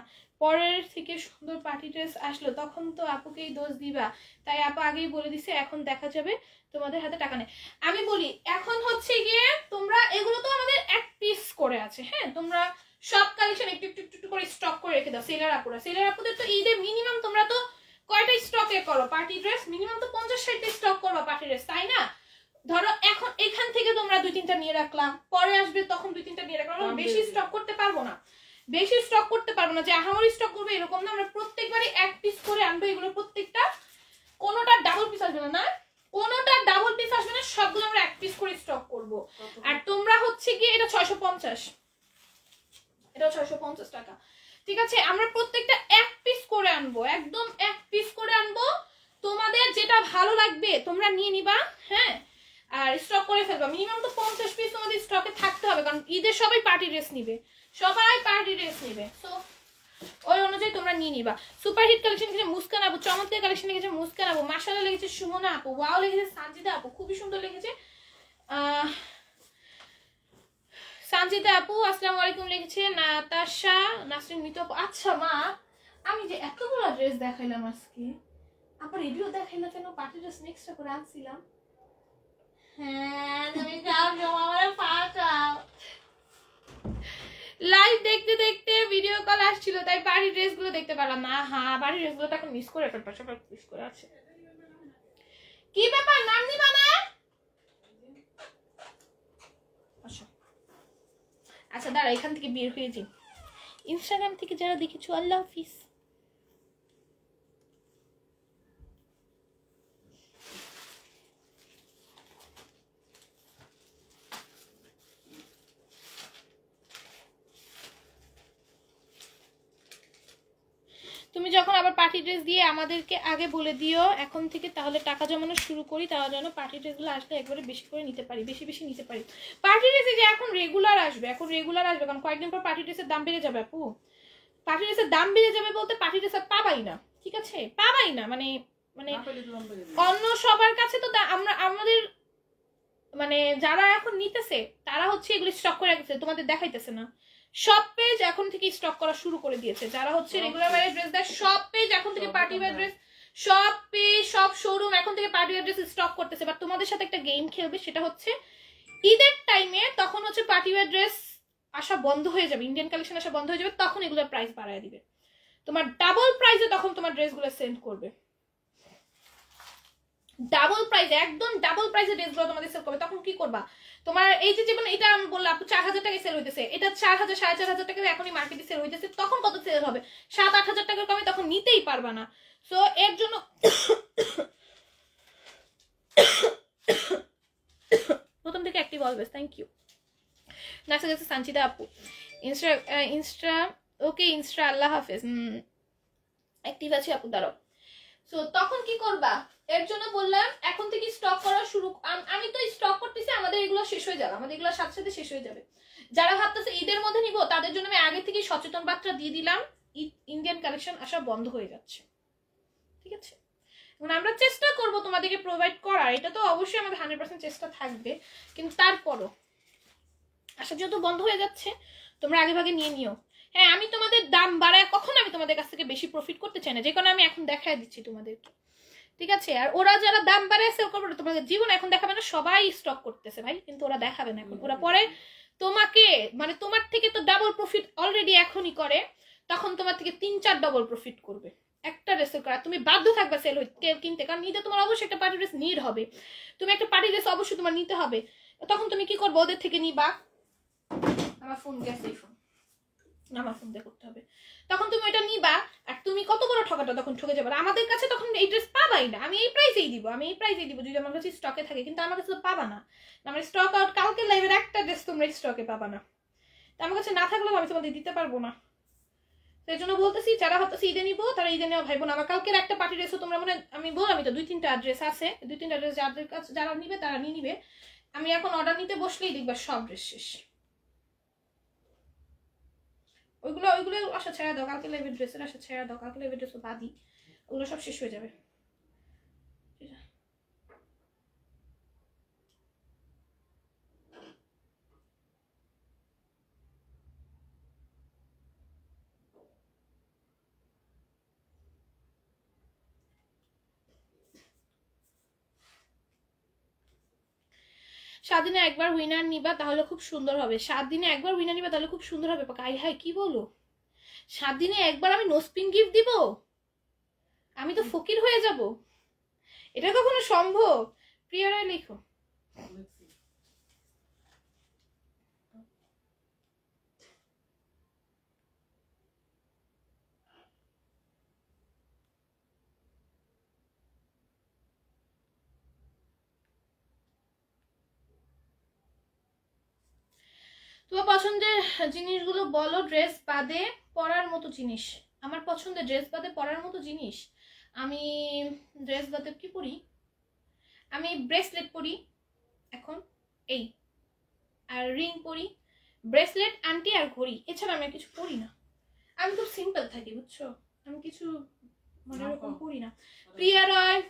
পরের থেকে সুন্দর পার্টি ড্রেস আসলো, তখন তো আপুকেই দোষ দিবা। তাই আপু আগেই বলে দিছে, এখন দেখা যাবে তোমাদের হাতে টাকা নেই। আমি বলি এখন হচ্ছে গিয়ে তোমরা এগুলো তো আমাদের এক পিস করে আছে, হ্যাঁ তোমরা সব কালেকশন একটু একটু একটু করে স্টক করে রেখে দাও। সেলার আপুদের তো ঈদে মিনিমাম তোমরা তো কয়টা স্টকে করো পার্টি ড্রেস? মিনিমাম তো 50-60টা স্টক করবা পার্টি ড্রেস, তাই না? ধরো এখন এখান থেকে তোমরা 2-3টা নিয়ে রাখলাম, পরে আসবে তখন 2-3টা নিয়ে রাখলাম। বেশি স্টক করতে পারবো না, যে আহামরি স্টক করবে এরকম না। আমরা প্রত্যেকবারই এক পিস করে আনবো। এগুলো প্রত্যেকটা কোনোটা ডাবল পিস আসবে না, সবগুলো আমরা এক পিস করে স্টক করব। আর তোমরা হচ্ছে গিয়ে এটা 650, এটা 650 টাকা, ঠিক আছে? আমরা প্রত্যেকটা এক পিস করে আনবো, একদম এক পিস করে আনবো। তোমাদের যেটা ভালো লাগবে তোমরা নিয়ে নিবা, হ্যাঁ, আর স্টক করে ফেলবা। মিনিমাম তো 50 পিস তোমাদের স্টকে থাকতে হবে, কারণ ঈদের সবাই পার্টি ড্রেস নিবে, সো ওই অনুযায়ী তোমরা নিয়ে নিবা। সুপার হিট কালেকশন লিখেছে মুস্কান আপু, চমৎকার কালেকশন লিখেছে মুস্কান আপু, মাশাআল্লাহ লিখেছে সুমনা আপু, ওয়াও লিখেছে সানজিদা আপু, খুবই সুন্দর লিখেছে সানজিদা আপু। আসসালামু আলাইকুম লিখেছে নাতাশা নাসরিন মিতু আপু। আচ্ছা মা, আমি যে এতগুলো ড্রেস দেখাইলাম আজকে, আবার রিভিউ দেখাইলা কেন? পার্টি ড্রেস নেক্সটটা করে আনছিলাম। হ্যাঁ তুমি যাও আমার পাঠাও। লাইভ দেখতে দেখতে ভিডিও কল আসছিল, তাই বাড়ির ড্রেসগুলো দেখতে পেলাম না। হ্যাঁ বাড়ির ড্রেসগুলো তো এখন মিস করে ফেলবো, সব মিস করে আছে। কি ব্যাপার, নাম নিবা না? আচ্ছা দাঁড়া, এখান থেকে বের হয়ে যাই। ইনস্টাগ্রাম থেকে যারা দেখেছো আল্লাহ হাফিজ। পার্টি ড্রেস দিয়ে আমাদেরকে আগে বলে দিও এখন থেকে, তাহলে টাকা জমানো শুরু করি, তাহলে যেন পার্টি ড্রেসগুলো আসলে একবারে বেশি করে নিতে পারি, বেশি বেশি নিতে পারি। পার্টি ড্রেসে যে এখন রেগুলার আসবে, এখন রেগুলার আসবে, কারণ কয়েকদিন পর পার্টি ড্রেসের দাম বেড়ে যাবে আপু। পার্টি ড্রেসের দাম বেড়ে যাবে বলতে পার্টি ড্রেস আর পাবাই না, ঠিক আছে, পাবাই না, মানে মানে অন্য সবার কাছে তো আমরা আমাদের মানে যারা এখন নিতেছে তারা হচ্ছে এগুলি স্টক করে রাখতেছে, তোমাদের দেখাইতেছে না। সব পেজ এখন থেকে স্টক করা শুরু করে দিয়েছে, যারা হচ্ছে রেগুলার ওয়্যার ড্রেস দেয় সব পেজ এখন থেকে পার্টি ওয়্যার ড্রেস, সব পেজ সব শোরুম এখন থেকে পার্টি ওয়্যার ড্রেস স্টক করতেছে। বাট তোমাদের সাথে একটা গেম খেলবে, সেটা হচ্ছে ঈদের টাইমে তখন হচ্ছে পার্টি ওয়্যার ড্রেস আসা বন্ধ হয়ে যাবে, ইন্ডিয়ান কালেকশন আসা বন্ধ হয়ে যাবে, তখন এগুলোর প্রাইস বাড়ায় দিবে, তোমার ডাবল প্রাইসে তখন তোমার ড্রেসগুলো সেন্ড করবে, ডাবল প্রাইস, একদম ডাবল প্রাইসে ড্রেসগুলো তোমাদের সেল করবে। তখন কি করবা, তোমার এই যে যেমন এটা আমি বললাম 4000 টাকায় সেল হইতেছে, এটা 4000 4500 টাকা এখনই মার্কেটে সেল হইতেছে, তখন কত সেল হবে, 7-8 হাজার টাকার কমে তখন নিতেই পারবা না। সো এর জন্য প্রথম থেকে active always, thank you. Next আছে সানচিদা আপু, ইনস্টা ওকে, ইনস্টা আল্লাহ হাফেজ, অ্যাক্টিভ আছে আপু, দাঁড়াও। সো তখন কি করবা, এর জন্য বললাম এখন থেকে স্টক করা শুরু, আমি তো স্টক করতেছি, আমাদের এগুলো শেষ হয়ে যাবে, আমাদের এগুলো সাথে সাথে শেষ হয়ে যাবে। যারা ভাবতেছে ঈদের মধ্যে নিব তাদের জন্য আমি আগে থেকে সচেতন বার্তা দিয়ে দিলাম, ইন্ডিয়ান কালেকশন আসা বন্ধ হয়ে যাচ্ছে, ঠিক আছে। এখন আমরা চেষ্টা করব তোমাদেরকে প্রোভাইড করার, এটা তো অবশ্যই আমাদের 100% চেষ্টা থাকবে, কিন্তু তারপরও আসা যেহেতু বন্ধ হয়ে যাচ্ছে তোমরা আগে ভাগে নিয়ে নিও। হ্যাঁ, আমি তোমাদের দাম বাড়ায় কখনো আমি তোমাদের কাছ থেকে বেশি প্রফিট করতে চাই না, যে কারণে আমি এখন দেখায় দিচ্ছি তোমাদেরকে, ঠিক আছে। আর ওরা যারা দাম বাড়ায় সেল করবে তোমাদের জীবন এখন দেখাবে না, সবাই স্টক করতেছে ভাই, কিন্তু ওরা দেখাবে না এখন, ওরা পরে তোমাকে মানে তোমার থেকে তো ডাবল প্রফিট অলরেডি এখনই করে, তখন তোমার থেকে 3-4 ডবল প্রফিট করবে একটা ড্রেসের করা, তুমি বাধ্য থাকবে সেল কিনতে, কারণ নিতে তোমার অবশ্যই একটা পার্টি ড্রেস নিড হবে, তুমি একটা পার্টি ড্রেস অবশ্যই তোমার নিতে হবে, তখন তুমি কি করবো, ওদের থেকে নিবা, আমার ফোন গেছে, এই ফোন আমার ফোন দিয়ে করতে হবে, তখন তুমি ওইটা নিবা, আর তুমি কত বড় ঠকাটা তখন ঠকে যাবে, আমাদের কাছে তখন এই ড্রেস পাবাই না, আমি এই প্রাইসেই দিব, আমি এই প্রাইসেই দিব যদি আমার কাছে স্টকে থাকে, কিন্তু আমার কাছে তো পাবা না, আমার স্টক আউট, কালকে লাইভের একটা ড্রেস তোমরা স্টকে পাবা না, তো আমার কাছে না থাকলেও আমি তোমাদের দিতে পারবো না। সেই জন্য বলতেছি যারা হচ্ছে ঈদে নিবো তারা ঈদে নেওয়া ভাইবো না, আমার কালকের একটা পার্টি ড্রেসও তোমরা মনে, আমি বললাম তো 2-3টা ড্রেস আছে, 2-3টা ড্রেস যাদের কাছে যারা নিবে তারা নিয়ে নিবে, আমি এখন অর্ডার নিতে বসলেই দেখবা সব ড্রেস শেষ, ওইগুলো আশা ছেড়ে দাও, কালকে লাইভের ড্রেসের আশা ছেড়ে দাও, কালকে লাইভের ড্রেসও বাদি, ওগুলো সব শেষ হয়ে যাবে। সাত দিনে একবার উইনার নিবা তাহলে খুব সুন্দর হবে, 7 দিনে একবার উইনার নিবা তাহলে খুব সুন্দর হবে, হাই হাই কি বলো, 7 দিনে একবার আমি নোস্পিন গিফট দিব, আমি তো ফকির হয়ে যাব, এটা কখনো সম্ভব? প্রিয়রায় লিখো, তোমার পছন্দের জিনিসগুলো বলো, ড্রেস বাদে পরার মতো জিনিস। আমার পছন্দের ড্রেস বাদে পরার মতো জিনিস, আমি ড্রেস বাদে কি পরি, আমি ব্রেসলেট পরি এখন, এই আর রিং পরি, ব্রেসলেট, আংটি আর ঘড়ি, এছাড়া আমি কিছু পরি না, আমি খুব সিম্পল থাকি বুঝছো, আমি কিছু মানে এরকম পরি না। প্রিয়া রয়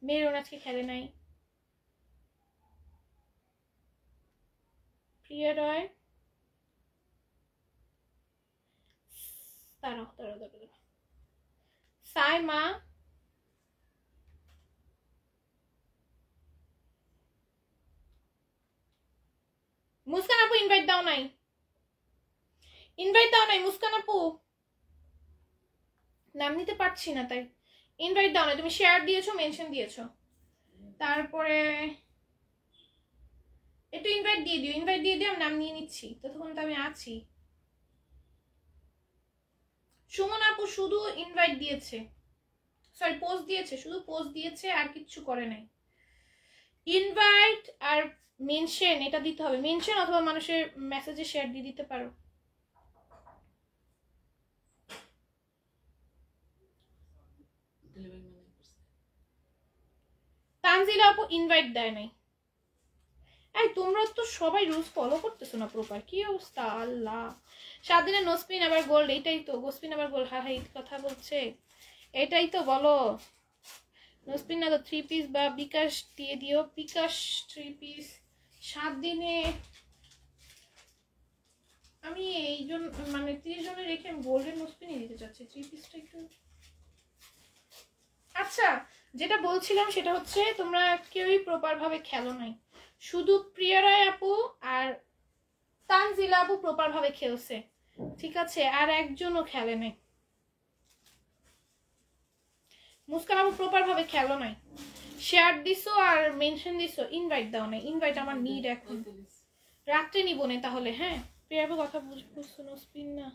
মেয়ের আজকে খেলে নাই, প্রিয়া রয় দাঁড়াও, সাইমা, মুস্কান আপু ইনভাইট দাও নাই, মুস্কান আপু, নাম নিতে পারছি না তাই ইনভাইট দাও নাই, তুমি শেয়ার দিয়েছো, মেনশন দিয়েছো, তারপরে একটু ইনভাইট দিয়ে দিও, আমি নাম নিয়ে নিচ্ছি, ততক্ষণ তো আমি আছি। সুমন আপু শুধু ইনভাইট দিয়েছে, সরি পোস্ট দিয়েছে, শুধু পোস্ট দিয়েছে আর কিচ্ছু করে নাই, ইনভাইট আর মেনশন এটা দিতে হবে, মেনশন অথবা মানুষের মেসেজে শেয়ার দিয়ে দিতে পারো। তানজিলা আপু ইনভাইট দেয় নাই। এই তোমরা তো সবাই রুলস ফলো করতেছো না প্রপার, কি অবস্থা আল্লাহ। 7 দিনে নো স্পিন আবার গোল্ড, এইটাই তো গোস্পিন আবার গোল্ড। হ্যাঁ এই কথা বলছে, এটাই তো বলো। নো স্পিন না তো 3 পিস বা বিকাশ দিয়ে দিও, বিকাশ 3 পিস। 7 দিনে আমি এই জন মানে 30 জনে রেখে আমি গোল্ডেন নো স্পিনই দিতে চাচ্ছি, 3 পিসটা একটু। আচ্ছা যেটা বলছিলাম সেটা হচ্ছে তোমরা কেউই প্রপার ভাবে খেলো নাই, শুধু প্রিয়ারায় আপু আর তানজিলা আপু প্রপার ভাবে খেলছে, ঠিক আছে, আর একজনও খেলে নাই। মুস্কান আপু প্রপার ভাবে খেলো নাই, শেয়ার দিছো আর মেনশন দিছো, ইনভাইট দাও নাই। ইনভাইট আমার নিড এখন, রাত্রে নিব না তাহলে। হ্যাঁ প্রিয়া আপু কথা বুঝছো, নো স্পিন না।